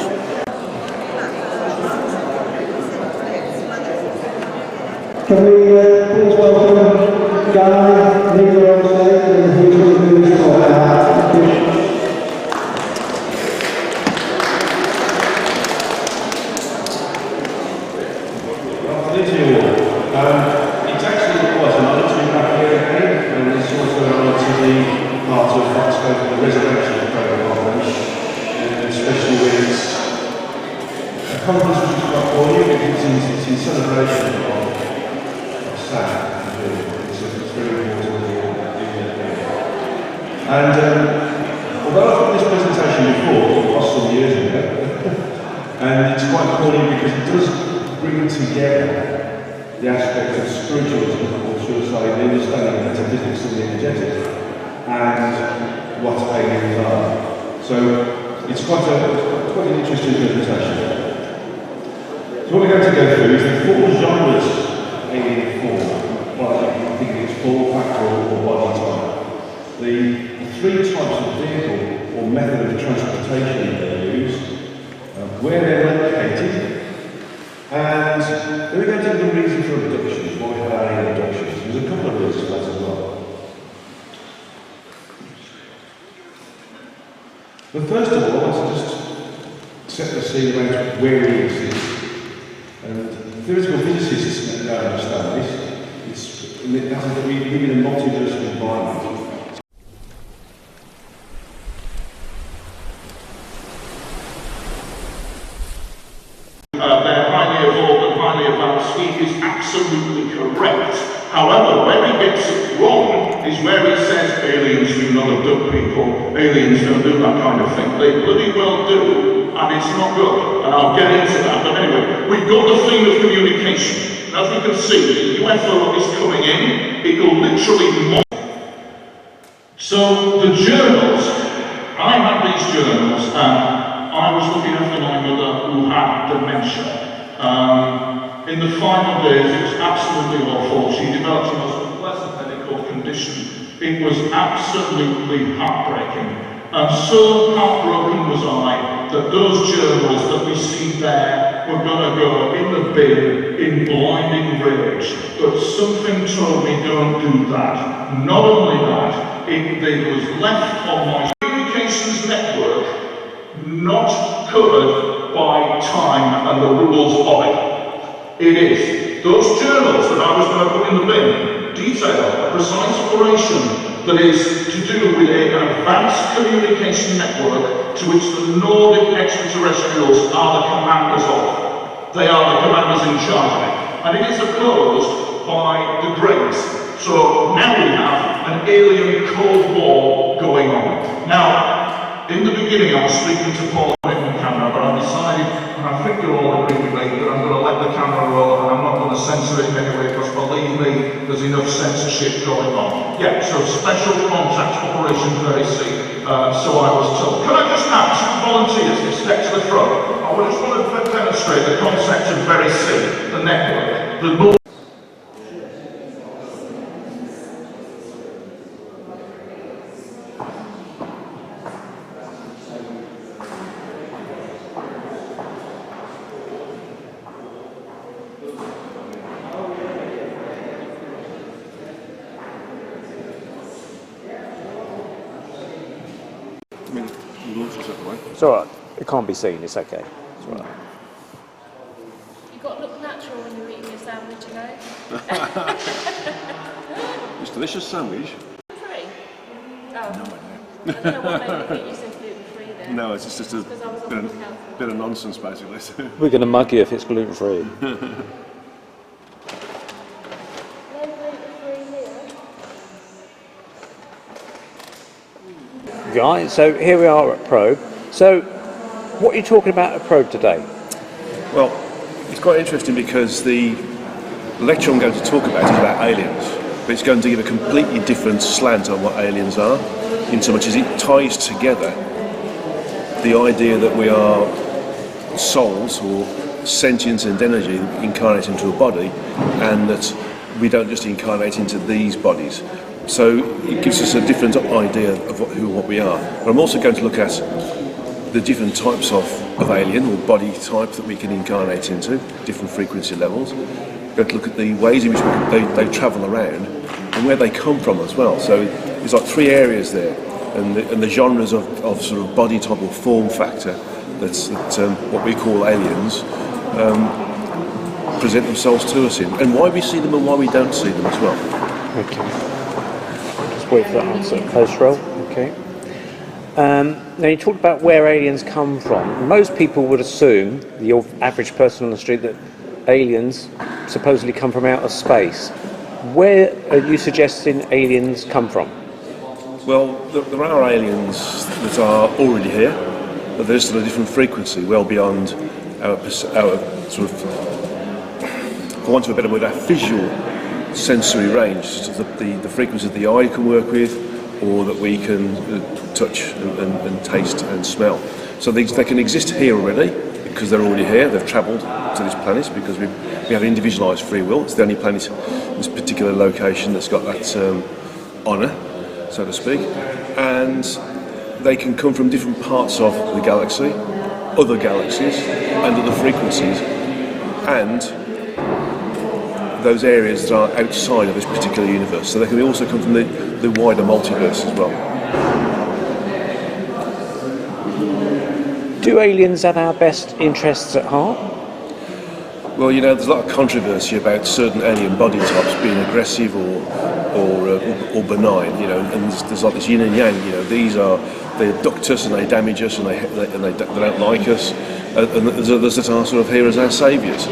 Can we please welcome Guy, leader on stage, and he's going to talk about it's actually quite an honour to be back here again, and it's also an honour to be part of what's called the resurrection of Probe Conference, especially when it's a conference which is quite for you, because it's in celebration of Sam. It's very important and although I've done this presentation before, lost some years ago, and it's quite important because it does bring together the aspect of spiritualism, or should I say, the understanding of metaphysics and the energetic, and what aliens are. So it's quite an interesting presentation. So what we're going to go through is the four genres alien form. Well, I think it's form, factor, or body type. The three types of vehicle or method of transportation they use, where they're located, and then we're going to do the reason for abductions, why we have alien abductions. There's a couple of reasons for that as well. But first of all, I want to just set the scene around where he exists. And theoretical physicists don't understand this. That is that we live in a multiversal environment. They're highly evolved and highly advanced. He is absolutely correct. However, where he gets it wrong is where he says aliens do not abduct people, aliens don't do that kind of thing. They bloody well do, and it's not good. And I'll get into that. But anyway, we've got the theme of communication. As we can see, the UFO is coming in. It will literally So the journals, I had these journals, and I was looking after my mother who had dementia. In the final days, it was absolutely awful. She developed a most unpleasant medical condition. It was absolutely heartbreaking. And so heartbroken was I that those journals that we see there were going to go in the bin in blinding rage. But something told me don't do that. Not only that, it was left on my communications network not covered by time and the rules of it. It is. Those journals that I was going to put in the bin detail a precise operation that is to do with an advanced communication network to which the Nordic extraterrestrials are the commanders of. They are the commanders in charge of it. And it is opposed by the Greys. So now we have an alien Cold War going on. Now, in the beginning I was speaking to Paul on the camera, but I decided, and I think you'll all agree with me, that I'm going to let the camera roll and I'm not going to censor it in any way, because believe me, there's enough censorship going on. Yeah, so special contact operation very C, so I was told. Can I just have two volunteers to step to the front? I just want to demonstrate the concept of very C, the network. The more It's alright. It can't be seen. It's okay. It's alright. You've got to look natural when you're eating your sandwich, you know. It's a delicious sandwich. Free? Oh. No, I know. I don't know what made me think you said gluten-free there. No, it's just a bit of nonsense, basically. We're going to mug you if it's gluten-free. No gluten-free here. Guy. So here we are at Probe. So what are you talking about at Probe today? Well, it's quite interesting because the lecture I'm going to talk about is about aliens, but it's going to give a completely different slant on what aliens are, in so much as it ties together the idea that we are souls or sentience and energy incarnate into a body, and that we don't just incarnate into these bodies. So it gives us a different idea of what we are. But I'm also going to look at the different types of alien or body type that we can incarnate into, different frequency levels. I'm going to look at the ways in which they travel around and where they come from as well. So there's like 3 areas there, and the genres of sort of body type or form factor that what we call aliens present themselves to us in, and why we see them and why we don't see them as well. Okay. Just wait for that answer. Post roll. Okay. Now you talked about where aliens come from. Most people would assume, the average person on the street, that aliens supposedly come from outer space. Where are you suggesting aliens come from? Well, there are aliens that are already here, but they're just at a different frequency, well beyond our sort of, for want of a better word, our visual sensory range, so the frequency that the eye can work with, or that we can touch and taste and smell. So they can exist here already because they're already here. They've travelled to this planet because we have individualised free will. It's the only planet in this particular location that's got that honour, so to speak. And they can come from different parts of the galaxy, other galaxies, and other frequencies, and those areas that are outside of this particular universe. So they can also come from the wider multiverse as well. Do aliens have our best interests at heart? Well, you know, there's a lot of controversy about certain alien body types being aggressive or benign, you know, and there's like this yin and yang, you know, they abduct us and they damage us and they don't like us, and there's others that are sort of here as our saviours.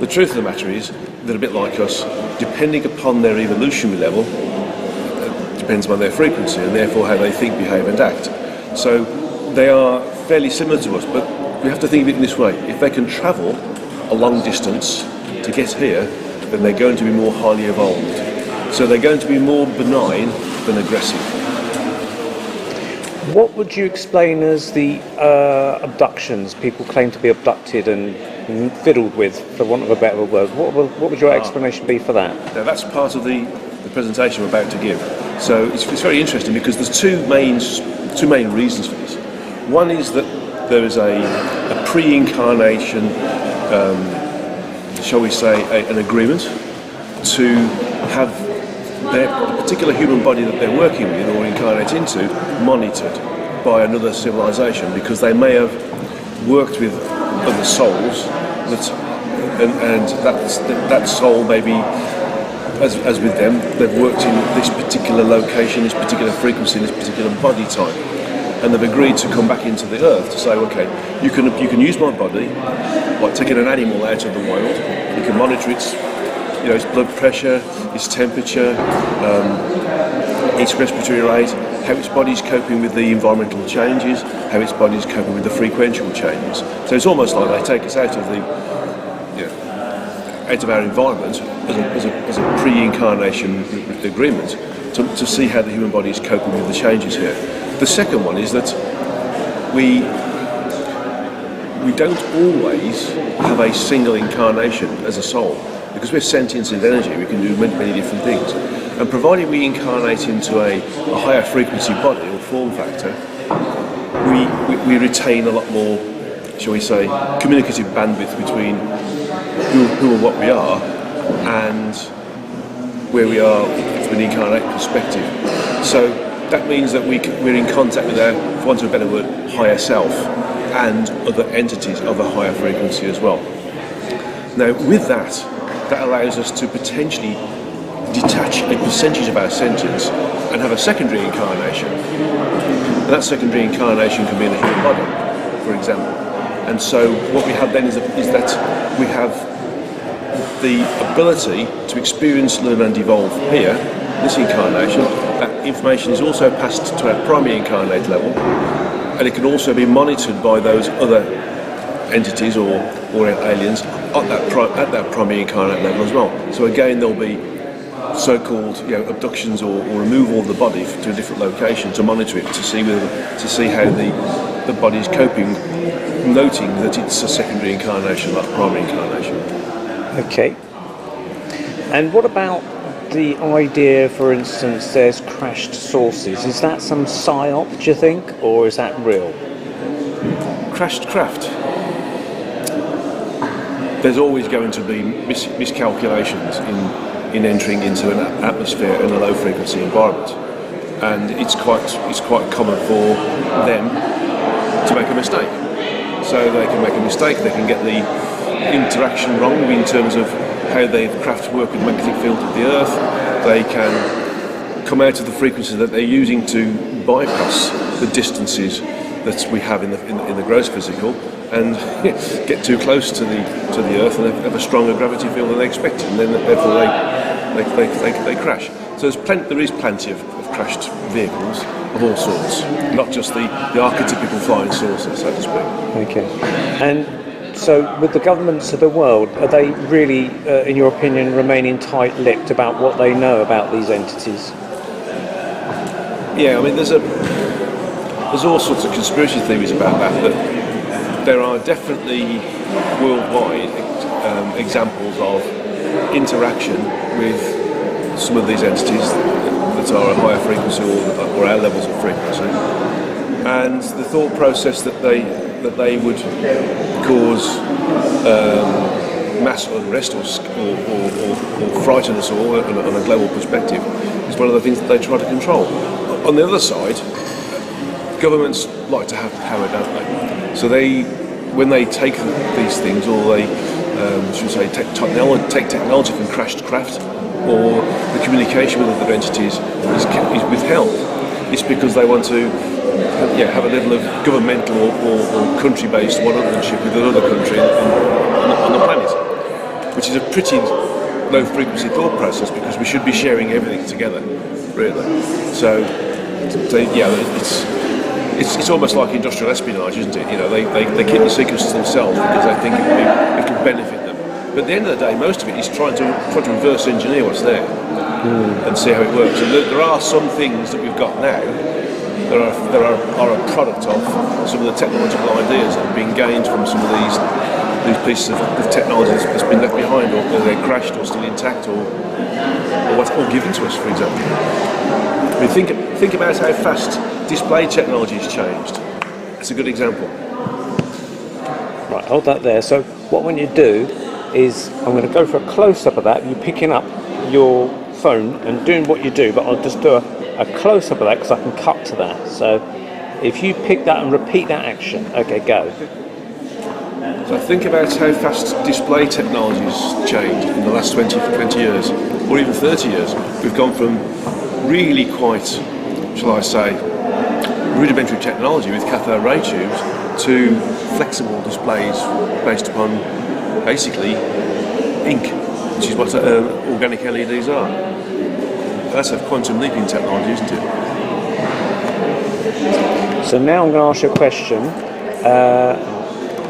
The truth of the matter is, they're a bit like us, depending upon their evolutionary level, depends on their frequency and therefore how they think, behave and act. So they are fairly similar to us, but we have to think of it in this way. If they can travel a long distance to get here, then they're going to be more highly evolved. So they're going to be more benign than aggressive. What would you explain as the abductions? People claim to be abducted and fiddled with, for want of a better word. What would your explanation be for that? Now that's part of the presentation we're about to give. So it's very interesting because there's two main reasons for this. One is that there is a pre-incarnation, shall we say, an agreement to have the particular human body that they're working with or incarnate into monitored by another civilization, because they may have worked with other souls and that soul maybe, as with them, they've worked in this particular location, this particular frequency, this particular body type, and they've agreed to come back into the earth to say, okay, you can use my body, like taking an animal out of the wild, you can monitor its blood pressure, its temperature, its respiratory rate, how its body's coping with the environmental changes, how its body's coping with the frequential changes. So it's almost like they take us out of our environment as a pre-incarnation agreement to see how the human body is coping with the changes here. The second one is that we don't always have a single incarnation as a soul. Because we're sentience and energy, we can do many different things. And provided we incarnate into a higher frequency body or form factor, we retain a lot more, shall we say, communicative bandwidth between who and what we are and where we are from an incarnate perspective. So that means that we're in contact with our, for want of a better word, higher self and other entities of a higher frequency as well. Now with that allows us to potentially detach a percentage of our sentience and have a secondary incarnation. And that secondary incarnation can be in a human body, for example. And so what we have then is that we have the ability to experience, learn and evolve here, this incarnation, that information is also passed to our primary incarnate level, and it can also be monitored by those other entities or aliens at that primary incarnate level as well. So again, there'll be so-called abductions or removal of the body to a different location to monitor it, to see how the body is coping, noting that it's a secondary incarnation, not a primary incarnation. Okay. And what about the idea, for instance, there's crashed sources? Is that some psyop, do you think, or is that real? Crashed craft. There's always going to be miscalculations in entering into an atmosphere in a low frequency environment, and it's quite common for them to make a mistake. So they can make a mistake, they can get the interaction wrong in terms of how the craft work with the magnetic field of the Earth. They can come out of the frequencies that they're using to bypass the distances that we have in the gross physical, and get too close to the Earth and have a stronger gravity field than they expected, and then therefore they crash. So there is plenty of crashed vehicles of all sorts, not just the archetypical flying saucers, so to speak. Okay. And so with the governments of the world, are they really, in your opinion, remaining tight-lipped about what they know about these entities? Yeah, I mean, there's all sorts of conspiracy theories about that, but there are definitely worldwide examples of interaction with some of these entities that are at higher frequency or our levels of frequency, and the thought process that they would cause mass unrest or frighten us all on a global perspective is one of the things that they try to control. On the other side, governments like to have power, don't they? So when they take these things, or they take technology from crashed craft, or the communication with other entities is withheld, it's because they want to have a level of governmental or country-based one-upmanship with another country on the planet, which is a pretty low-frequency thought process, because we should be sharing everything together, really. So it's almost like industrial espionage, isn't it? They keep the secrets to themselves because they think it can benefit them. But at the end of the day, most of it is trying to reverse engineer what's there and see how it works. And there are some things that we've got now that are a product of some of the technological ideas that have been gained from some of these pieces of technology that's been left behind, or they're crashed or still intact, or given to us, for example. I mean, think about how fast display technology has changed. That's a good example. Right, hold that there. So what I'm going to do is I'm going to go for a close-up of that. You picking up your phone and doing what you do, but I'll just do a close-up of that because I can cut to that. So if you pick that and repeat that action. Okay, go. So think about how fast display technology has changed in the last 20 years, or even 30 years. We've gone from really quite, shall I say, rudimentary technology with cathode ray tubes to flexible displays based upon basically ink, which is what organic LEDs are. That's a quantum leaping technology, isn't it? So now I'm going to ask you a question.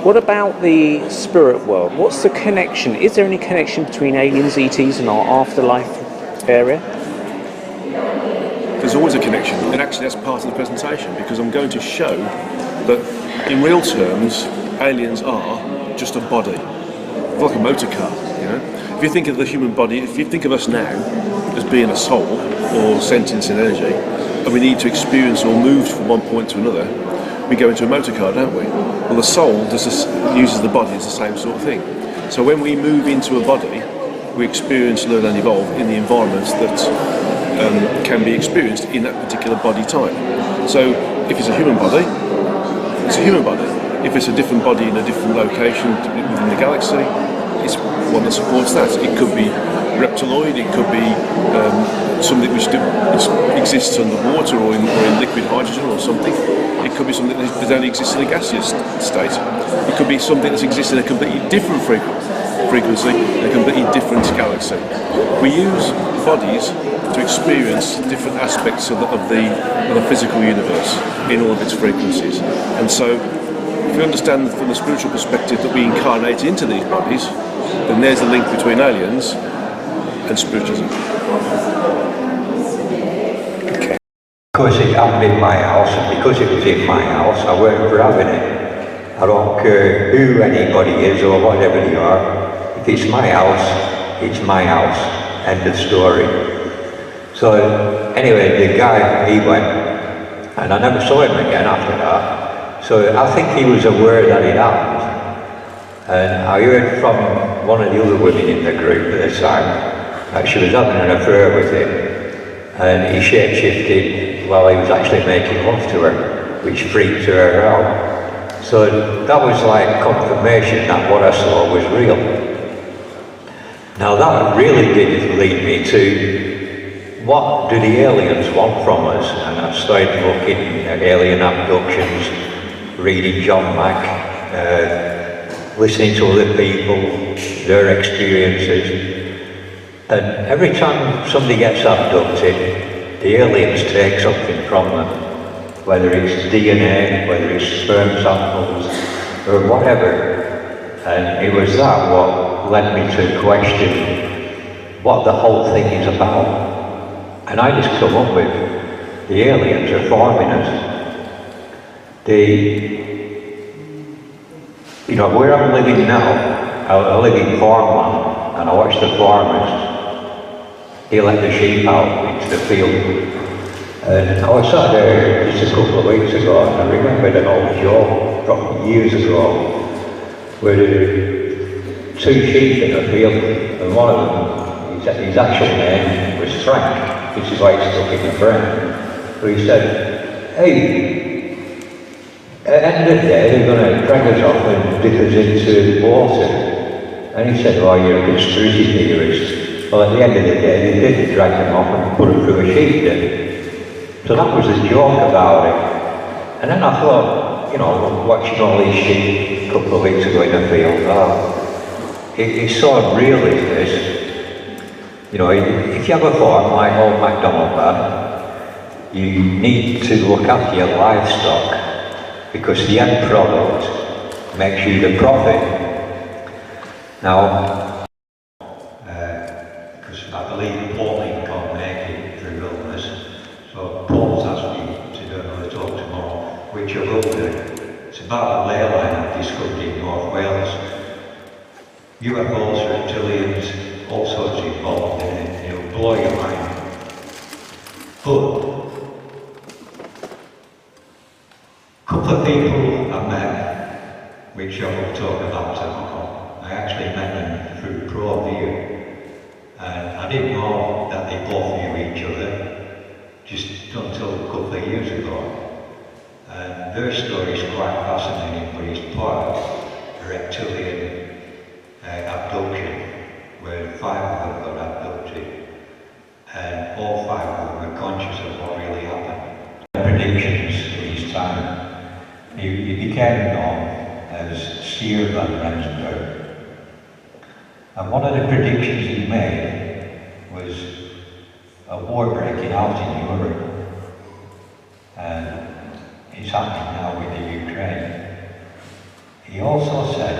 What about the spirit world? What's the connection? Is there any connection between aliens, ETs, and our afterlife area? There's always a connection, and actually that's part of the presentation, because I'm going to show that in real terms, aliens are just a body, like a motor car. If you think of the human body, if you think of us now as being a soul or sentience and energy, and we need to experience or move from one point to another, we go into a motor car, don't we? Well, the soul uses the body as the same sort of thing. So when we move into a body, we experience, learn and evolve in the environments that can be experienced in that particular body type. So if it's a human body, it's a human body. If it's a different body in a different location within the galaxy, it's one that supports that. It could be reptiloid, it could be something which exists underwater or in liquid hydrogen or something. It could be something that only exists in a gaseous state. It could be something that exists in a completely different frequency in a completely different galaxy. We use bodies to experience different aspects of the physical universe in all of its frequencies. And so, if we understand from the spiritual perspective that we incarnate into these bodies, then there's the link between aliens and spiritism. Because it happened in my house, and because it was in my house, I weren't for having it. I don't care who anybody is or whatever they are. If it's my house, it's my house. End of story. So anyway, the guy, he went, and I never saw him again after that. So I think he was aware that it happened. And I heard from one of the other women in the group at the time that she was having an affair with him. And he shape-shifted while he was actually making love to her, which freaked her out. So that was like confirmation that what I saw was real. Now that really did lead me to, what do the aliens want from us? And I started looking at alien abductions, reading John Mack, listening to other people, their experiences. And every time somebody gets abducted, the aliens take something from them, whether it's DNA, whether it's sperm samples, or whatever. And it was that what led me to question what the whole thing is about. And I just come up with, the aliens are forming us. You know, where I'm living now, I live in farmland, and I watch the farmers. He let the sheep out into the field. And I was sat there just a couple of weeks ago, and I remembered an old joke from years ago, where there were two sheep in a field, and one of them, his actual name was Frank. This is why it's stuck in my brain. But he said, hey, at the end of the day, they're going to drag us off and dip us into the water. And he said, well, you're a conspiracy theorist. Well, at the end of the day, they did drag them off and put them through a sheep den. So that was the joke about it. And then I thought, you know, watching all these sheep a couple of weeks ago in the field, it's so real, it is. You know, if you have a farm like old MacDonald had, you need to look after your livestock, because the end product makes you the profit. Now, I believe Pauline can't make it through illness, so Paul's asked me to do another talk tomorrow, which I will do. It's about a ley line I've discovered in North Wales. UFOs, reptilians, all sorts involved in it, it'll blow your mind. But a couple of people I met, which I will talk about tomorrow, I actually met them through Pro View. And I didn't know that they both knew each other, just until a couple of years ago. And their story is quite fascinating, but it's part of a reptilian abduction, where 5 of them got abducted, and all 5 of them were conscious of what really happened. Predictions for his time. He became known as Seer van Rensburg. And one of the predictions he made was a war breaking out in Europe. And it's happening now with the Ukraine. He also said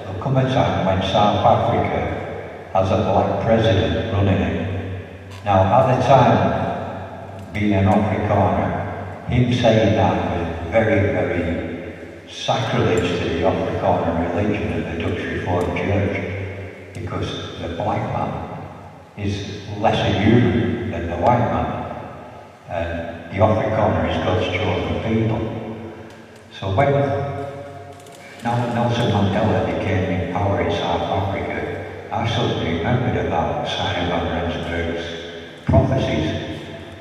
there'll come a time when South Africa has a black president running it. Now, at the time, being an Afrikaner, him saying that was very, very sacrilege to the Afrikaner religion and the Dutch Reformed Church. Because the black man is lesser human than the white man, and the Afrikaner is God's chosen people. So when Nelson Mandela became in power in South Africa, I suddenly remembered about Simon van Rensburg's prophecies,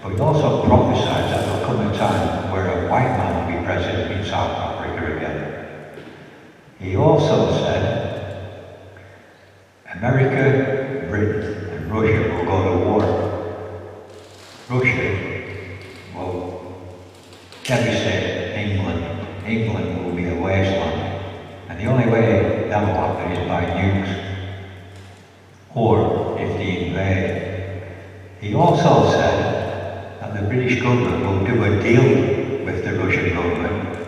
but he also prophesied that there'll come a time where a white man will be president in South Africa again. He also said America, Britain and Russia will go to war. Russia will devastate England. England will be a wasteland. And the only way that will happen is by nukes. Or if they invade. He also said that the British government will do a deal with the Russian government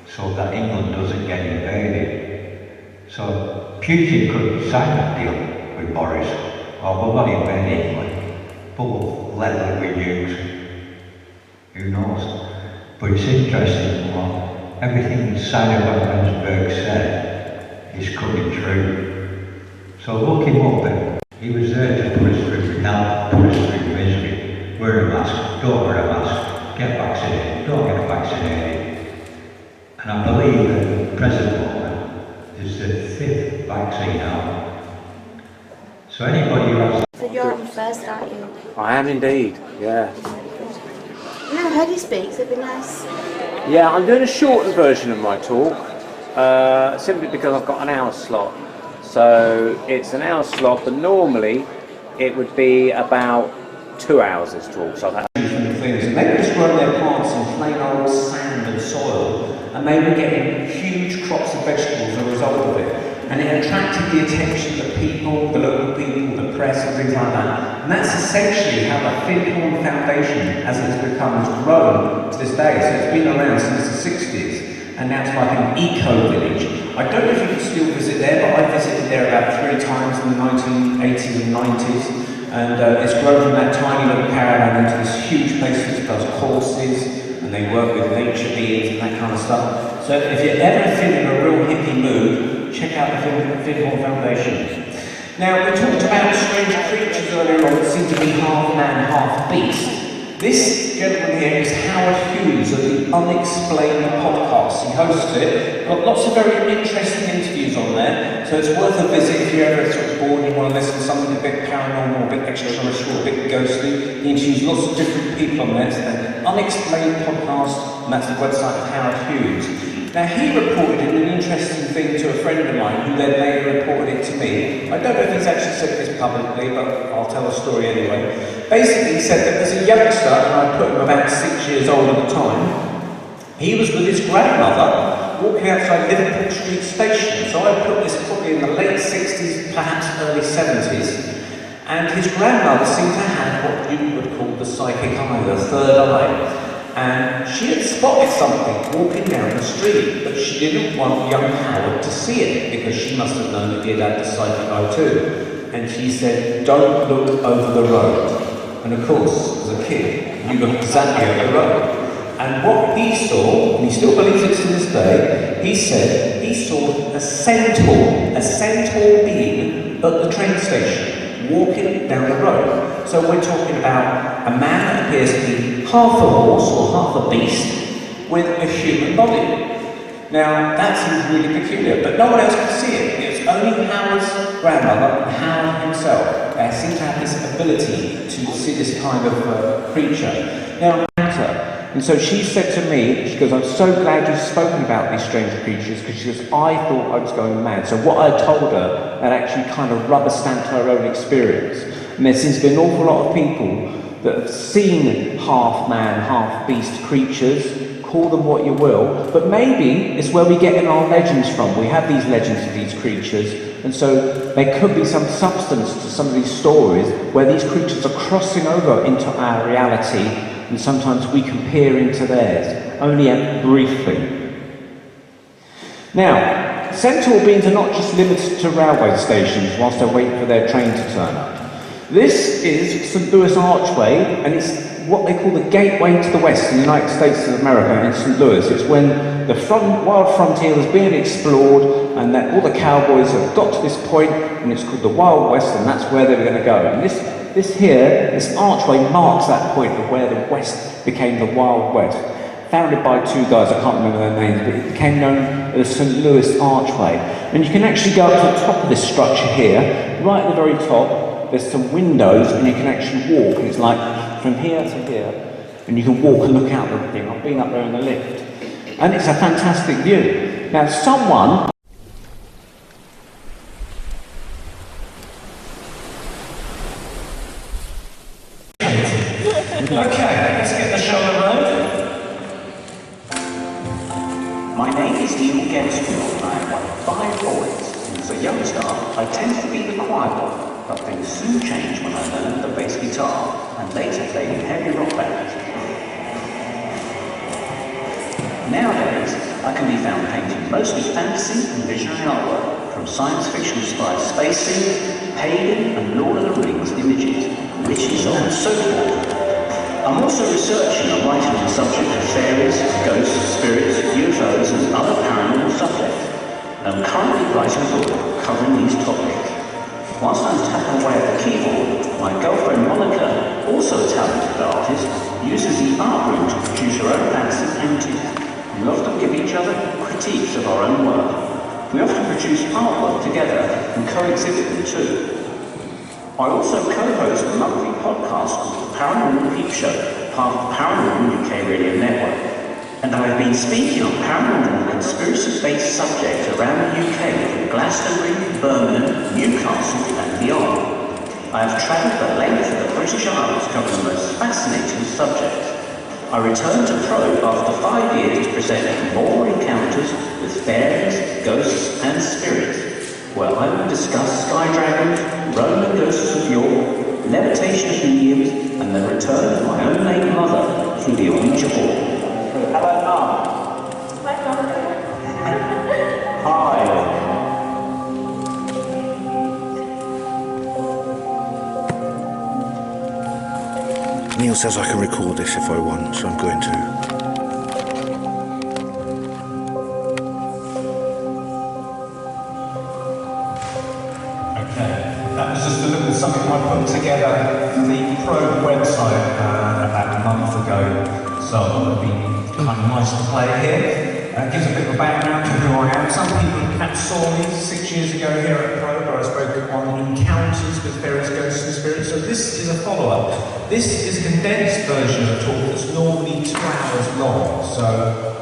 so that England doesn't get invaded. So Putin could sign that deal with Boris, or we'll not invade England, but we'll let them with nukes. Who knows? But it's interesting what everything Simon Westberg said is coming true. So look him up then. He was there to put us through, now put us through misery. Wear a mask, don't wear a mask, get vaccinated, don't get vaccinated. And I believe that the present moment is the 5th vaccine out. So anybody who has... So you're on first, aren't you? I am indeed, yeah. I've never heard you speak, so it'd be nice. Yeah, I'm doing a shortened version of my talk, simply because I've got an hour slot. So it's an hour slot, but normally it would be about 2 hours this talk. So I've different things. And they were just growing their plants in plain old sand and soil, and they were getting huge crops of vegetables as a result of it. And it attracted the attention of the people, the local people, the press and things like that. And that's essentially how the Findhorn Foundation, as it's become, has grown to this day. So it's been around since the 60s, and now it's like an eco-village. I don't know if you can still visit there, but I visited there about 3 times in the 1980s and 90s. And it's grown from that tiny little caravan into this huge place which does courses, and they work with nature beings and that kind of stuff. So if you're ever feeling a real hippie mood, check out the Findhorn Foundation. Now, we talked about strange creatures earlier on that seem to be half man, half beast. This gentleman here is Howard Hughes of the Unexplained podcast. He hosts it. Got lots of very interesting interviews on there, so it's worth a visit if you're ever sort of bored and you want to listen to something a bit paranormal, a bit extraterrestrial, a bit ghostly. He interviews lots of different people on there. It's the Unexplained podcast, and that's the website of Howard Hughes. Now, he reported an interesting thing to a friend of mine who then later reported it to me. I don't know if he's actually said this publicly, but I'll tell the story anyway. Basically, he said that as a youngster, and I put him about 6 years old at the time, he was with his grandmother walking outside Liverpool Street Station. So I put this probably in the late 60s, perhaps early 70s. And his grandmother seemed to have what you would call the psychic eye, the third eye. And she had spotted something walking down the street, but she didn't want young Howard to see it because she must have known that he had had the psychic eye too. And she said, "Don't look over the road." And of course, as a kid, you look exactly over the road. And what he saw, and he still believes it to this day, he said he saw a centaur being at the train station, walking down the road. So we're talking about a man that appears to be half a horse or half a beast with a human body. Now, that seems really peculiar, but no one else could see it. It was only Howard's grandmother and Howard himself that seemed to have this ability to see this kind of creature. Now, and so she said to me, she goes, "I'm so glad you've spoken about these strange creatures," because she goes, "I thought I was going mad." So what I told her had actually kind of rubber-stamped her own experience. And there seems to be an awful lot of people that have seen half-man, half-beast creatures, call them what you will, but maybe it's where we get in our legends from. We have these legends of these creatures, and so there could be some substance to some of these stories where these creatures are crossing over into our reality, and sometimes we can peer into theirs, only briefly. Now, centaur beings are not just limited to railway stations whilst they're waiting for their train to turn up. This is St. Louis Archway, and it's what they call the gateway to the West in the United States of America in St. Louis. It's when the wild frontier was being explored, and that all the cowboys have got to this point, and it's called the Wild West, and that's where they were going to go. And this archway marks that point of where the West became the Wild West. Founded by 2 guys, I can't remember their names, but it became known as the St. Louis Archway. And you can actually go up to the top of this structure here, right at the very top. There's some windows, and you can actually walk, and it's like from here to here, and you can walk and look out the thing. I've been up there in the lift, and it's a fantastic view. Now, someone... Okay, let's get the show on the road. My name is Neil Gensfield, and I am one of 5 boys. As a youngster, I tend to be the quiet one. but things soon changed when I learned the bass guitar and later played in heavy rock bands. Nowadays, I can be found painting mostly fantasy and visionary artwork, from science fiction-inspired space scenes, pagan and Lord of the Rings images, witches and so forth. I'm also researching and writing on the subject of fairies, ghosts, spirits, UFOs and other paranormal subjects. I'm currently writing a book covering these topics. Whilst I'm tapping away at the keyboard, my girlfriend Monica, also a talented artist, uses the art room to produce her own fancy paintings. We often give each other critiques of our own work. We often produce artwork together and co-exhibit them too. I also co-host a monthly podcast called The Paranormal Peep Show, part of the Paranormal UK Radio Network. And I have been speaking on paranormal conspiracy-based subjects around the UK from Glastonbury, Birmingham, Newcastle and beyond. I have travelled the length of the British Isles covering the most fascinating subjects. I returned to Probe after 5 years to present more encounters with fairies, ghosts and spirits, where I will discuss sky dragons, Roman ghosts of yore, levitation mediums and the return of my own late mother through the Ouija board. Hello, Mum. Hi. Neil says I can record this if I want, so I'm going to. Okay, that was just a little something I put together for the Probe website about a month ago, so it would be kind of nice to play here. It gives a bit of a background to who I am. Some people perhaps saw me 6 years ago here at Probe, where I spoke on encounters with fairies, ghosts and spirits. So this is a follow-up. This is a condensed version of a talk that's normally 2 hours long. So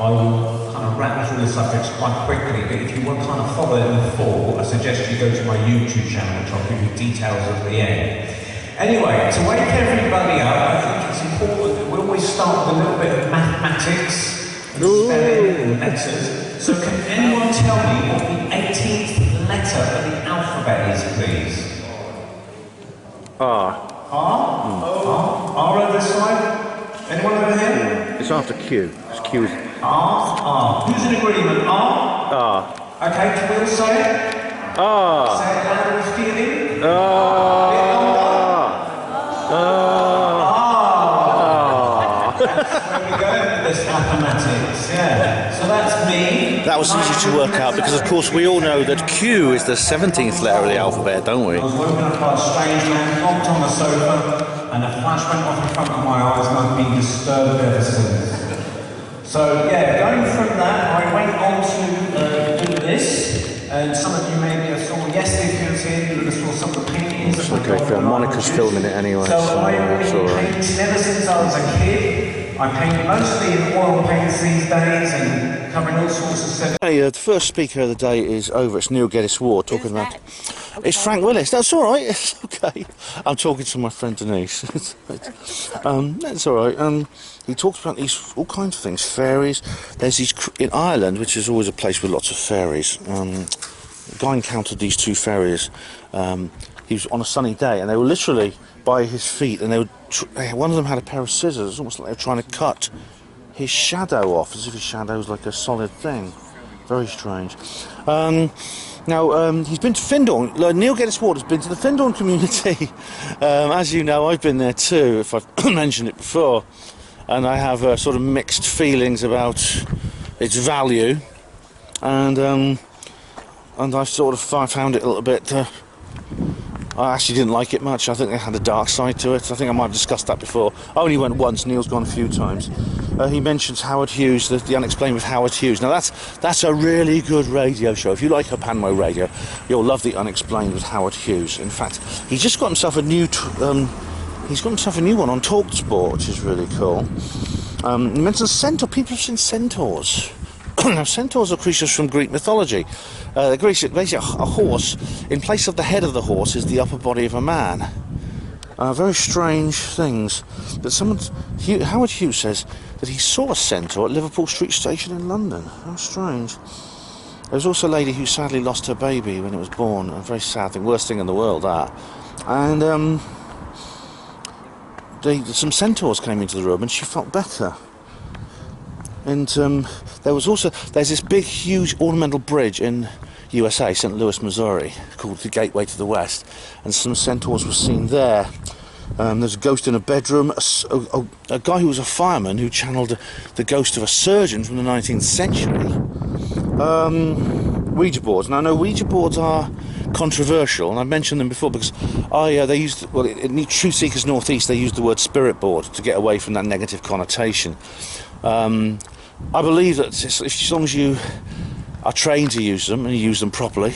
I will kind of rattle through the subjects quite quickly, but if you want to kind of follow it in full, I suggest you go to my YouTube channel, which I'll give you details at the end. Anyway, to wake everybody up, I think it's important that we always start with a little bit of mathematics and spelling and letters. So can anyone tell me what the 18th letter of the alphabet is, please? R. R? R over this side? Anyone over here? It's after Q. It's Q is... R. Who's in agreement? R? R. Okay, can we all say it? R. Say it loud with feeling. Where we go with this mathematics, yeah. So that's me. That was easy to work out because, of course, we all know that Q is the 17th letter of the alphabet, don't we? I was woken up by a strange man, plonked on the sofa, and a flash went off in front of my eyes, and I've been disturbed ever since. So, yeah, going from that, I went on to do this, and some of you maybe saw yesterday, if you was here, you would have saw some of the paintings. It's okay, Phil. Monica's filming it anyway, so I've been painting ever since I was a kid. I paint mostly in oil paints these days and covering all sorts of stuff. Hey, the first speaker of the day is over. It's Neil Geddes Ward talking about... It's Frank Willis. That's all right. It's okay. I'm talking to my friend Denise. That's all right. He talks about these all kinds of things. Fairies. There's these... In Ireland, which is always a place with lots of fairies, the guy encountered these 2 fairies. He was on a sunny day and they were literally by his feet, and they would one of them had a pair of scissors, almost like they were trying to cut his shadow off, as if his shadow was like a solid thing. Very strange. Now, he's been to Findorn. Neil Geddes Ward has been to the Findorn community. As you know, I've been there too, if I've mentioned it before. And I have sort of mixed feelings about its value. And I sort of found it a little bit... I actually didn't like it much. I think it had a dark side to it. I think I might have discussed that before. I only went once. Neil's gone a few times. He mentions Howard Hughes, the Unexplained with Howard Hughes. Now that's a really good radio show. If you like Panmo radio, you'll love the Unexplained with Howard Hughes. In fact, he's just got himself a new. He's got himself a new one on TalkSport, which is really cool. He mentions centaur. People have seen centaurs. Now, centaurs are creatures from Greek mythology. Basically, a horse, in place of the head of the horse, is the upper body of a man. Very strange things. But Howard Hughes says that he saw a centaur at Liverpool Street Station in London. How strange. There was also a lady who sadly lost her baby when it was born. A very sad thing, worst thing in the world, that. and some centaurs came into the room, and she felt better. And there's this big, huge ornamental bridge in USA, St. Louis, Missouri, called the Gateway to the West, and some centaurs were seen there. There's a ghost in a bedroom, a guy who was a fireman who channeled the ghost of a surgeon from the 19th century. Ouija boards. Now, I know Ouija boards are controversial, and I've mentioned them before because they used, well, in Truth Seekers Northeast, they used the word spirit board to get away from that negative connotation. I believe that as long as you are trained to use them and you use them properly,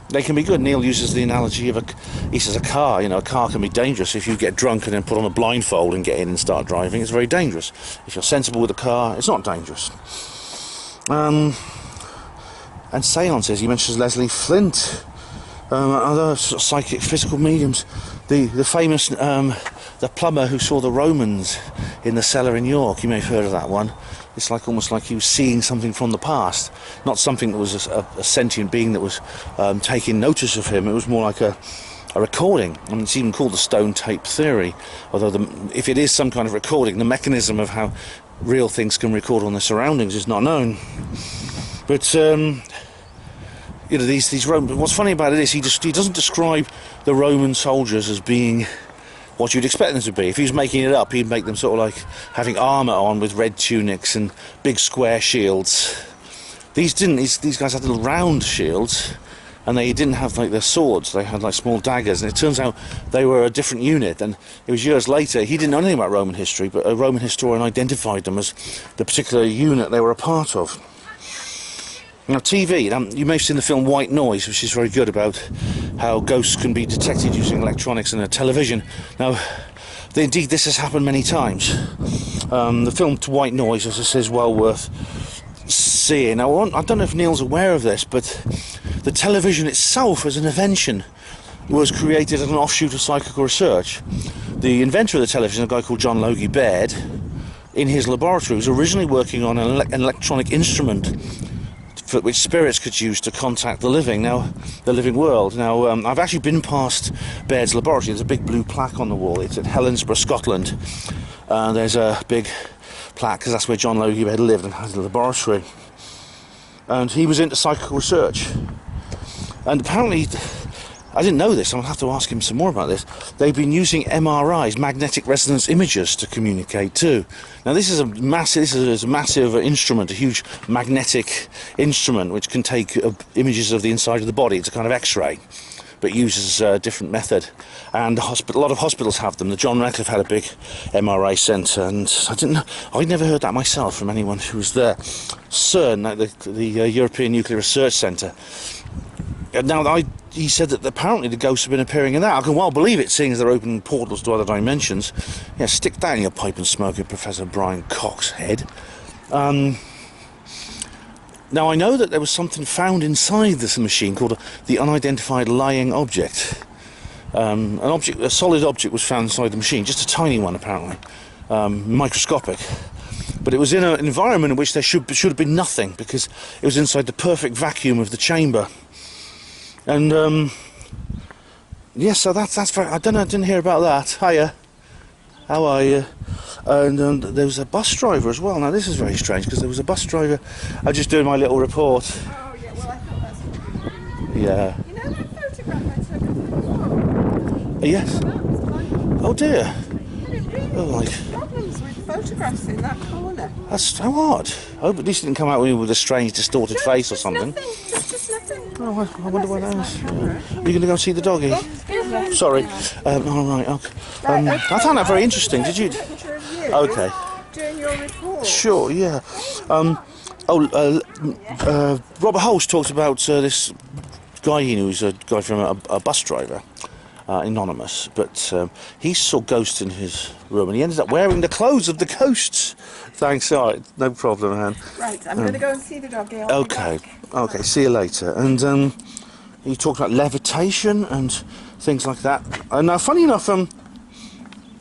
they can be good. Neil uses the analogy of he says a car, a car can be dangerous if you get drunk and then put on a blindfold and get in and start driving. It's very dangerous. If you're sensible with a car, it's not dangerous. And seances, he mentions Leslie Flint, other sort of psychic physical mediums, the famous the plumber who saw the Romans in the cellar in York. You may have heard of that one. It's almost like he was seeing something from the past, not something that was a sentient being that was taking notice of him. It was more like a recording. I mean, it's even called the stone tape theory, although if it is some kind of recording, the mechanism of how real things can record on their surroundings is not known. But these Romans. What's funny about it is he doesn't describe the Roman soldiers as being what you'd expect them to be. If he was making it up, he'd make them sort of like having armour on with red tunics and big square shields. These didn't. These guys had little round shields, and they didn't have like their swords. They had like small daggers, and it turns out they were a different unit. And it was years later, he didn't know anything about Roman history, but a Roman historian identified them as the particular unit they were a part of. Now, TV, you may have seen the film White Noise, which is very good about how ghosts can be detected using electronics and a television. Now, indeed, this has happened many times. The film White Noise, as I say, is well worth seeing. Now, I don't know if Neil's aware of this, but the television itself as an invention was created as an offshoot of psychical research. The inventor of the television, a guy called John Logie Baird, in his laboratory was originally working on an electronic instrument which spirits could use to contact the living world. Now, I've actually been past Baird's laboratory. There's a big blue plaque on the wall. It's at Helensburgh, Scotland. There's a big plaque because that's where John Logie Baird lived and had a laboratory. And he was into psychical research. And apparently, I didn't know this, I'm going to have to ask him some more about this. They've been using MRIs, magnetic resonance imagers, to communicate too. Now this is a massive instrument, a huge magnetic instrument which can take images of the inside of the body. It's a kind of X-ray, but uses a different method. And a lot of hospitals have them. The John Radcliffe had a big MRI centre, and I'd never heard that myself from anyone who was there. CERN, the European Nuclear Research Centre. Now, he said that apparently the ghosts have been appearing in that. I can well believe it, seeing as they're opening portals to other dimensions. Yeah, stick that in your pipe and smoke it, Professor Brian Cox's head. Now, I know that there was something found inside this machine called the unidentified lying object. A solid object was found inside the machine, just a tiny one apparently, microscopic. But it was in an environment in which there should have been nothing, because it was inside the perfect vacuum of the chamber. And so that's very. I didn't hear about that. Hiya, how are you? And there was a bus driver as well. Now this is very strange because there was a bus driver. I was just doing my little report. Oh yeah, well I thought that's what Yeah. you know that photograph I took of the Yes. Oh dear. Oh, like problems with photographs in that corner. That's so odd. I hope at least it didn't come out with a strange distorted face or something. Just nothing. Oh, I wonder what that is. Are you going to go and see the doggy? Sorry. All right. Okay. I found that very interesting. Did you? Okay. Doing your report. Sure. Yeah. Robert Holst talked about this guy he knew, who's a guy from a bus driver. Anonymous, but he saw ghosts in his room and he ended up wearing the clothes of the ghosts. Thanks, all right, no problem, Anne. Right, I'm going to go and see the doggy. Okay, see you later. And he talked about levitation and things like that. And now, funny enough,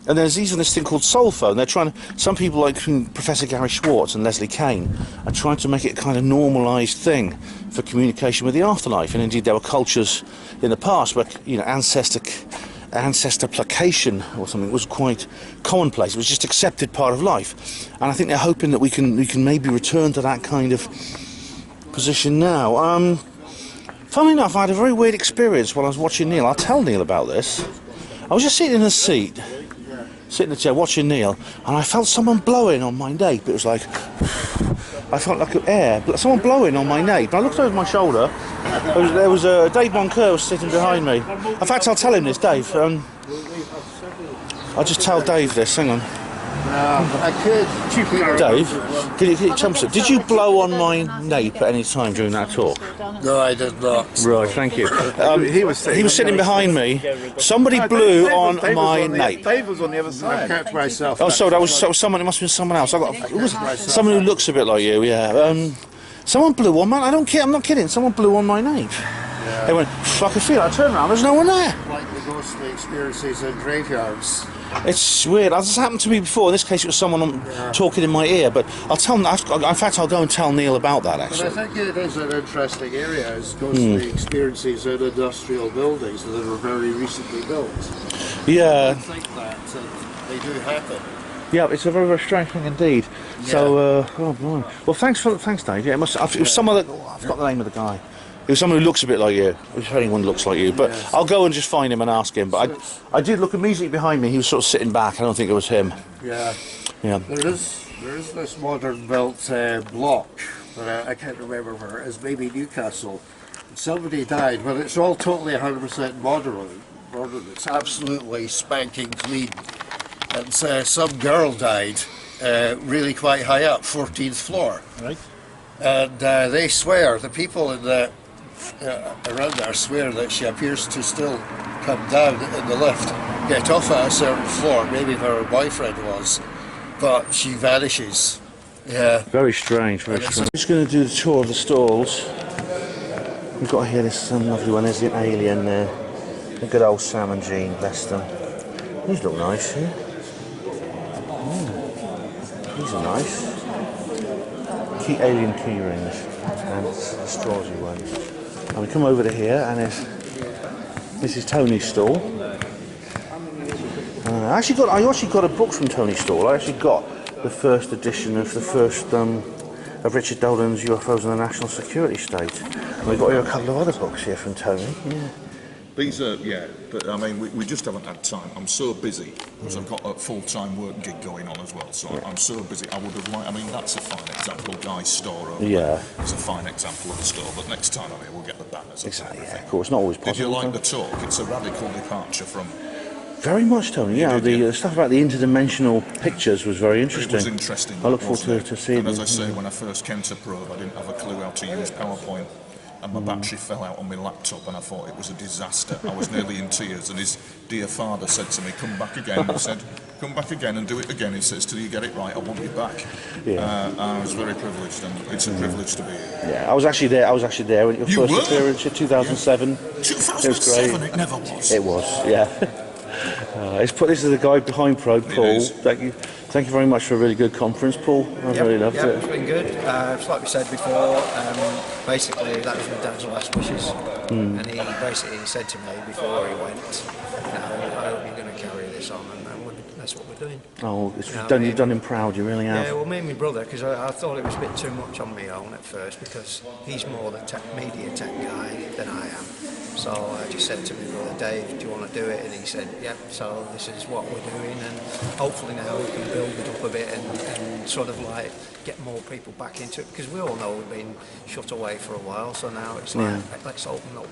And there's even this thing called soul phone. They're trying to, some people like Professor Gary Schwartz and Leslie Kane are trying to make it a kind of normalised thing for communication with the afterlife. And indeed there were cultures in the past where, you know, ancestor placation or something was quite commonplace. It was just accepted part of life. And I think they're hoping that we can maybe return to that kind of position now. Funnily enough, I had a very weird experience while I was watching Neil. I'll tell Neil about this. I was just sitting in a seat, sitting in the chair watching Neil, and I felt someone blowing on my nape. It was like, I felt like air, someone blowing on my nape. And I looked over my shoulder. There was Dave Moncur was sitting behind me. In fact, I'll tell him this, Dave. I'll just tell Dave this. Hang on. I could. Dave, can you tell me something? Did you blow on my nape at any time during that talk? No, I did not. Right, thank you. He was sitting behind me. Somebody blew on my nape. Dave was on the other side. I kept myself. Oh, sorry, that was someone. It must have been someone else. It was someone who looks a bit like you. Yeah. Someone blew on my. I don't care. I'm not kidding. Someone blew on my nape. Yeah. They went. I could feel it. I turned around. There's no one there. Like the ghostly experiences in graveyards. It's weird. This happened to me before. In this case, it was someone talking in my ear. But I'll tell. In fact, I'll go and tell Neil about that. Actually, but I think it is an interesting area. As ghostly experiences in industrial buildings that are very recently built. Yeah. I think that they do happen. Yeah, it's a very, very strange thing indeed. Yeah. So, oh boy. Well, thanks, Dave. Yeah, it was some other. I've forgot the name of the guy. It was someone who looks a bit like you. If anyone looks like you, but yes. I'll go and just find him and ask him. But I did look immediately behind me. He was sort of sitting back. I don't think it was him. Yeah. Yeah. There is this modern built block, but I can't remember where it is. Maybe Newcastle. Somebody died, but it's all totally 100% modern. It's absolutely spanking clean. And some girl died, really quite high up, 14th floor. Right. And they swear, the people in the around there swear that she appears to still come down in the lift, get off at a certain floor, maybe where her boyfriend was, but she vanishes. Yeah. Very strange, very strange. I'm just going to do the tour of the stalls. We've got here this lovely one. There's the Alien there. The good old Sam and Jean, bless them. These look nice, yeah? These are nice. Alien key rings and strawy ones. And we come over to here and this is Tony's stall. I actually got a book from Tony's stall. I actually got the first edition of the first of Richard Dolan's UFOs in the National Security State. And we've got here a couple of other books here from Tony. Yeah. These are, yeah, but I mean, we just haven't had time. I'm so busy because I've got a full-time work gig going on as well, so I'm so busy. I would have liked, I mean, that's a fine example. Guy's store over there is a fine example of the store, but next time I'm here, we'll get the banners. Exactly, yeah, of course, not always possible. Did you like the talk? It's a radical departure from... Very much, Tony. Yeah, the stuff about the interdimensional pictures was very interesting. It was interesting. I look forward to seeing it. And as I say, when I first came to Probe, I didn't have a clue how to use PowerPoint. And my battery fell out on my laptop and I thought it was a disaster. I was nearly in tears and his dear father said to me, come back again. He said, come back again and do it again. He says, till you get it right, I want you back. Yeah. I was very privileged and it's a privilege to be here. Yeah, I was actually there when your first appearance in 2007. Yeah. 2007? It was great. It never was. It was, yeah. This is the guy behind Probe, Paul. Thank you very much for a really good conference, Paul. I really loved it. It's been good. It's like we said before, basically that was my dad's last wishes. And he basically said to me before he went, I hope you're going to carry this on, and that's what we're doing. Oh, you've done him proud, you really have. Yeah, well, me and my brother, because I thought it was a bit too much on my own at first, because he's more the media tech guy than I am. So I just said to my brother, Dave, do you want to do it? And he said, yep, so this is what we're doing, and hopefully now we can build it up a bit and sort of like get more people back into it, because we all know we've been shut away for a while, so now it's like, let's open up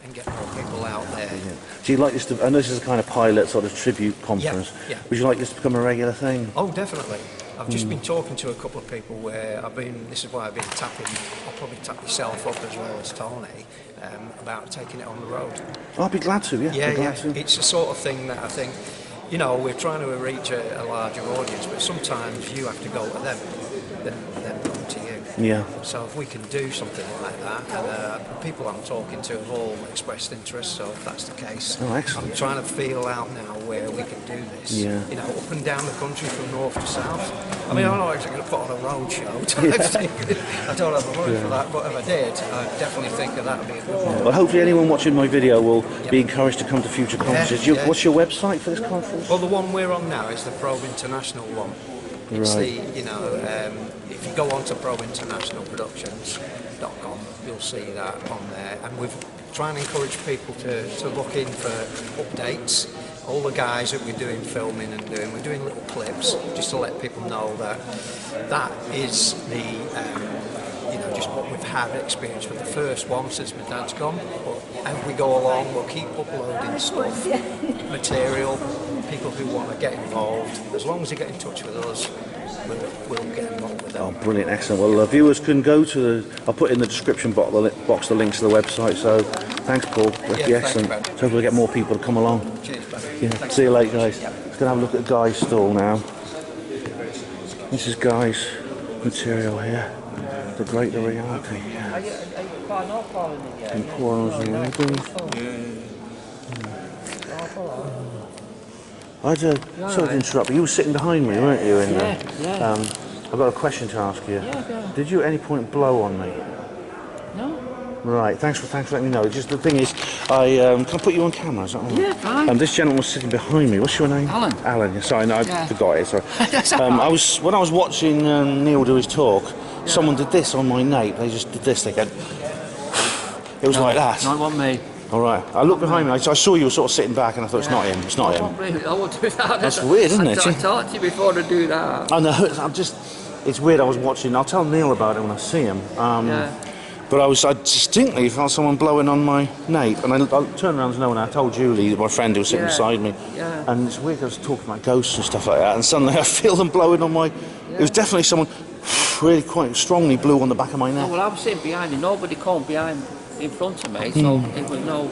and get more people out there. Yeah. Do you like this I know this is a kind of pilot sort of tribute conference. Yeah. Would you like this to become a regular thing? Oh, definitely. I've just been talking to a couple of people where this is why I've been tapping, I'll probably tap myself up as well as Tony, about taking it on the road. I'll be glad to, yeah. It's the sort of thing that I think, we're trying to reach a larger audience, but sometimes you have to go to them, then come to you. Yeah. So if we can do something like that, and the people I'm talking to have all expressed interest, so if that's the case, excellent. I'm trying to feel out now where we can do this. Yeah. You know, up and down the country from north to south. I mean, I'm not actually going to put on a road show. I don't have the money for that, but if I did, I definitely think that would be a good one. Well, hopefully anyone watching my video will be encouraged to come to future conferences. What's your website for this conference? Well, the one we're on now is the Probe International one. It's the, you know, if you go on to probeinternationalproductions.com, you'll see that on there. And we've trying to encourage people to look in for updates. All the guys that we're doing filming and we're doing little clips just to let people know that that is the, you know, just what we've had experience with the first one since my dad's gone. But as we go along, we'll keep uploading stuff, material, people who want to get involved. As long as they get in touch with us, we'll get involved with them. Oh, brilliant, excellent. Well, viewers can go to the, I'll put in the description box the links to the website. So, thanks, Paul. Excellent. So hopefully we'll get more people to come along. Cheers, buddy. Yeah. See you later, guys. Let's go and have a look at Guy's stall now. This is Guy's material here. The Great Reality. Yeah. Importance and ribbons. Sorry to interrupt, but you were sitting behind me, weren't you? I've got a question to ask you. Did you at any point blow on me? No. Right, thanks for letting me know. Just the thing is, can I put you on camera? Is that all right? Yeah, fine. This gentleman was sitting behind me. What's your name? Alan. Alan. Sorry, no, I forgot it. Sorry. When I was watching Neil do his talk. Someone did this on my nape. They just did this. They go. It was like that. Not on me. All right. I looked behind me. I saw you were sort of sitting back, and I thought it's not him. It's not him. I won't do that. That's weird, isn't it? I talked to you before to do that. I know. It's weird. I was watching. I'll tell Neil about it when I see him. But I distinctly felt someone blowing on my nape, and I turned around to no one. I told Julie, my friend who was sitting beside me, and it's weird. I was talking about ghosts and stuff like that, and suddenly I feel them blowing on my. It was definitely someone really quite strongly blew on the back of my neck. Well, I was sitting behind you. Nobody came in front of me, so it was no.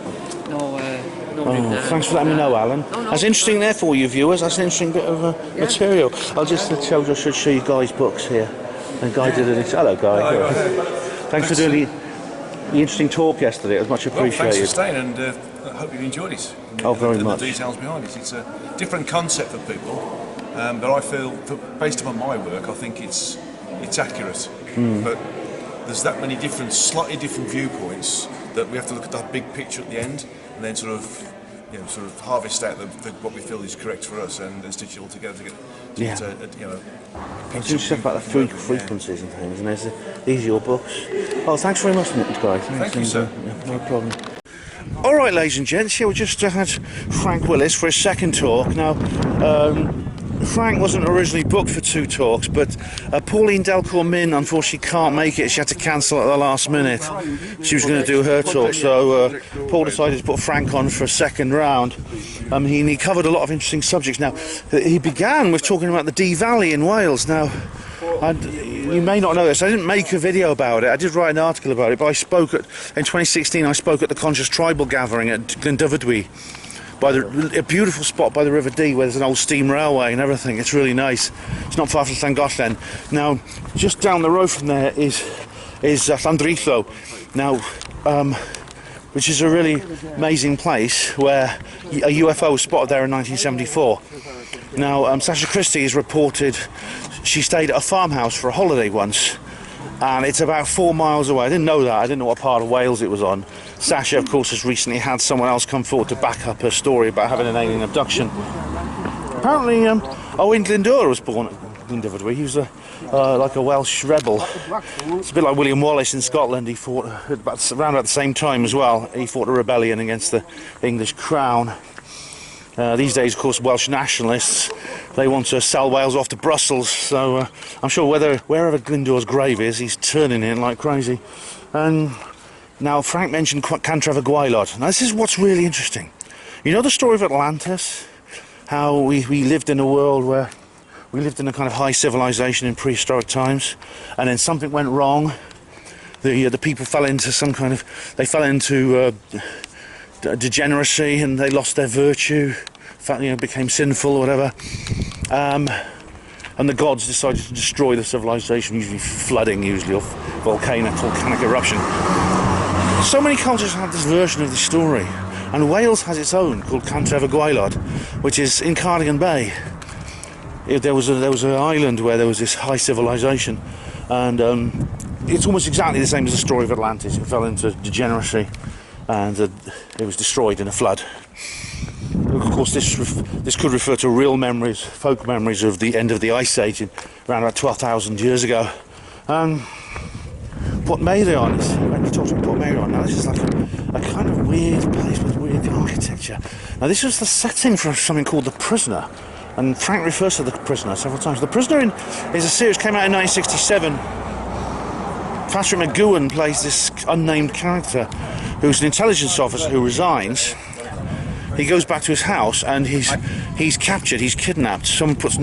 Thanks for letting me know, Alan. That's interesting there for you viewers. That's an interesting bit of material. I'll just show you Guy's books here. And Guy did it. Hello, Guy. Hello. Thanks for doing the interesting talk yesterday. It was much appreciated. Well, thanks for staying, and I hope you've enjoyed it. Very much. The details behind it. It's a different concept for people, but I feel, based upon my work, I think it's accurate. But there's that many slightly different viewpoints that we have to look at that big picture at the end, and then sort of harvest out what we feel is correct for us, and stitch it all together to get a picture. Stuff about the frequencies and things, and these are your books. Oh, thanks very much, Guy. Thank you, sir. No problem. All right, ladies and gents, we just had Frank Willis for his second talk. Now, Frank wasn't originally booked for 2 talks, but Pauline Delcourt-Min unfortunately can't make it. She had to cancel at the last minute. She was going to do her talk, so Paul decided to put Frank on for a second round. He covered a lot of interesting subjects. Now, he began with talking about the Dee Valley in Wales. Now, you may not know this, I didn't make a video about it. I did write an article about it, but in 2016 I spoke at the Conscious Tribal Gathering at Glendyfrdwy. A beautiful spot by the River Dee where there's an old steam railway and everything. It's really nice. It's not far from Llangollen. Now, just down the road from there is Llandrillo. Now, which is a really amazing place where a UFO was spotted there in 1974. Now, Sasha Christie has reported she stayed at a farmhouse for a holiday once, and it's about 4 miles away. I didn't know that. I didn't know what part of Wales it was on. Sasha, of course, has recently had someone else come forward to back up her story about having an alien abduction. Apparently, Owen Glyndŵr was born at Glendyfrdwy. He was like a Welsh rebel. It's a bit like William Wallace in Scotland. He fought around about the same time as well. He fought a rebellion against the English crown. These days, of course, Welsh nationalists, they want to sell Wales off to Brussels, so I'm sure wherever Glyndŵr's grave is, he's turning in like crazy. And now, Frank mentioned Cantref y Gwaelod. Now, this is what's really interesting. You know the story of Atlantis? How we lived in a world where we lived in a kind of high civilization in prehistoric times, and then something went wrong. The people fell into degeneracy, and they lost their virtue, became sinful or whatever. and the gods decided to destroy the civilization, usually flooding, usually, or volcanic eruption. So many cultures have this version of the story, and Wales has its own called Cantref y Gwaelod, which is in Cardigan Bay. There was an island where there was this high civilization, and it's almost exactly the same as the story of Atlantis. It fell into degeneracy, and it was destroyed in a flood. Of course, this could refer to real memories, folk memories of the end of the Ice Age, around about 12,000 years ago. Portmeirion, when you talk about Portmeirion, now this is like a kind of weird place with weird architecture. Now this was the setting for something called The Prisoner, and Frank refers to The Prisoner several times. The Prisoner is a series, came out in 1967. Patrick McGowan plays this unnamed character who's an intelligence officer who resigns. He goes back to his house and he's captured, he's kidnapped. Someone puts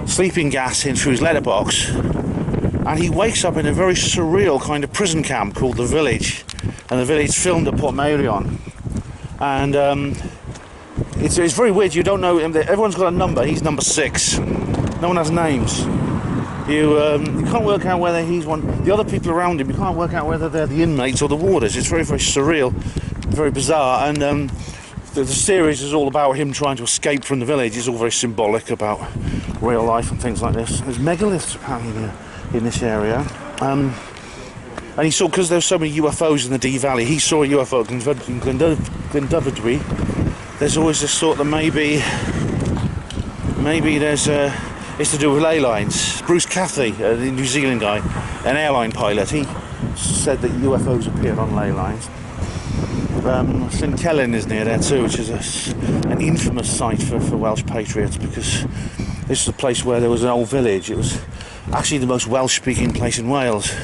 sleeping gas in through his letterbox, and he wakes up in a very surreal kind of prison camp called The Village, and The Village filmed at Portmeirion. And it's very weird. You don't know, everyone's got a number. He's number 6. No one has names. You can't work out whether he's one. The other people around him, you can't work out whether they're the inmates or the warders. It's very, very surreal, very bizarre. And the series is all about him trying to escape from the village. It's all very symbolic about real life and things like this. There's megaliths apparently in this area. And he saw, because there's so many UFOs in the Dee Valley, he saw a UFO in Glendovery. There's always this thought that maybe there's it's to do with ley lines. Bruce Cathy, the New Zealand guy, an airline pilot, he said that UFOs appeared on ley lines. St Celyn is near there too, which is an infamous site for Welsh patriots, because this is a place where there was an old village. It was actually the most Welsh-speaking place in Wales.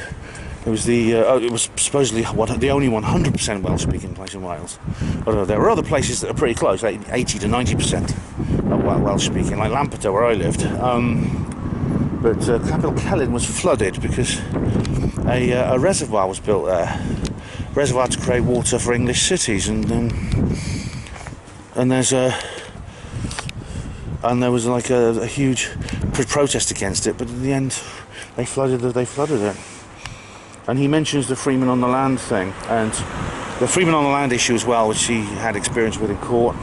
It was it was supposedly the only 100% Welsh-speaking place in Wales. Although there are other places that are pretty close, like 80 to 90% Welsh-speaking, like Lampeter, where I lived. But Capital Celyn was flooded because a reservoir was built there. Reservoir to create water for English cities, and there was like a huge protest against it. But in the end, they flooded it. And he mentions the Freeman on the Land thing, and the Freeman on the Land issue as well, which he had experience with in court.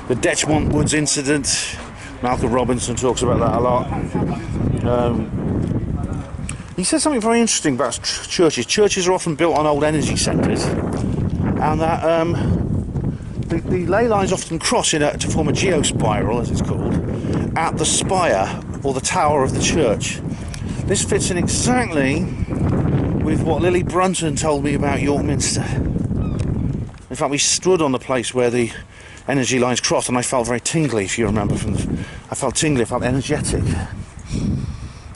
The Detchmont Woods incident, Malcolm Robinson talks about that a lot. He says something very interesting about churches. Churches are often built on old energy centres, and that the ley lines often cross to form a geospiral, as it's called, at the spire or the tower of the church. This fits in exactly with what Lily Brunton told me about York Minster. In fact, we stood on the place where the energy lines crossed, and I felt very tingly, if you remember. I felt tingly, I felt energetic.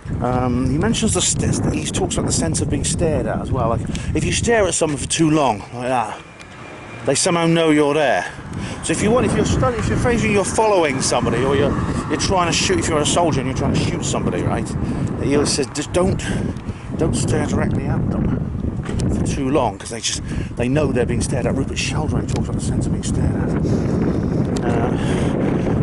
He mentions he talks about the sense of being stared at as well. Like, if you stare at someone for too long, like that, they somehow know you're there. So if you're phrasing you're following somebody, or you're trying to shoot, if you're a soldier and you're trying to shoot somebody, right? He always says, just don't stare directly at them for too long, because they know they're being stared at. Rupert Sheldrake talks about the sense of being stared at.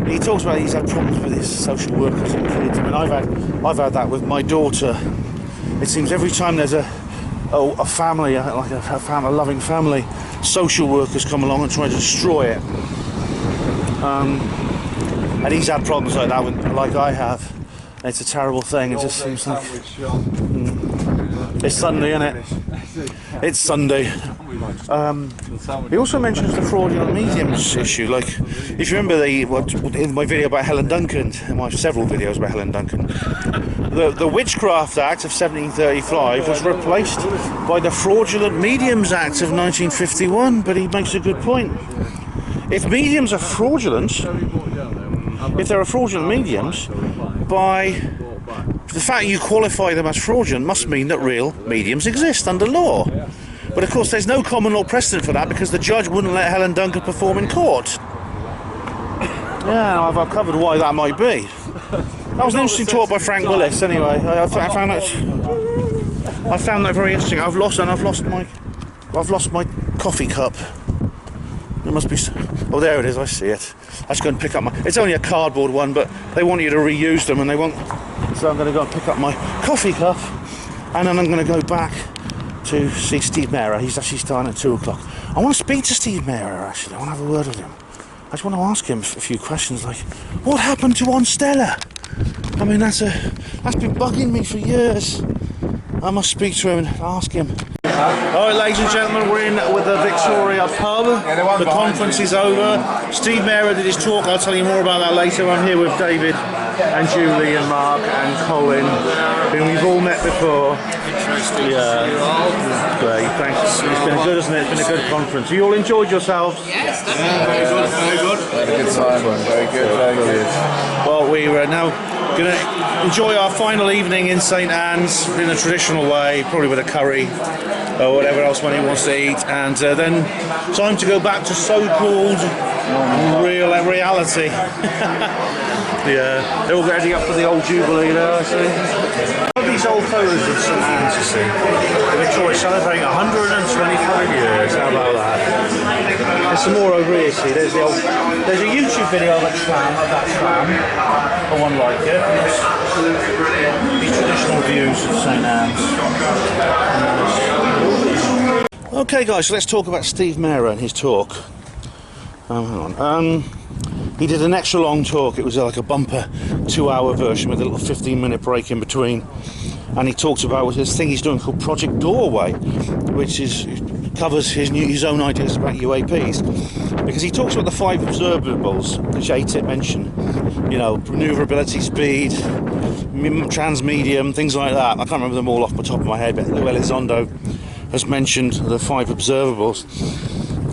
He talks about he's had problems with his social workers and kids. I mean, I've had that with my daughter. It seems every time there's a family, like a loving family, social workers come along and try to destroy it. And he's had problems like that, like I have. It's a terrible thing. It just seems like it's Sunday, isn't it? It's Sunday. He also mentions the fraudulent mediums issue. Like, if you remember in my video about Helen Duncan, my several videos about Helen Duncan, the Witchcraft Act of 1735 was replaced by the Fraudulent Mediums Act of 1951. But he makes a good point. If mediums are fraudulent, if there are fraudulent mediums, by the fact you qualify them as fraudulent must mean that real mediums exist under law. But of course there's no common law precedent for that, because the judge wouldn't let Helen Duncan perform in court. Yeah, I've covered why that might be. That was an interesting talk by Frank Willis anyway. I found that very interesting. I've lost my coffee cup. There must be. Oh, there it is. I see it. Let's go and pick up my. It's only a cardboard one, but they want you to reuse them, and they want. So I'm going to go and pick up my coffee cup, and then I'm going to go back to see Steve Mera. He's actually starting at 2 o'clock. I want to speak to Steve Mera. Actually, I want to have a word with him. I just want to ask him a few questions, like, what happened to On Stella? I mean, that's been bugging me for years. I must speak to him and ask him. Alright, ladies and gentlemen, we're in with the Victoria Pub. The conference is over. Steve Mera did his talk. I'll tell you more about that later. I'm here with David and Julie and Mark and Colin, whom we've all met before. Yeah, great. Thanks. It's been good, hasn't it? It's been a good conference. You all enjoyed yourselves? Yes, definitely. Very good, very good. Had a good time. Very good, very good. Well, we are now going to enjoy our final evening in St Anne's in a traditional way, probably with a curry or whatever else one wants to eat, and then time to go back to so-called reality. Yeah, they're all getting up for the old Jubilee there, I see. These old photos of St Anne's, you see. The Victoria celebrating 125 years, how about that? There's some more over here, see. There's a YouTube video of that tram, or one like it. These traditional views of St Anne's. Okay guys, so let's talk about Steve Mera and his talk. Hang on. He did an extra long talk. It was like a bumper 2-hour version with a little 15-minute break in between. And he talked about this thing he's doing called Project Doorway, which covers his own ideas about UAPs. Because he talks about the 5 observables, which ATIP mentioned. You know, maneuverability, speed, transmedium, things like that. I can't remember them all off the top of my head, but Lou Elizondo has mentioned the 5 observables.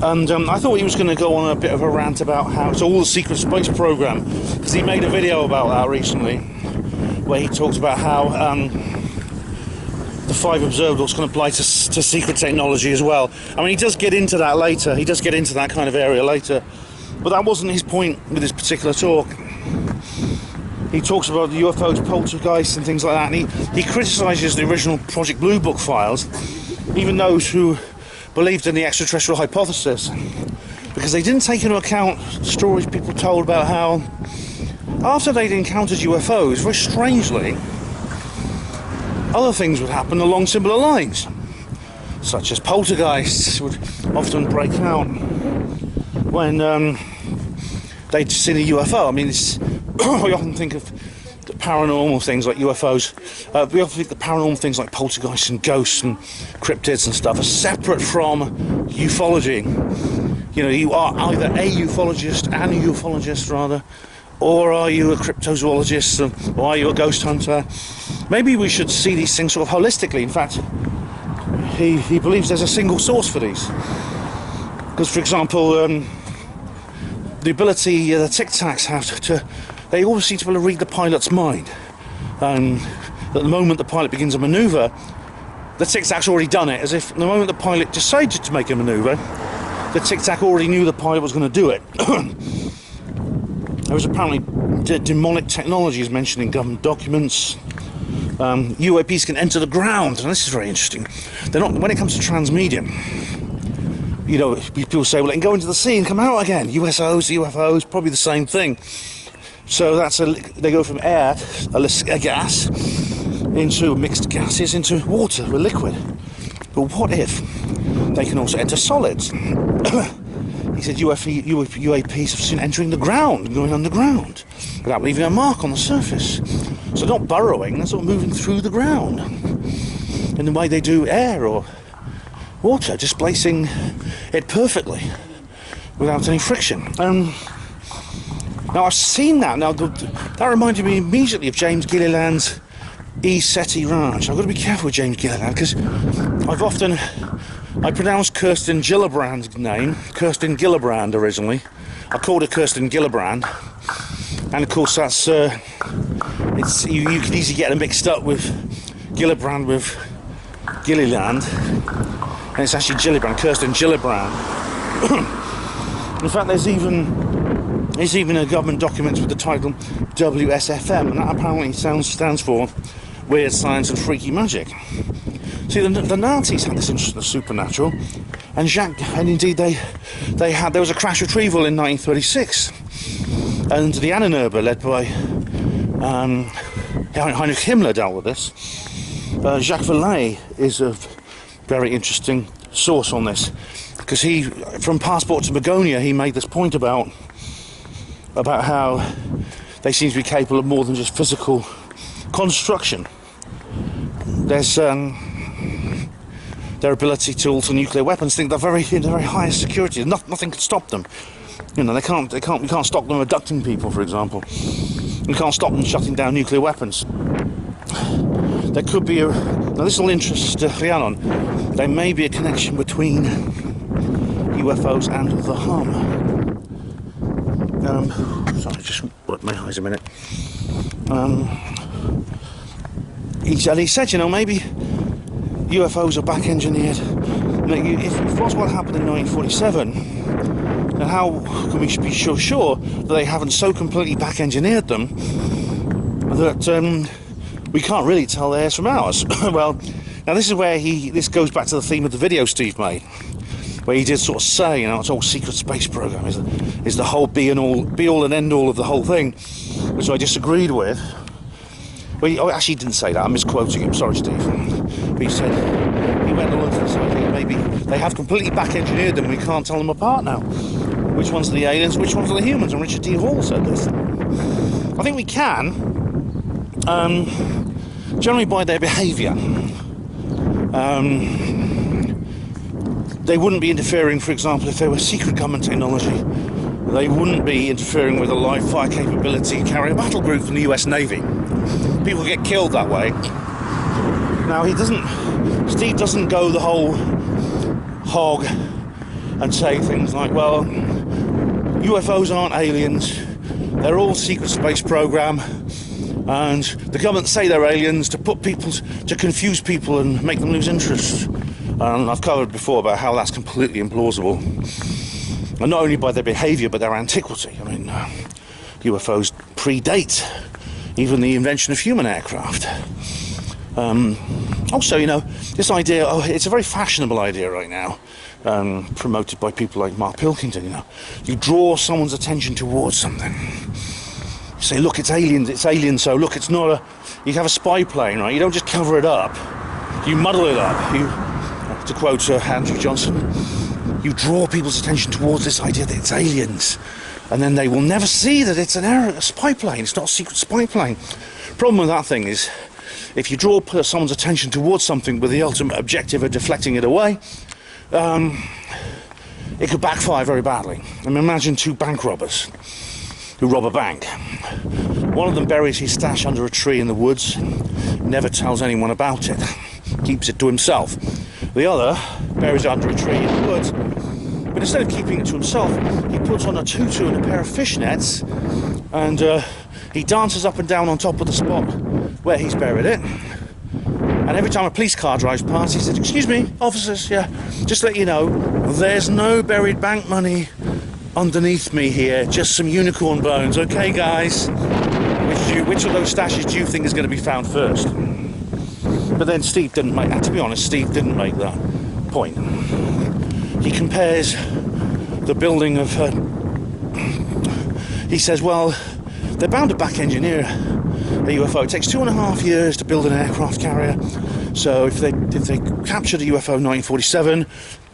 And I thought he was going to go on a bit of a rant about how it's all the secret space program, because he made a video about that recently where he talks about how the 5 observables can apply to secret technology as well. I mean, he does get into that later. He does get into that kind of area later, but that wasn't his point with this particular talk. He talks about the UFOs, poltergeists and things like that, and he criticises the original Project Blue Book files, even those who believed in the extraterrestrial hypothesis, because they didn't take into account stories people told about how after they'd encountered UFOs, very strangely, other things would happen along similar lines, such as poltergeists would often break out when they'd seen a UFO. I mean, we often think of the paranormal things like UFOs. We often think the paranormal things like poltergeists and ghosts and cryptids and stuff are separate from ufology. You know, you are either a ufologist and a ufologist, rather, or are you a cryptozoologist, or are you a ghost hunter? Maybe we should see these things sort of holistically. In fact, he believes there's a single source for these. Because, for example, the ability the Tic Tacs have to, they always seem to be able to read the pilot's mind. At the moment the pilot begins a manoeuvre, the Tic Tac's already done it, as if the moment the pilot decided to make a manoeuvre, the Tic Tac already knew the pilot was going to do it. There was apparently demonic technologies mentioned in government documents. UAPs can enter the ground, and this is very interesting. They're not, when it comes to transmedium, you know, people say, well, they can go into the sea and come out again. UFOs, probably the same thing. So they go from air, a gas, into mixed gases, into water, a liquid. But what if they can also enter solids? He said UAPs have seen entering the ground and going underground without leaving a mark on the surface. So not burrowing, they're sort of moving through the ground in the way they do air or water, displacing it perfectly without any friction. Now I've seen that. Now that reminded me immediately of James Gilliland's E-SETI Ranch. I've got to be careful with James Gilliland because I pronounced Kirsten Gillibrand's name, Kirsten Gillibrand originally. I called her Kirsten Gillibrand, and of course that's you can easily get it mixed up with Gillibrand with Gilliland, and it's actually Gillibrand, Kirsten Gillibrand. In fact, there's even a government document with the title WSFM, and that apparently stands for Weird Science and Freaky Magic. See, the Nazis had this interest in the supernatural, And indeed there was a crash retrieval in 1936, and the Annenurbe, led by Heinrich Himmler, dealt with this. Jacques Vallée is a very interesting source on this, because he, from Passport to Begonia, he made this point about how they seem to be capable of more than just physical construction. There's their ability to alter nuclear weapons. Think they're in the very highest security. Nothing can stop them. You know, we can't stop them abducting people, for example. We can't stop them shutting down nuclear weapons. There could be now this will interest Rhiannon. There may be a connection between UFOs and the Hum. Sorry, just work my eyes a minute. He said, you know, maybe UFOs are back engineered. If Roswell happened in 1947, then how can we be sure that they haven't so completely back engineered them that we can't really tell theirs from ours? Well, now this is where this goes back to the theme of the video Steve made, where he did sort of say, you know, it's all secret space program is the whole be all and end all of the whole thing, which I disagreed with. Well, actually, he didn't say that. I'm misquoting him. Sorry, Steve. But he said he went along to this idea maybe they have completely back-engineered them. We can't tell them apart now. Which ones are the aliens? Which ones are the humans? And Richard D. Hall said this. I think we can, generally by their behaviour. They wouldn't be interfering, for example, if they were secret government technology. They wouldn't be interfering with a live fire capability carrier battle group from the US Navy. People get killed that way. Now Steve doesn't go the whole hog and say things like, well, UFOs aren't aliens, they're all secret space program, and the government say they're aliens to confuse people and make them lose interest. And I've covered before about how that's completely implausible. And not only by their behaviour, but their antiquity. I mean, UFOs predate even the invention of human aircraft. Also, you know, this idea, it's a very fashionable idea right now, promoted by people like Mark Pilkington, you know. You draw someone's attention towards something. You say, look, it's aliens, so look, it's not you have a spy plane, right? You don't just cover it up. You muddle it up. To quote Andrew Johnson, you draw people's attention towards this idea that it's aliens, and then they will never see that it's a spy plane. It's not a secret spy plane. Problem with that thing is, if you draw someone's attention towards something with the ultimate objective of deflecting it away, it could backfire very badly. I mean, imagine two bank robbers who rob a bank. One of them buries his stash under a tree in the woods, never tells anyone about it, keeps it to himself. The other buries it under a tree in the woods, but instead of keeping it to himself, he puts on a tutu and a pair of fishnets, and he dances up and down on top of the spot where he's buried it. And every time a police car drives past, he says, "Excuse me, officers, yeah, just to let you know, there's no buried bank money underneath me here, just some unicorn bones, okay, guys? Which of those stashes do you think is going to be found first?" But then Steve didn't make that. To be honest, Steve didn't make that point. He compares the building of... he says, well, they're bound to back engineer a UFO. It takes 2.5 years to build an aircraft carrier. So if they captured a UFO in 1947,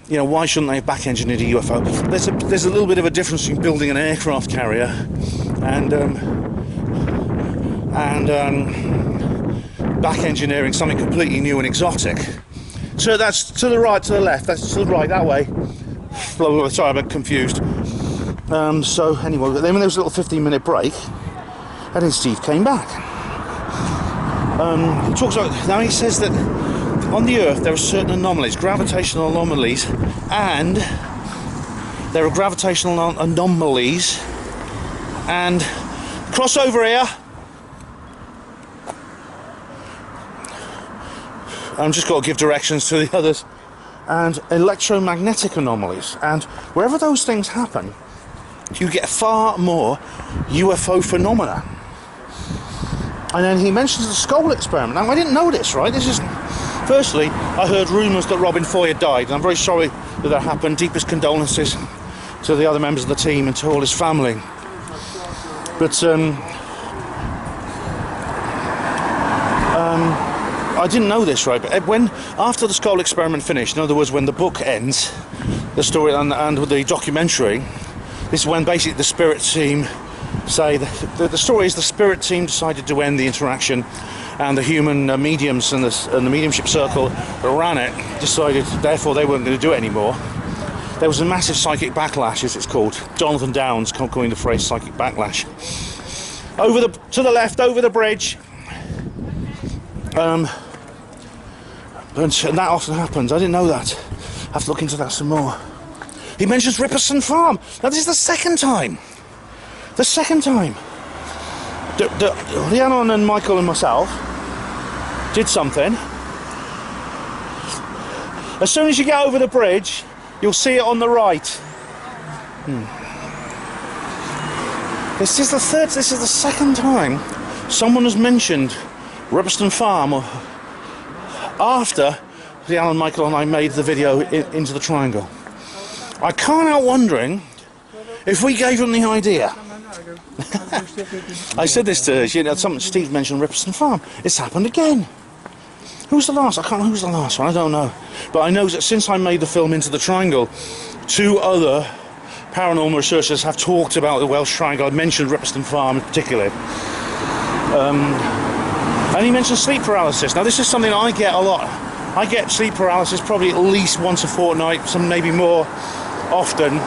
you know, why shouldn't they have back engineered a UFO? There's a little bit of a difference between building an aircraft carrier and back engineering something completely new and exotic. So that's to the right, to the left, that's to the right, that way. Sorry, I'm a bit confused. So anyway, then there was a little 15-minute break, and then Steve came back. He talks about, now he says that on the Earth there are certain anomalies, gravitational anomalies, and there are gravitational anomalies, and crossover here. I'm just got to give directions to the others. And electromagnetic anomalies. And wherever those things happen, you get far more UFO phenomena. And then he mentions the skull experiment. Now, I didn't know this, right? This is Firstly, I heard rumours that Robin Foy had died, and I'm very sorry that that happened. Deepest condolences to the other members of the team and to all his family. But I didn't know this, right? But after the skull experiment finished, in other words, when the book ends, the story and the documentary, this is when basically the spirit team say the story is the spirit team decided to end the interaction, and the human mediums and the mediumship circle that ran it decided, therefore, they weren't going to do it anymore. There was a massive psychic backlash, as it's called. Jonathan Downes coined the phrase psychic backlash. To the left, over the bridge. And that often happens. I didn't know that. I have to look into that some more. He mentions Ripperson Farm. Now, this is the second time. The second time. Rhiannon and Michael and myself did something. As soon as you get over the bridge, you'll see it on the right. This is the second time someone has mentioned Ripperson Farm after Rhiannon, Michael and I made the video into the triangle. I can't help wondering if we gave them the idea. I said this to Steve mentioned Ripperson Farm. It's happened again. Who's the last? Who's the last one? I don't know. But I know that since I made the film Into the Triangle, 2 other paranormal researchers have talked about the Welsh Triangle. I mentioned Ripperson Farm in particular. And he mentioned sleep paralysis. Now, this is something I get a lot. I get sleep paralysis probably at least once a fortnight, some maybe more often.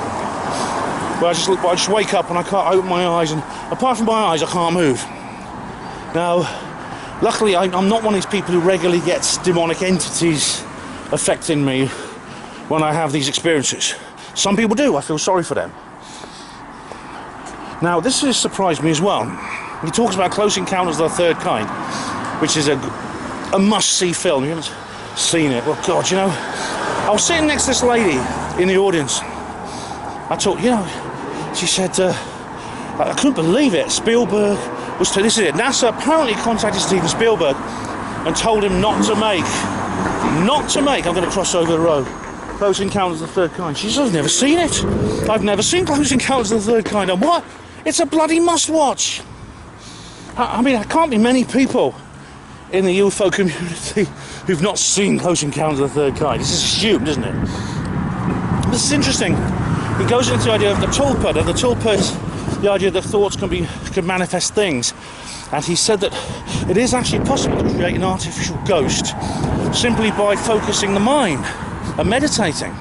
Where I just wake up and I can't open my eyes, and apart from my eyes, I can't move. Now, luckily, I'm not one of these people who regularly gets demonic entities affecting me when I have these experiences. Some people do. I feel sorry for them. Now, this has surprised me as well. He talks about Close Encounters of the Third Kind, which is a must-see film. You haven't seen it? Well, God, you know, I was sitting next to this lady in the audience. She said, I couldn't believe it. Spielberg was this is it. NASA apparently contacted Steven Spielberg and told him not to make. I'm going to cross over the road. Close Encounters of the Third Kind. She says, I've never seen it. I've never seen Close Encounters of the Third Kind. And what? It's a bloody must-watch. I mean, there can't be many people in the UFO community who've not seen Close Encounters of the Third Kind. This is assumed, isn't it? This is interesting. He goes into the idea of the tulpa, and the tulpa is the idea that thoughts can manifest things. And he said that it is actually possible to create an artificial ghost simply by focusing the mind and meditating.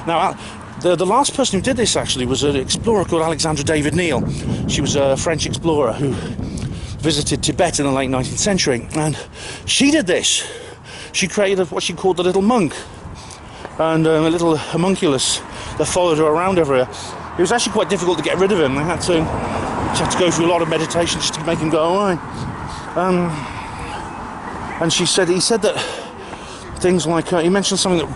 Now, the last person who did this actually was an explorer called Alexandra David Neal. She was a French explorer who visited Tibet in the late 19th century, and she did this. She created what she called the little monk, and a little homunculus that followed her around everywhere. It was actually quite difficult to get rid of him. She had to go through a lot of meditation just to make him go away. And he said that things like he mentioned something that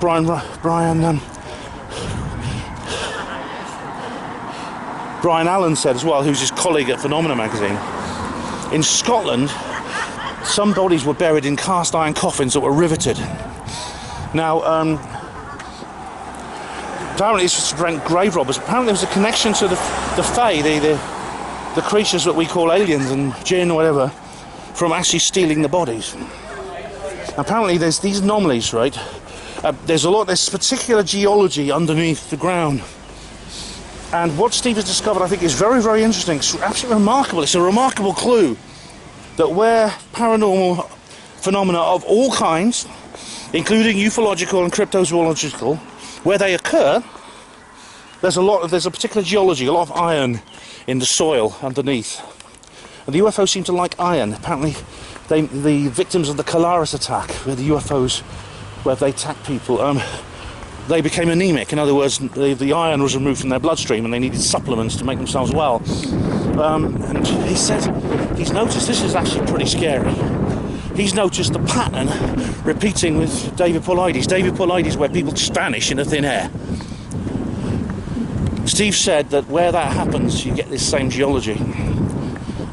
Brian Allen said as well, who's his colleague at Phenomena magazine. In Scotland, some bodies were buried in cast iron coffins that were riveted. Now, apparently it's just to prevent grave robbers. Apparently there was a connection to the Fae, the creatures that we call aliens and jinn or whatever, from actually stealing the bodies. Apparently there's these anomalies, right? There's particular geology underneath the ground. And what Steve has discovered, I think, is very, very interesting. It's absolutely remarkable. It's a remarkable clue that where paranormal phenomena of all kinds, including ufological and cryptozoological, where they occur, there's a particular geology, a lot of iron in the soil underneath. And the UFOs seem to like iron. Apparently, the victims of the Colaris attack, where the UFOs, where they attacked people, they became anemic. In other words, the iron was removed from their bloodstream and they needed supplements to make themselves well. And he said he's noticed, this is actually pretty scary, he's noticed the pattern repeating with David Paulides. David Paulides, where people just vanish into thin air. Steve said that where that happens, you get this same geology.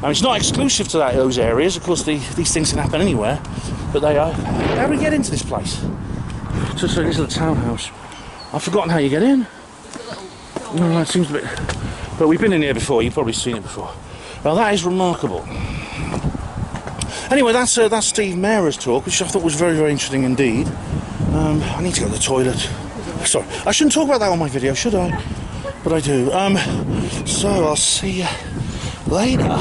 Now, it's not exclusive to those areas. Of course, these things can happen anywhere. But they are. How do we get into this place? Just this little townhouse. I've forgotten how you get in. No, it seems a bit. But we've been in here before. You've probably seen it before. Well, that is remarkable. Anyway, that's Steve Maher's talk, which I thought was very, very interesting indeed. I need to go to the toilet. Sorry, I shouldn't talk about that on my video, should I? But I do. So I'll see you later.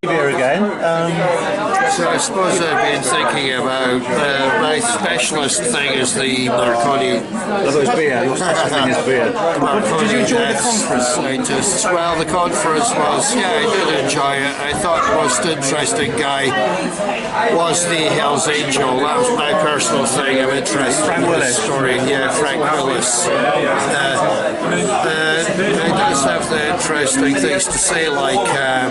Here again. So I suppose I've been thinking about my specialist thing is the Marconi. Oh, it's beer. Your specialist thing is beer. Did you enjoy the conference? Scientists. Well, the conference was, yeah, I did enjoy it. I thought the most interesting guy was the Hells Angel. That was my personal thing. I'm interested in this story. Yeah, Frank Willis. He does have the interesting things to say, like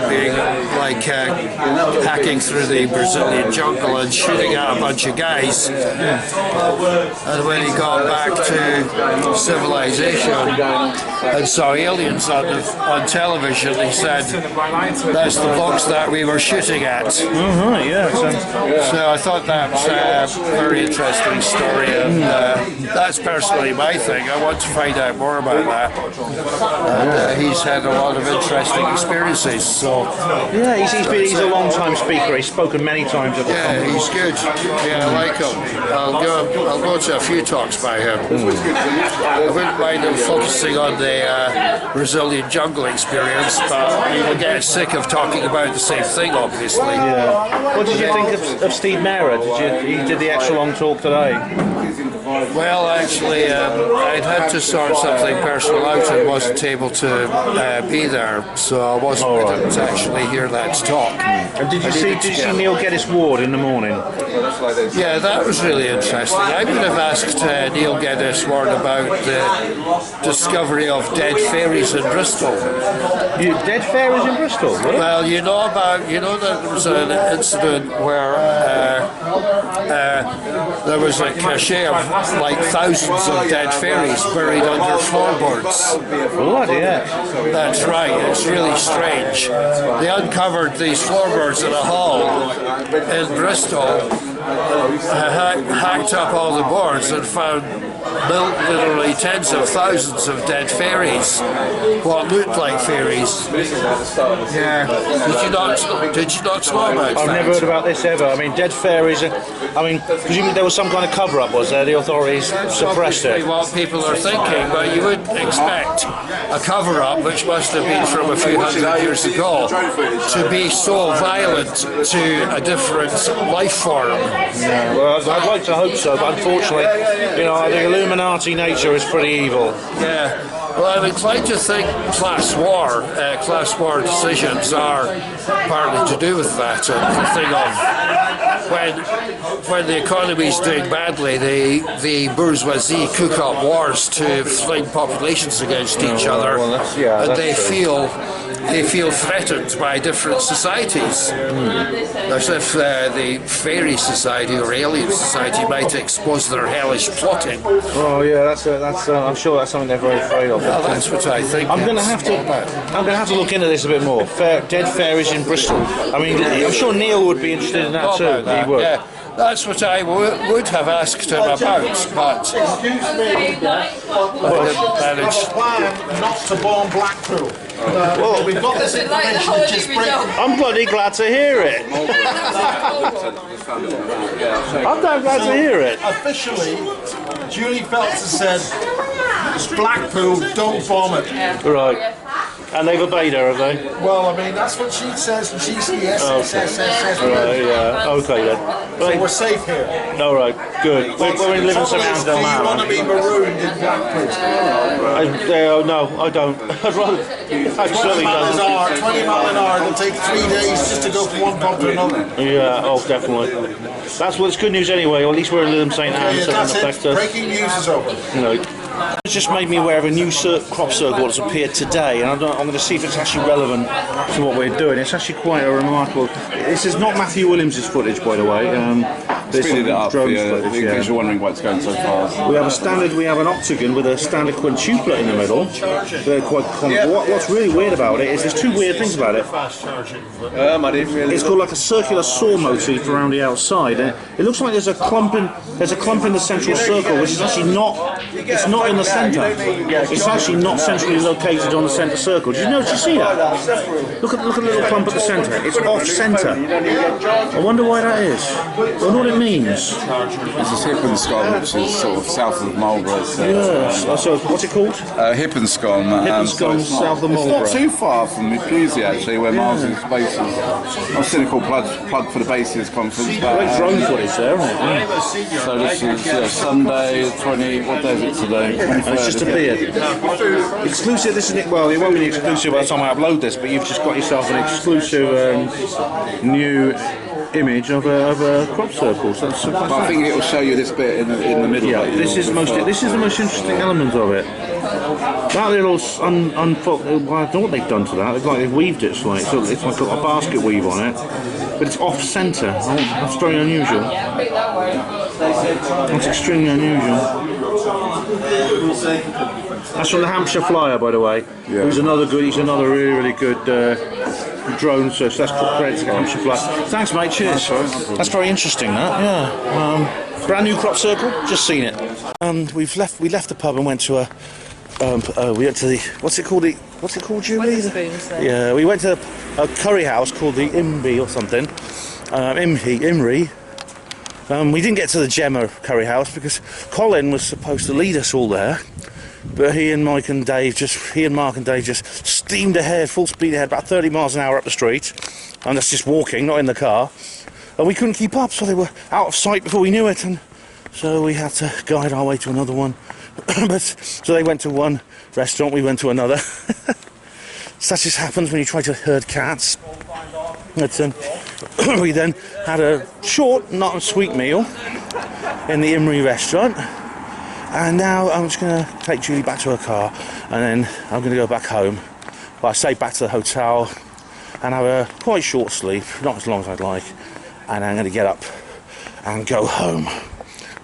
being like hacking through the Brazilian jungle and shooting at a bunch of guys. And when he got back to civilization and saw aliens on television, he said, "That's the bugs that we were shooting at." Yeah. So I thought that was a very interesting story, and that's personally my thing. I want to find out more about that. And he's had a lot of interesting experiences. So yeah, he's a long-time speaker. He's spoken many times at the conference. He's good. Yeah, I like him. I'll go to a few talks by him. I wouldn't mind him focusing on the Brazilian jungle experience, but he will get sick of talking about the same thing, obviously. Yeah. What did you think of Steve Maher? He did the extra long talk today? Well, actually, I'd had to sort something personal out and wasn't able to be there, so I didn't actually hear that talk. And did you see Neil Geddes Ward in the morning? Yeah, that was really interesting. I would have asked Neil Geddes Ward about the discovery of dead fairies in Bristol. Dead fairies in Bristol? Really? Well, you know that there was an incident where there was a cache of like thousands of dead fairies buried under floorboards. Bloody hell. That's right, it's really strange. They uncovered these floorboards in a hall in Bristol, hacked up all the boards and found literally tens of thousands of dead fairies, what looked like fairies. Yeah. Did you not know about that? I've never heard about this ever. I mean, dead fairies. Presumably there was some kind of cover-up, was there? The authorities suppressed it. What people are thinking, but you wouldn't expect a cover-up, which must have been from a few hundred years ago, to be so violent to a different life form. Yeah, well, I'd like to hope so, but unfortunately, the Illuminati nature is pretty evil. Yeah. Well, I'm inclined to think class war decisions are partly to do with that. And the thing of when the economy's doing badly, the bourgeoisie cook up wars to fling populations against each other, and they feel threatened by different societies. As if the fairy society or alien society might expose their hellish plotting. Oh yeah, that's I'm sure that's something they're very afraid of. Well, that's what I think. I'm going to have to look into this a bit more. Dead fairies in Bristol. I mean, I'm sure Neil would be interested in that too. He would. Yeah. That's what I would have asked him about, but Excuse me, not to bomb Blackpool. Well, we've got this information. I'm bloody glad to hear it. I'm damn glad to hear it. Officially, Julie Phelps has said, Blackpool, don't bomb it. Right. And they've obeyed her, have they? Well, I mean, that's what she says, and she's yes. Right, yeah. Okay then. So we're safe here. All right, good. We're living some house down there. Do you want to be marooned in Blackpool? No, I don't. I'd rather. 20 miles an hour. It'll take 3 days just to go from one pub to another. Yeah, definitely. That's what's good news anyway. Or at least we're in Lytham St Anne's, so it doesn't affect us. Breaking news is over. It's just made me aware of a new crop circle that's appeared today, and I'm going to see if it's actually relevant to what we're doing. It's actually quite a remarkable. this is not Matthew Williams' footage, by the way. There's Speeded it some up, drone footage, in case you're wondering why it's going so fast. We have an octagon with a standard quintuplet in the middle. They're quite common. What's really weird about it is there's two weird things about it. It's got like a circular saw motif around the outside. And it looks like there's a clump in the central circle, which is actually not. It's not in the centre. It's actually not centrally located on the centre circle. Do you see that? Look at the little clump at the centre. It's off centre. I wonder why that is. I wonder what it means. This is Hippenscombe, which is sort of south of Marlborough. Yes. So what's it called? Hippenscombe. Hippenscombe, south of Marlborough. It's not too far from Pusey, actually, where Mars' base is. A cynical plug for the bases conference. Great drone footage there, isn't it? So this is Sunday, 20. What day is it today? It's just appeared. Exclusive. This isn't. Well, it won't be exclusive by the time I upload this, but you've just got yourself an exclusive new image of a crop circle. So I think it will show you this bit in the middle. Yeah, this is the most interesting element of it. That little I don't know what they've done to that. They've weaved it slightly. So it's like got a basket weave on it, but it's off centre. That's very unusual. That's extremely unusual. That's from the Hampshire Flyer, by the way. Yeah. He's another really good drone. So that's credit to Hampshire Flyer. Thanks, mate. Cheers. That's very interesting. That, yeah. Brand new crop circle. Just seen it. We left the pub and went to we went to the what's it called, Julie? Yeah, we went to a curry house called the Imby or something. Imry. We didn't get to the Gemma curry house because Colin was supposed to lead us all there, but he and Mark and Dave just steamed ahead, full speed ahead, about 30 miles an hour up the street, and that's just walking, not in the car, and we couldn't keep up, so they were out of sight before we knew it, and so we had to guide our way to another one. So they went to one restaurant, we went to another. Such as happens when you try to herd cats. But, we then had a short, not a sweet meal in the Imry restaurant, and now I'm just going to take Julie back to her car, and then I'm going to go back home. Well, I say back to the hotel and have a quite short sleep, not as long as I'd like, and I'm going to get up and go home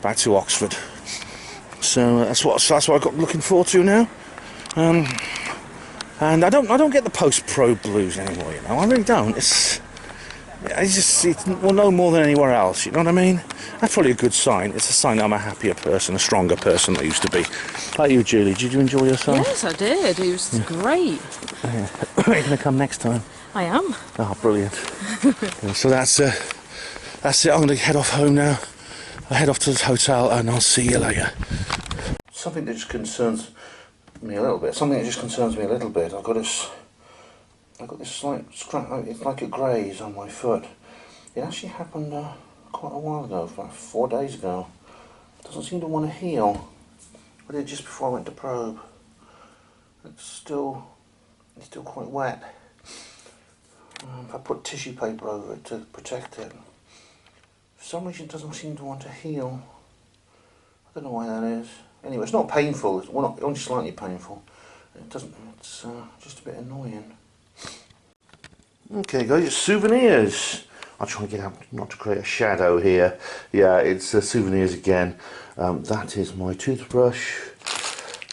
back to Oxford. So that's what I've got looking forward to now. And I don't get the post-pro blues anymore, you know. I really don't. It's no more than anywhere else. You know what I mean? That's probably a good sign. It's a sign that I'm a happier person, a stronger person than I used to be. Like you, Julie. Did you enjoy yourself? Yes, I did. It was great. Yeah. Are you going to come next time? I am. Oh, brilliant. So that's it. I'm going to head off home now. I'll head off to the hotel and I'll see you later. Something that just concerns me a little bit. I've got this slight scratch. It's like a graze on my foot. It actually happened quite a while ago, about 4 days ago. It doesn't seem to want to heal. I did just before I went to probe. It's still quite wet. I put tissue paper over it to protect it. For some reason, it doesn't seem to want to heal. I don't know why that is. Anyway, it's not painful. It's only slightly painful. It's just a bit annoying. Okay, guys, it's souvenirs. I'll try and get out, not to create a shadow here. Yeah, it's souvenirs again. That is my toothbrush.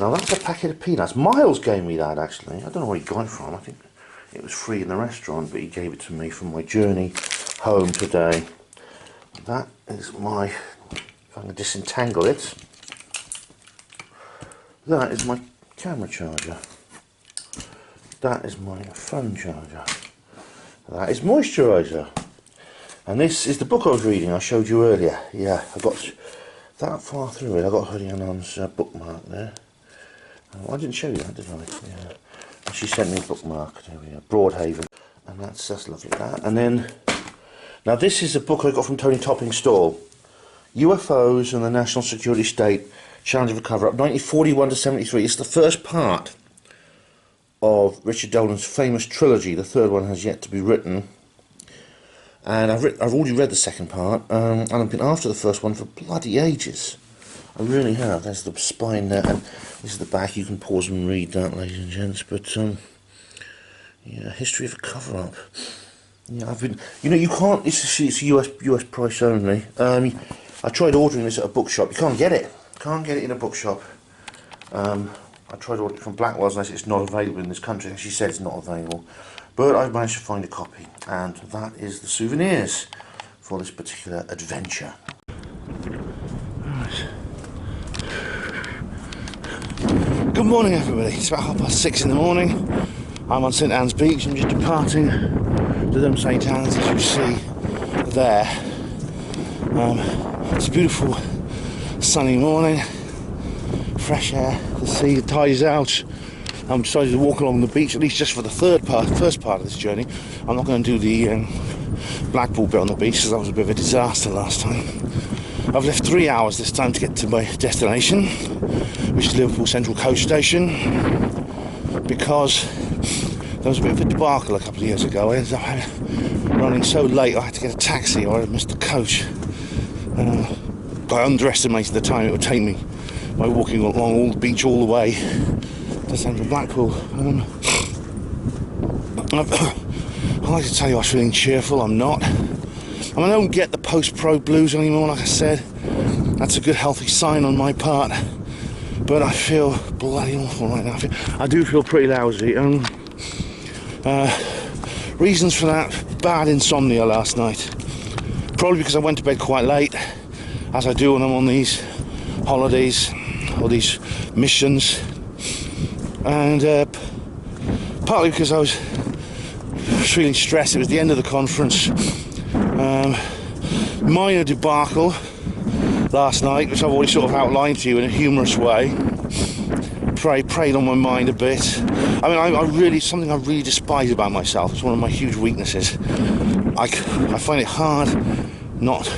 Now that's a packet of peanuts. Miles gave me that, actually. I don't know where he got it from. I think it was free in the restaurant, but he gave it to me for my journey home today. That is my, if I can disentangle it, that is my camera charger. That is my phone charger. That is moisturiser. And this is the book I was reading, I showed you earlier. Yeah, I got that far through it. I got Hoodie Annon's bookmark there. I didn't show you that, did I? Yeah. And she sent me a bookmark. There we go, Broadhaven. And that's lovely, that. And then, now this is a book I got from Tony Topping's stall. UFOs and the National Security State, Challenge of a Cover-Up, 1941 to 73. It's the first part of Richard Dolan's famous trilogy. The third one has yet to be written. And I've already read the second part, and I've been after the first one for bloody ages. I really have. There's the spine there, and this is the back. You can pause and read that, ladies and gents. But yeah, History of a Cover-Up. Yeah, I've been. You know, you can't. It's a US price only. I tried ordering this at a bookshop. You can't get it. Can't get it in a bookshop. I tried ordering it from Blackwell's and it's not available in this country. She said it's not available, but I've managed to find a copy, and that is the souvenirs for this particular adventure. Right. Good morning, everybody. It's about 6:30 in the morning. I'm on St Anne's Beach. I'm just departing to them St Anne's, as you see there. It's a beautiful sunny morning, fresh air, the sea, the tide is out. I'm decided to walk along the beach, at least just for the first part of this journey. I'm not going to do the Blackpool bit on the beach, because that was a bit of a disaster last time. I've left 3 hours this time to get to my destination, which is Liverpool Central Coach Station, because there was a bit of a debacle a couple of years ago. I ended up running so late I had to get a taxi or I missed the coach. I underestimated the time it would take me by walking along all the beach all the way to central Blackpool. I'd like to tell you I was feeling cheerful. I'm not. I don't get the post-pro blues anymore, like I said. That's a good healthy sign on my part. But I feel bloody awful right now. I do feel pretty lousy. Reasons for that: bad insomnia last night. Probably because I went to bed quite late, as I do when I'm on these holidays or these missions, and partly because I was feeling stressed. It was the end of the conference. Minor debacle last night, which I've already sort of outlined to you in a humorous way. Preyed on my mind a bit. I mean, I really, something I really despise about myself. It's one of my huge weaknesses. I find it hard not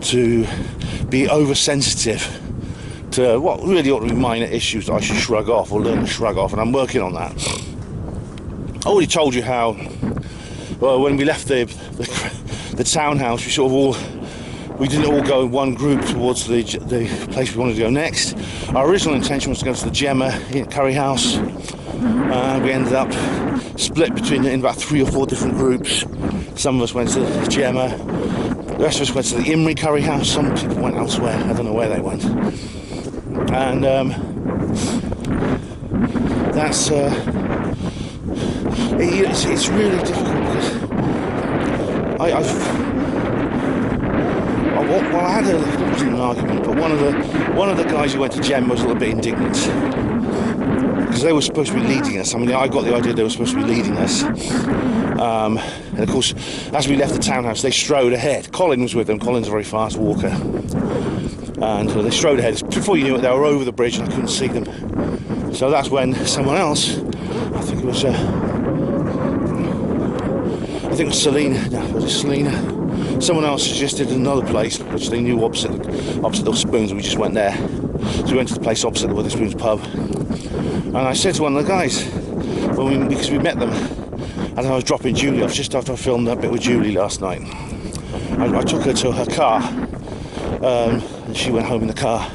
to be oversensitive to what really ought to be minor issues that I should shrug off or learn to shrug off, and I'm working on that. I already told you how, well, when we left the townhouse, we didn't all go in one group towards the place we wanted to go next. Our original intention was to go to the Gemma in Curry House. We ended up split in about 3 or 4 different groups. Some of us went to the Gemma, the rest of us went to the Imrie Curry House. Some people went elsewhere. I don't know where they went. And that's it's really difficult because I had it wasn't an argument, but one of the guys who went to Gem was a little bit indignant because they were supposed to be leading us. I mean, I got the idea they were supposed to be leading us, and of course, as we left the townhouse, they strode ahead. Colin was with them. Colin's a very fast walker, and they strode ahead. Before you knew it, they were over the bridge, and I couldn't see them. So that's when someone else, I think it was Selena. No, was it Selena? Someone else suggested another place which they knew opposite the Spoons, and we just went there. So we went to the place opposite the Spoons pub, and I said to one of the guys, because we met them, and I was dropping Julie off just after I filmed that bit with Julie last night. I took her to her car, and she went home in the car.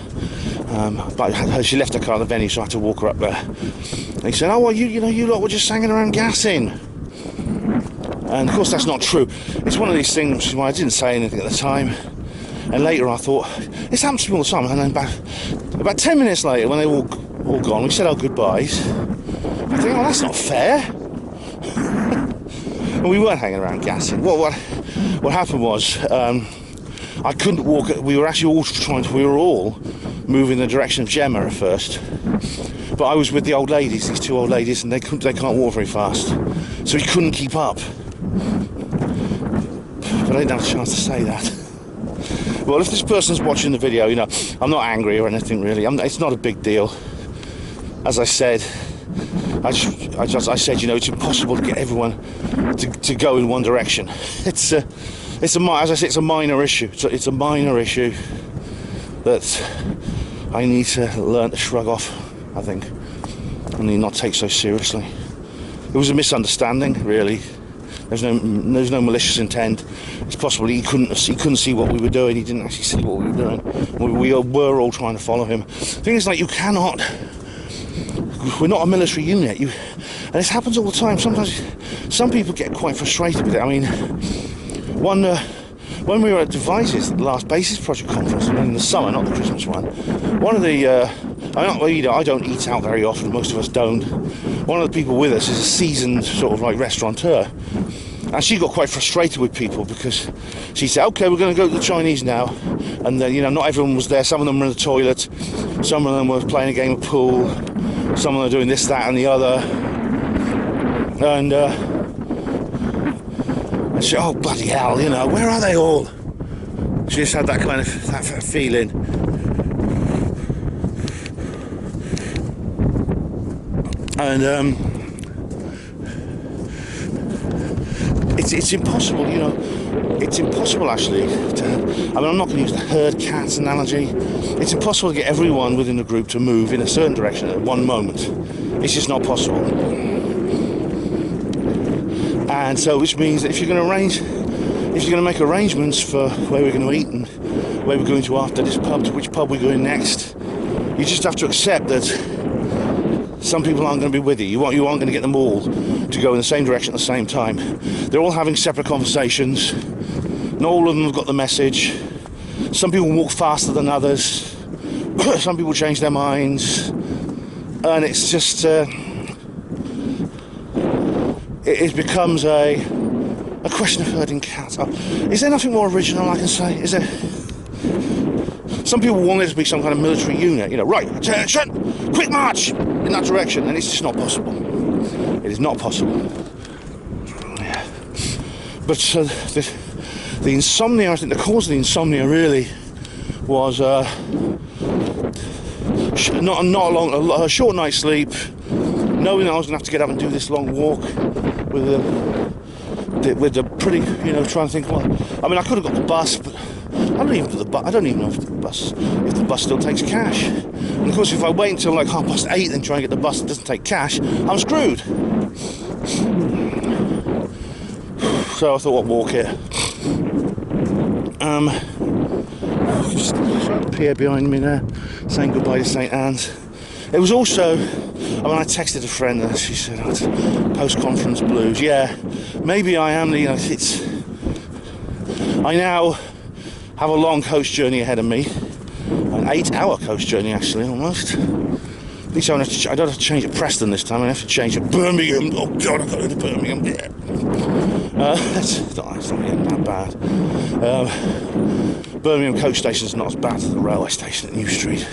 But she left her car at the venue, so I had to walk her up there. And he said, "Oh, well, you lot were just hanging around gassing." And of course that's not true. It's one of these things where I didn't say anything at the time, and later I thought, this happens to me all the time. And then about 10 minutes later, when they were all gone, we said our goodbyes. I think, oh, that's not fair. And we weren't hanging around gassing. What happened was, I couldn't walk. We were actually all moving in the direction of Gemma at first, but I was with the old ladies, these 2 old ladies, and they can't walk very fast, so we couldn't keep up. But I didn't have a chance to say that. Well, if this person's watching the video, I'm not angry or anything really. It's not a big deal. As I said, I said, it's impossible to get everyone to go in one direction. As I say, it's a minor issue. It's a minor issue that I need to learn to shrug off, I think, and not take so seriously. It was a misunderstanding, really. There's no malicious intent. It's possible he couldn't see what we were doing. He didn't actually see what we were doing. We were all trying to follow him. The thing is, we're not a military unit. And this happens all the time. Sometimes some people get quite frustrated with it. I mean, when we were at Devices at the last Basis Project conference in the summer, not the Christmas one, one of the I don't eat out very often, most of us don't. One of the people with us is a seasoned sort of like restaurateur, and she got quite frustrated with people because she said, okay, we're going to go to the Chinese now, and then, you know, not everyone was there. Some of them were in the toilet, some of them were playing a game of pool, some of them were doing this, that and the other, and she said, oh bloody hell, you know, where are they all? She just had that kind of that feeling. And it's impossible, you know, it's impossible actually to, I mean, I'm not going to use the herd cats analogy. It's impossible to get everyone within the group to move in a certain direction at one moment. It's just not possible. And so, which means that if you're going to make arrangements for where we're going to eat and where we're going to after this pub, to which pub we're going next, you just have to accept that some people aren't going to be with you. You aren't going to get them all to go in the same direction at the same time. They're all having separate conversations. Not all of them have got the message. Some people walk faster than others. Some people change their minds. And it's just... it becomes a question of herding cats. Is there nothing more original I can say? Is there... Some people want it to be some kind of military unit, you know, right, attention, quick march in that direction, and it's just not possible. It is not possible. Yeah. But the insomnia, I think the cause of the insomnia really was a short night's sleep, knowing I was going to have to get up and do this long walk with the pretty, you know, trying to think, well, I mean, I could have got the bus, but I don't even know if the bus still takes cash. And of course, if I wait until like 8:30 and try and get the bus that doesn't take cash, I'm screwed. So I thought, I'll walk here. Just the pier behind me there, saying goodbye to St Anne's. It was also, I mean, I texted a friend and she said, oh, it's post-conference blues. Yeah, maybe I am, you know, I now have a long coach journey ahead of me, an 8-hour coach journey actually, almost. At least I don't have to change at Preston this time. I have to change at Birmingham. Oh God, I've got to go to Birmingham. Yeah. It's not even that bad. Birmingham coach station is not as bad as the railway station at New Street,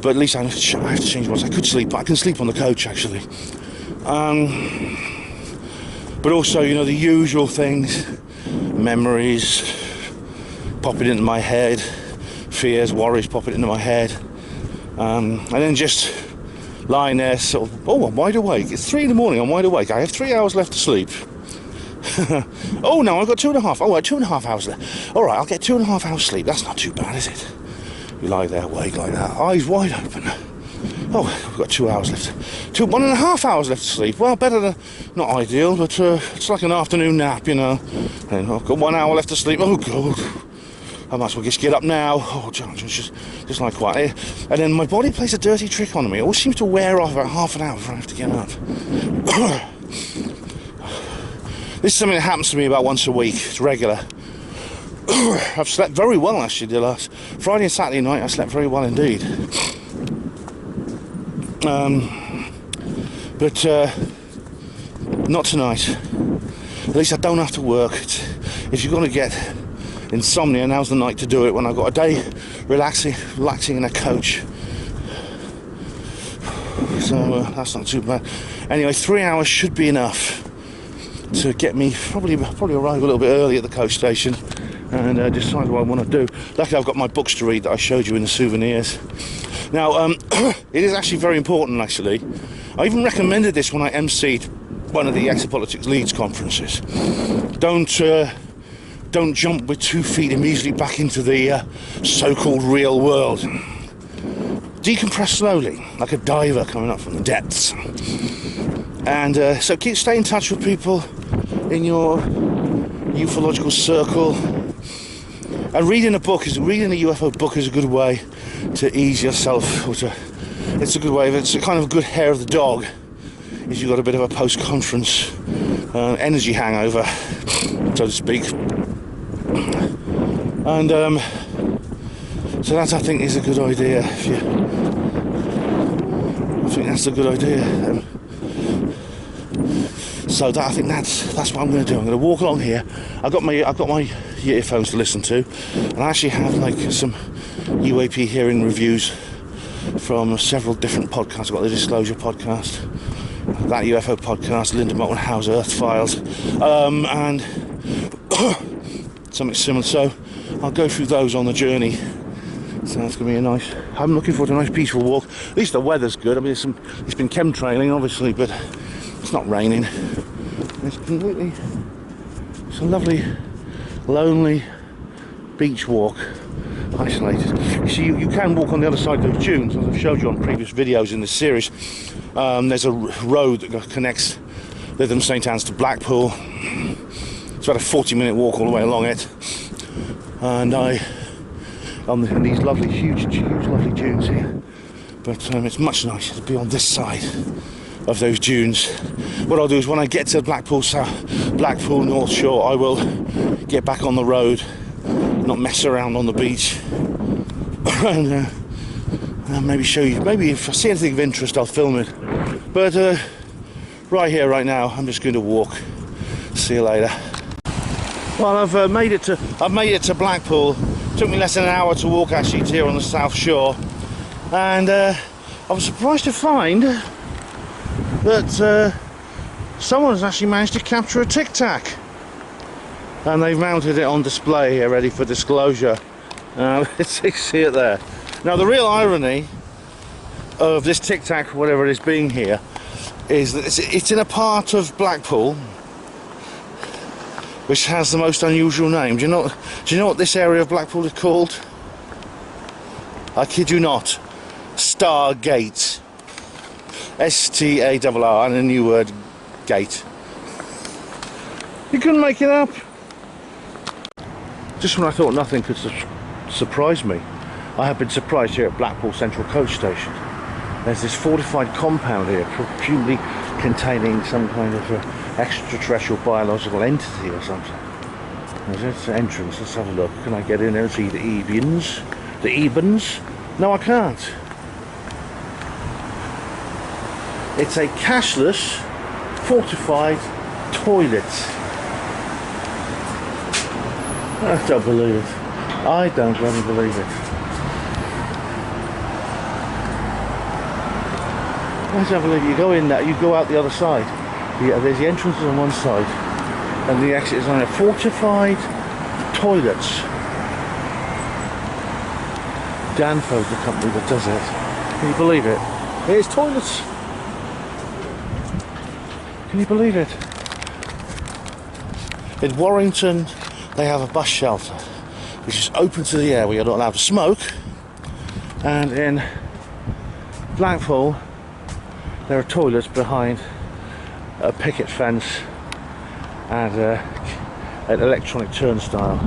but at least I have to change once. I could sleep, but I can sleep on the coach actually. But also, you know, the usual things, memories popping into my head, fears, worries popping into my head, and then just lying there sort of, oh, I'm wide awake. It's 3 in the morning, I'm wide awake. I have 3 hours left to sleep. Oh no, I've got 2.5. Oh, 2.5 hours left. Alright, I'll get 2.5 hours sleep. That's not too bad, is it? You lie there awake like that, eyes wide open. Oh, we've got 2 hours left. 1.5 hours left to sleep. Well, better than, not ideal, but it's like an afternoon nap, you know. And I've got 1 hour left to sleep. Oh God, I might as well just get up now. Oh, just like quiet. And then my body plays a dirty trick on me. It always seems to wear off about half an hour before I have to get up. This is something that happens to me about once a week. It's regular. I've slept very well actually the last Friday and Saturday night. I slept very well indeed. But not tonight. At least I don't have to work. If you're going to get insomnia, now's the night to do it, when I've got a day relaxing in a coach. So that's not too bad. Anyway, 3 hours should be enough to get me, probably arrive a little bit early at the coach station and decide what I want to do. Luckily I've got my books to read that I showed you in the souvenirs. Now, it is actually very important actually. I even recommended this when I emceed one of the Exopolitics Leeds conferences. Don't jump with 2 feet immediately back into the so-called real world. Decompress slowly, like a diver coming up from the depths. And so stay in touch with people in your ufological circle. And reading a UFO book is a good way to ease yourself. It's a good way. It's a kind of good hair of the dog is you've got a bit of a post-conference energy hangover, so to speak. And so that, I think, is a good idea. I think that's a good idea. So that, I think that's what I'm going to do. I'm going to walk along here. I've got my earphones to listen to, and I actually have like some UAP hearing reviews from several different podcasts. I've got the Disclosure podcast, that UFO podcast, Linda Moulton Howe's Earth Files, and something similar. So I'll go through those on the journey. So that's going to be a nice... I'm looking forward to a nice peaceful walk. At least the weather's good. I mean, it's been chemtrailing, obviously, but it's not raining. It's a lovely, lonely beach walk, isolated. You see, you can walk on the other side of those dunes, as I've showed you on previous videos in this series. There's a road that connects Lytham St Anne's to Blackpool. It's about a 40-minute walk all the way along it. And in these lovely, huge, lovely dunes here. But it's much nicer to be on this side of those dunes. What I'll do is when I get to Blackpool North Shore, I will get back on the road, not mess around on the beach, and maybe show you. Maybe if I see anything of interest, I'll film it. But right here, right now, I'm just going to walk. See you later. Well, I've made it to Blackpool. It took me less than an hour to walk actually to here on the South Shore, and I was surprised to find that someone's actually managed to capture a Tic Tac, and they've mounted it on display here, ready for disclosure. See it there. Now, the real irony of this Tic Tac, whatever it is, being here, is that it's in a part of Blackpool which has the most unusual name. Do you know what this area of Blackpool is called? I kid you not. Stargate. S-T-A-R-R, and a new word, gate. You couldn't make it up. Just when I thought nothing could surprise me, I have been surprised here at Blackpool Central Coach Station. There's this fortified compound here, presumably containing some kind of extraterrestrial biological entity or something. There's an entrance. Let's have a look. Can I get in there and see the Ebens? The Ebens? No, I can't. It's a cashless, fortified toilet. I don't believe it. I don't really believe it. I don't believe it. You go in there, you go out the other side. Yeah, there's the entrance on one side, and the exit is on a fortified toilets. Danfo's the company that does it. Can you believe it? Here's toilets. Can you believe it? In Warrington, they have a bus shelter, which is open to the air where you're not allowed to smoke. And in Blackpool, there are toilets behind a picket fence and an electronic turnstile.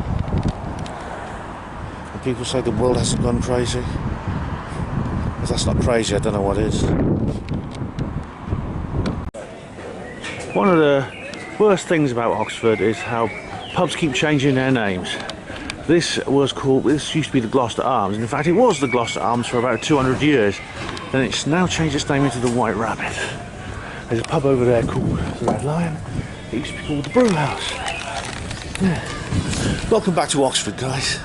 And people say the world hasn't gone crazy. If that's not crazy, I don't know what is. One of the worst things about Oxford is how pubs keep changing their names. This used to be the Gloucester Arms, and in fact it was the Gloucester Arms for about 200 years. Then it's now changed its name into the White Rabbit. There's a pub over there called the Red Lion. It used to be called the Brew House. Yeah. Welcome back to Oxford, guys.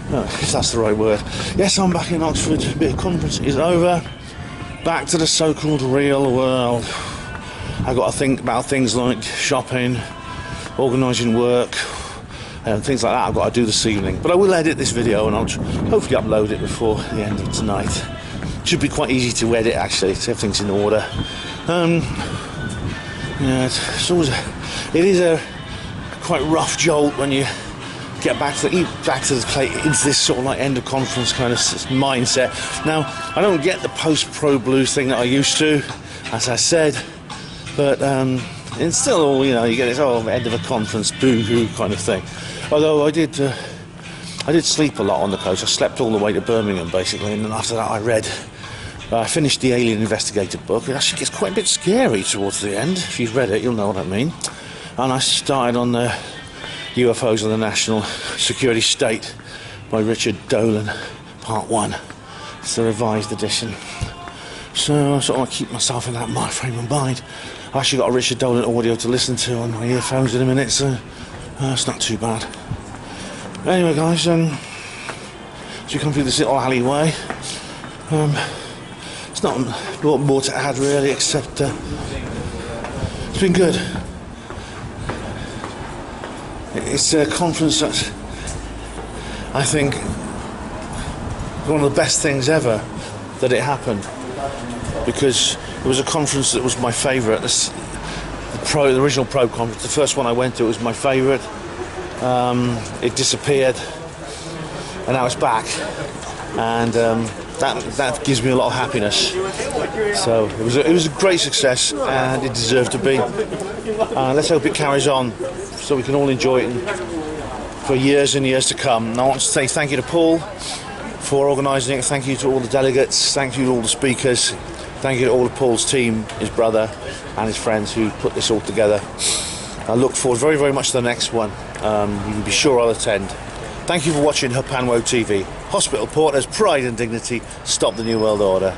Oh, if that's the right word. Yes, I'm back in Oxford. The conference is over. Back to the so-called real world. I've got to think about things like shopping, organising work, and things like that I've got to do this evening. But I will edit this video and I'll hopefully upload it before the end of tonight. Should be quite easy to edit actually, so everything's in order. Yeah, it is a quite rough jolt when you get back to the play into this sort of like end of conference kind of mindset. Now, I don't get the post-pro blues thing that I used to, as I said, but it's still all, you know, you get this end of a conference boo-hoo kind of thing. Although I did sleep a lot on the coach. I slept all the way to Birmingham basically, and then after that I read I finished the Alien Investigator book. It actually gets quite a bit scary towards the end. If you've read it, you'll know what I mean. And I started on the UFOs of the National Security State by Richard Dolan, Part 1. It's the revised edition. So I sort of want to keep myself in that frame of mind. I've actually got a Richard Dolan audio to listen to on my earphones in a minute, so it's not too bad. Anyway, guys, as we come through this little alleyway, it's not more to add really, except it's been good. It's a conference that's, I think, one of the best things ever that it happened, because it was a conference that was my favourite. The original Probe conference, the first one I went to, was my favourite. It disappeared, and now it's back, and that gives me a lot of happiness. So it was a great success, and it deserved to be. Let's hope it carries on, so we can all enjoy it for years and years to come. And I want to say thank you to Paul for organising it. Thank you to all the delegates. Thank you to all the speakers. Thank you to all of Paul's team, his brother and his friends who put this all together. I look forward very, very much to the next one. You can be sure I'll attend. Thank you for watching Hapanwo TV. Hospital Porters, pride and dignity. Stop the New World Order.